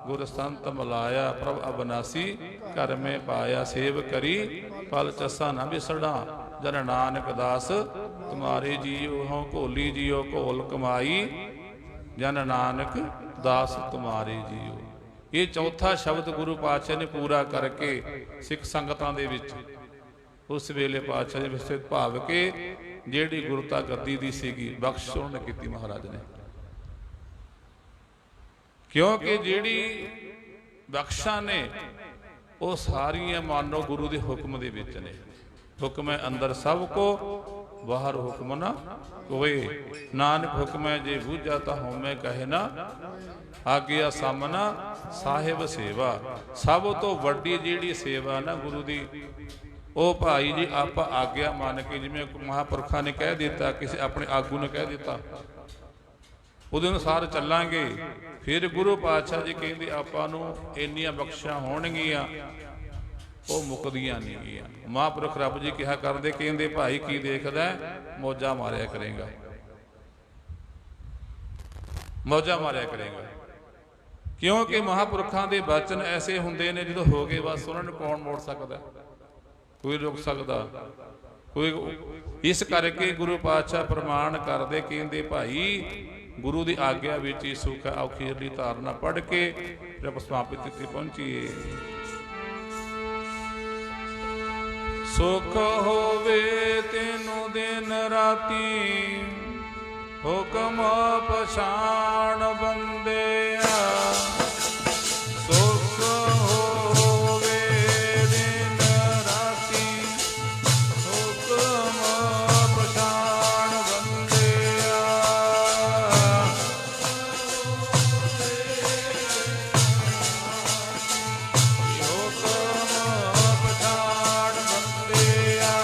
ਗੁਰ ਸੰਤ ਮਿਲਾਇਆ, ਪ੍ਰਭ ਅਬਨਾਸੀ ਘਰ ਮੈਂ ਪਾਇਆ, ਸੇਵ ਕਰੀ ਫਲ ਚਸਾ ਨਾ ਵਿਸੜਾ, ਜਨ ਨਾਨਕ ਦਾਸ ਤੁਮਾਰੇ ਜੀਓ ਹੋ ਘੋਲੀ ਜੀਓ ਘੋਲ ਕਮਾਈ, ਜਨ ਨਾਨਕ ਦਾਸ ਤੁਮਾਰੇ ਜੀਓ। ਇਹ ਚੌਥਾ ਸ਼ਬਦ ਗੁਰੂ ਪਾਤਸ਼ਾਹ ਨੇ ਪੂਰਾ ਕਰਕੇ ਸਿੱਖ ਸੰਗਤਾਂ ਦੇ ਵਿੱਚ ਉਸ ਵੇਲੇ ਪਾਤਸ਼ਾਹ ਜੀ ਵਿਸਤ੍ਰਿਤ ਭਾਵ ਕੇ ਜਿਹੜੀ ਗੁਰਤਾ ਗੱਦੀ ਦੀ ਸੀਗੀ ਬਖਸ਼ ਉਹਨੇ ਕੀਤੀ ਮਹਾਰਾਜ ਨੇ, ਕਿਉਂਕਿ ਜਿਹੜੀ ਬਖਸ਼ਾਂ ਨੇ ਉਹ ਸਾਰੀਆਂ ਮਾਨੋ ਗੁਰੂ ਦੇ ਹੁਕਮ ਦੇ ਵਿੱਚ ਨੇ। ਹੁਕਮ ਹੈ ਅੰਦਰ ਸਭ ਕੋ, ਬਾਹਰ ਹੁਕਮ ਨਾ ਕੋਏ, ਨਾਨਕ ਹੁਕਮ ਹੈ ਜੇ ਬੂਝਾ ਤਾਂ ਹਉਮੈ ਕਹੇ ਨਾ, ਆਗਿਆ ਸਾਮਨਾ ਸਾਹਿਬ ਸੇਵਾ। ਸਭ ਤੋਂ ਵੱਡੀ ਜਿਹੜੀ ਸੇਵਾ ਨਾ ਗੁਰੂ ਦੀ, ਉਹ ਭਾਈ ਜੀ ਆਪਾਂ ਆਗਿਆ ਮੰਨ ਕੇ, ਜਿਵੇਂ ਮਹਾਂਪੁਰਖਾਂ ਨੇ ਕਹਿ ਦਿੱਤਾ, ਕਿਸੇ ਆਪਣੇ ਆਗੂ ਨੇ ਕਹਿ ਦਿੱਤਾ, ਉਹਦੇ ਅਨੁਸਾਰ ਚੱਲਾਂਗੇ। ਫਿਰ ਗੁਰੂ ਪਾਤਸ਼ਾਹ ਜੀ ਕਹਿੰਦੇ ਆਪਾਂ ਨੂੰ ਇੰਨੀਆਂ ਬਖਸ਼ਾਂ ਹੋਣਗੀਆਂ, ਉਹ ਮੁੱਕਦੀਆਂ ਨਹੀਂ ਗੀਆਂ। ਮਹਾਂਪੁਰਖ ਰੱਬ ਜੀ ਕਿਹਾ ਕਰਦੇ, ਕਹਿੰਦੇ ਭਾਈ ਕੀ ਦੇਖਦਾ, ਮੌਜਾਂ ਮਾਰਿਆ ਕਰੇਗਾ, ਮੌਜਾਂ ਮਾਰਿਆ ਕਰੇਗਾ। ਕਿਉਂਕਿ ਮਹਾਂਪੁਰਖਾਂ ਦੇ ਬਚਨ ਐਸੇ ਹੁੰਦੇ ਨੇ, ਜਦੋਂ ਹੋ ਗਏ ਬਸ ਉਹਨਾਂ ਨੂੰ ਕੌਣ ਮੋੜ ਸਕਦਾ, ਕੋਈ ਰੁਕ ਸਕਦਾ ਕੋਈ। ਇਸ ਕਰਕੇ ਗੁਰੂ ਪਾਤਸ਼ਾਹ ਪ੍ਰਮਾਣ ਕਰਦੇ, ਕਹਿੰਦੇ ਭਾਈ ਗੁਰੂ ਦੀ ਆਗਿਆ ਵਿੱਚ ਹੀ ਸੁਖ ਹੈ। ਅਖੀਰਲੀ ਧਾਰਨਾ ਪੜ੍ਹ ਕੇ ਜਦ ਸਮਾਪਤੀ ਤੇ ਪਹੁੰਚੀਏ। ਸੁਖ ਹੋਵੇ ਤੈਨੂੰ ਦਿਨ ਰਾਤੀ, ਹੁਕਮ ਪਛਾਣ ਬੰਦਿਆ, ਸੁਖ ਹੋਵੇ ਦਿਨ ਰਾਤੀ, ਹੁਕਮ ਪਛਾਣ ਬੰਦਿਆ, ਹੁਕਮ ਪਛਾਣ ਬੰਦਿਆ,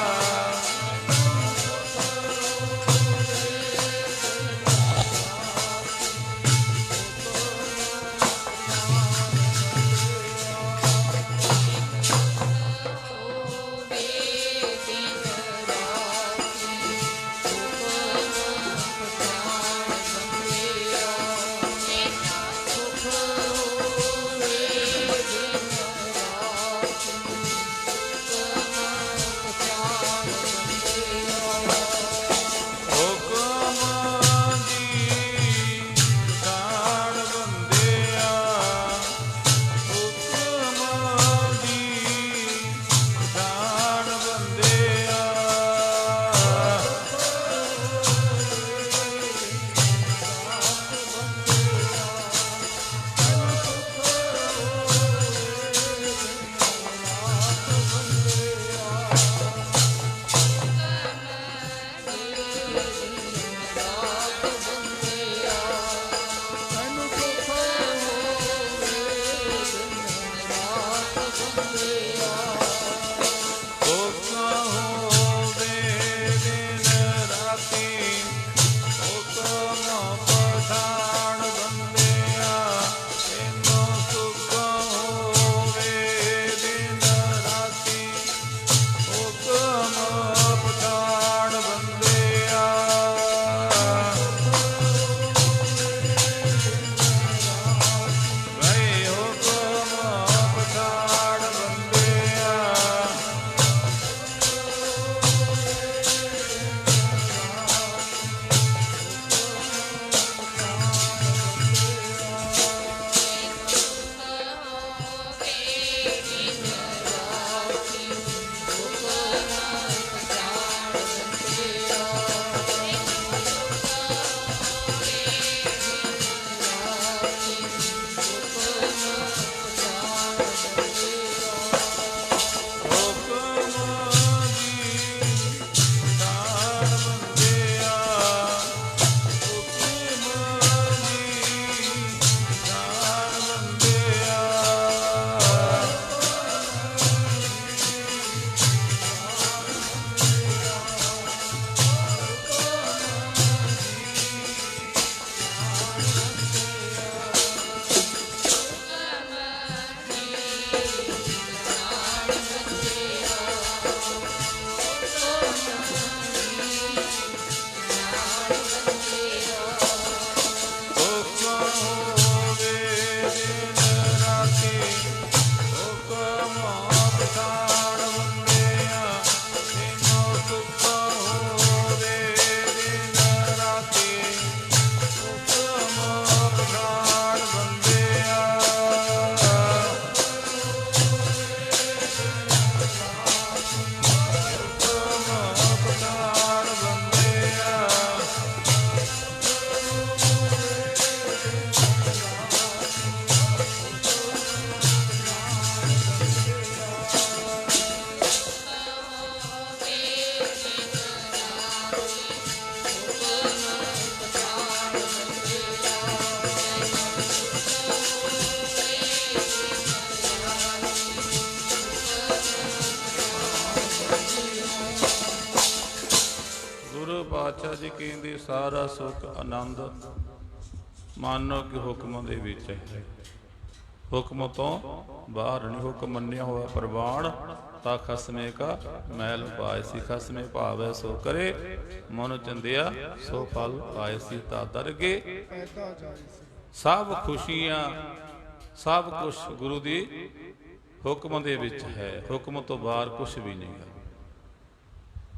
ਕਹਿੰਦੇ ਸਾਰਾ ਸੁਖ ਆਨੰਦ ਮਾਨੋ ਕਿ ਹੁਕਮ ਦੇ ਵਿੱਚ ਹੈ। ਹੁਕਮ ਤੋਂ ਬਾਹਰ ਨਹੀਂ। ਹੁਕਮ ਮੰਨਿਆ ਹੋਇਆ ਪ੍ਰਵਾਨ ਤਾਂ ਖਸਮੇ ਕਾ ਮੈਲ ਪਾਏ ਸੀ। ਖਸਮੇ ਭਾਵੈ ਸੋ ਕਰੇ, ਮਨ ਚੰਦਿਆ ਸੋ ਫਲ ਪਾਏ ਸੀ। ਤਾਂ ਦਰਗੇ ਸਭ ਖੁਸ਼ੀਆਂ ਸਭ ਕੁਛ ਗੁਰੂ ਦੀ ਹੁਕਮ ਦੇ ਵਿੱਚ ਹੈ। ਹੁਕਮ ਤੋਂ ਬਾਹਰ ਕੁਛ ਵੀ ਨਹੀਂ ਹੈ।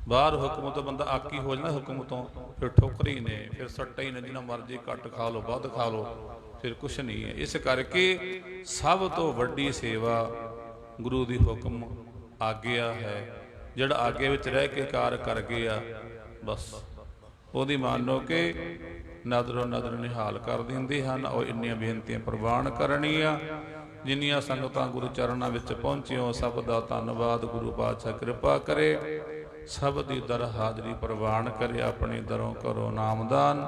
ਬਾਹਰ ਹੁਕਮ ਤੋਂ ਬੰਦਾ ਆਕੀ ਹੋ ਜਾਂਦਾ, ਹੁਕਮ ਤੋਂ ਫਿਰ ਠੋਕਰੀ ਨੇ, ਫਿਰ ਸੱਟਾ ਹੀ ਨੇ, ਜਿੰਨਾ ਮਰਜ਼ੀ ਘੱਟ ਖਾ ਲਓ ਵੱਧ ਖਾ ਲਓ, ਫਿਰ ਕੁਛ ਨਹੀਂ ਹੈ। ਇਸ ਕਰਕੇ ਸਭ ਤੋਂ ਵੱਡੀ ਸੇਵਾ ਗੁਰੂ ਦੀ ਹੁਕਮ ਆਗਿਆ ਹੈ। ਜਿਹੜਾ ਆਗੇ ਵਿੱਚ ਰਹਿ ਕੇ ਕਾਰ ਕਰ ਗਿਆ, ਬਸ ਉਹਦੀ ਮੰਨੋ ਕਿ ਨਦਰੋਂ ਨਦਰ ਨਿਹਾਲ ਕਰ ਦਿੰਦੇ ਹਨ। ਉਹ ਇੰਨੀਆਂ ਬੇਨਤੀਆਂ ਪ੍ਰਵਾਨ ਕਰਨੀਆਂ। ਜਿੰਨੀਆਂ ਸੰਗਤਾਂ ਗੁਰੂ ਚਰਨਾਂ ਵਿੱਚ ਪਹੁੰਚਿਓ, ਸਭ ਦਾ ਧੰਨਵਾਦ। ਗੁਰੂ ਪਾਤਸ਼ਾਹ ਕਿਰਪਾ ਕਰੇ, ਸਭ ਦੀ ਦਰ ਹਾਜ਼ਰੀ ਪ੍ਰਵਾਨ ਕਰੇ। ਆਪਣੇ ਦਰੋਂ ਕਰੋ ਨਾਮਦਾਨ,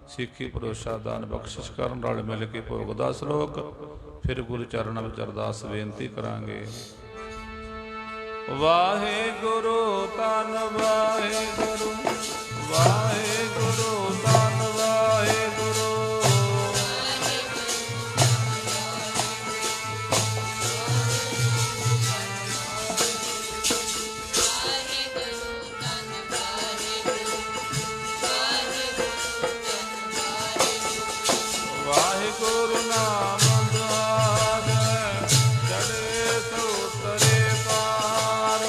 ਸਿੱਖੀ ਭਰੋਸਾ ਦਾਨ ਬਖਸ਼ਿਸ਼ ਕਰਨ। ਰਲ ਮਿਲ ਕੇ ਭੋਗ ਦਾ ਸ਼ਲੋਕ ਫਿਰ ਗੁਰੂ ਚਰਨਾਂ ਵਿੱਚ ਅਰਦਾਸ ਬੇਨਤੀ ਕਰਾਂਗੇ। ਵਾਹਿਗੁਰੂ ਧੰਨ ਵਾਹਿਗੁਰੂ, ਵਾਹਿਗੁਰੂ ਧੰਨ ਵਾਹਿਗੁਰੂ। ਵਾਹਿਗੁਰੂ ਨਾਮ ਆਗੈ, ਚੜ੍ਹੇ ਸੋ ਉਤਰੇ ਪਾਰ।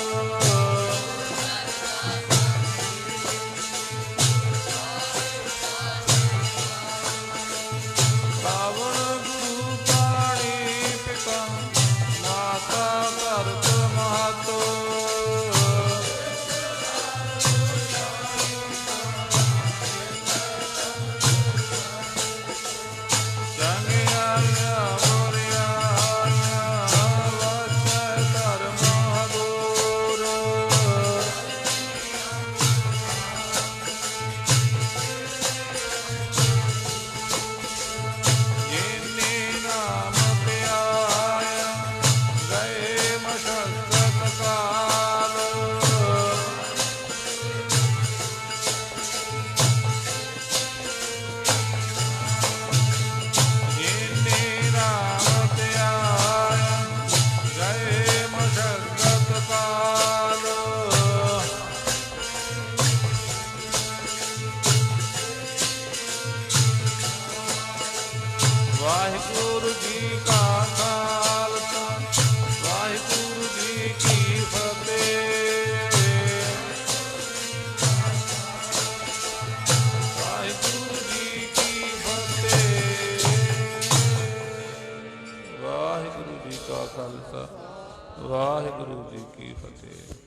ਪਾਵਨ ਗੁਰੂ ਪਾਣੀ ਪਿਤਾ, ਮਾਤਾ ਧਰਤ ਮਹਤੋ। ਵਾਹਿਗੁਰੂ ਜੀ ਕਾ ਖਾਲਸਾ, ਵਾਹਿਗੁਰੂ ਜੀ ਕੀ ਫਤਿਹ। ਵਾਹਿਗੁਰੂ ਜੀ ਕੀ ਫਤਿਹ। ਵਾਹਿਗੁਰੂ ਜੀ ਕਾ ਖਾਲਸਾ, ਵਾਹਿਗੁਰੂ ਜੀ ਕੀ ਫਤਿਹ।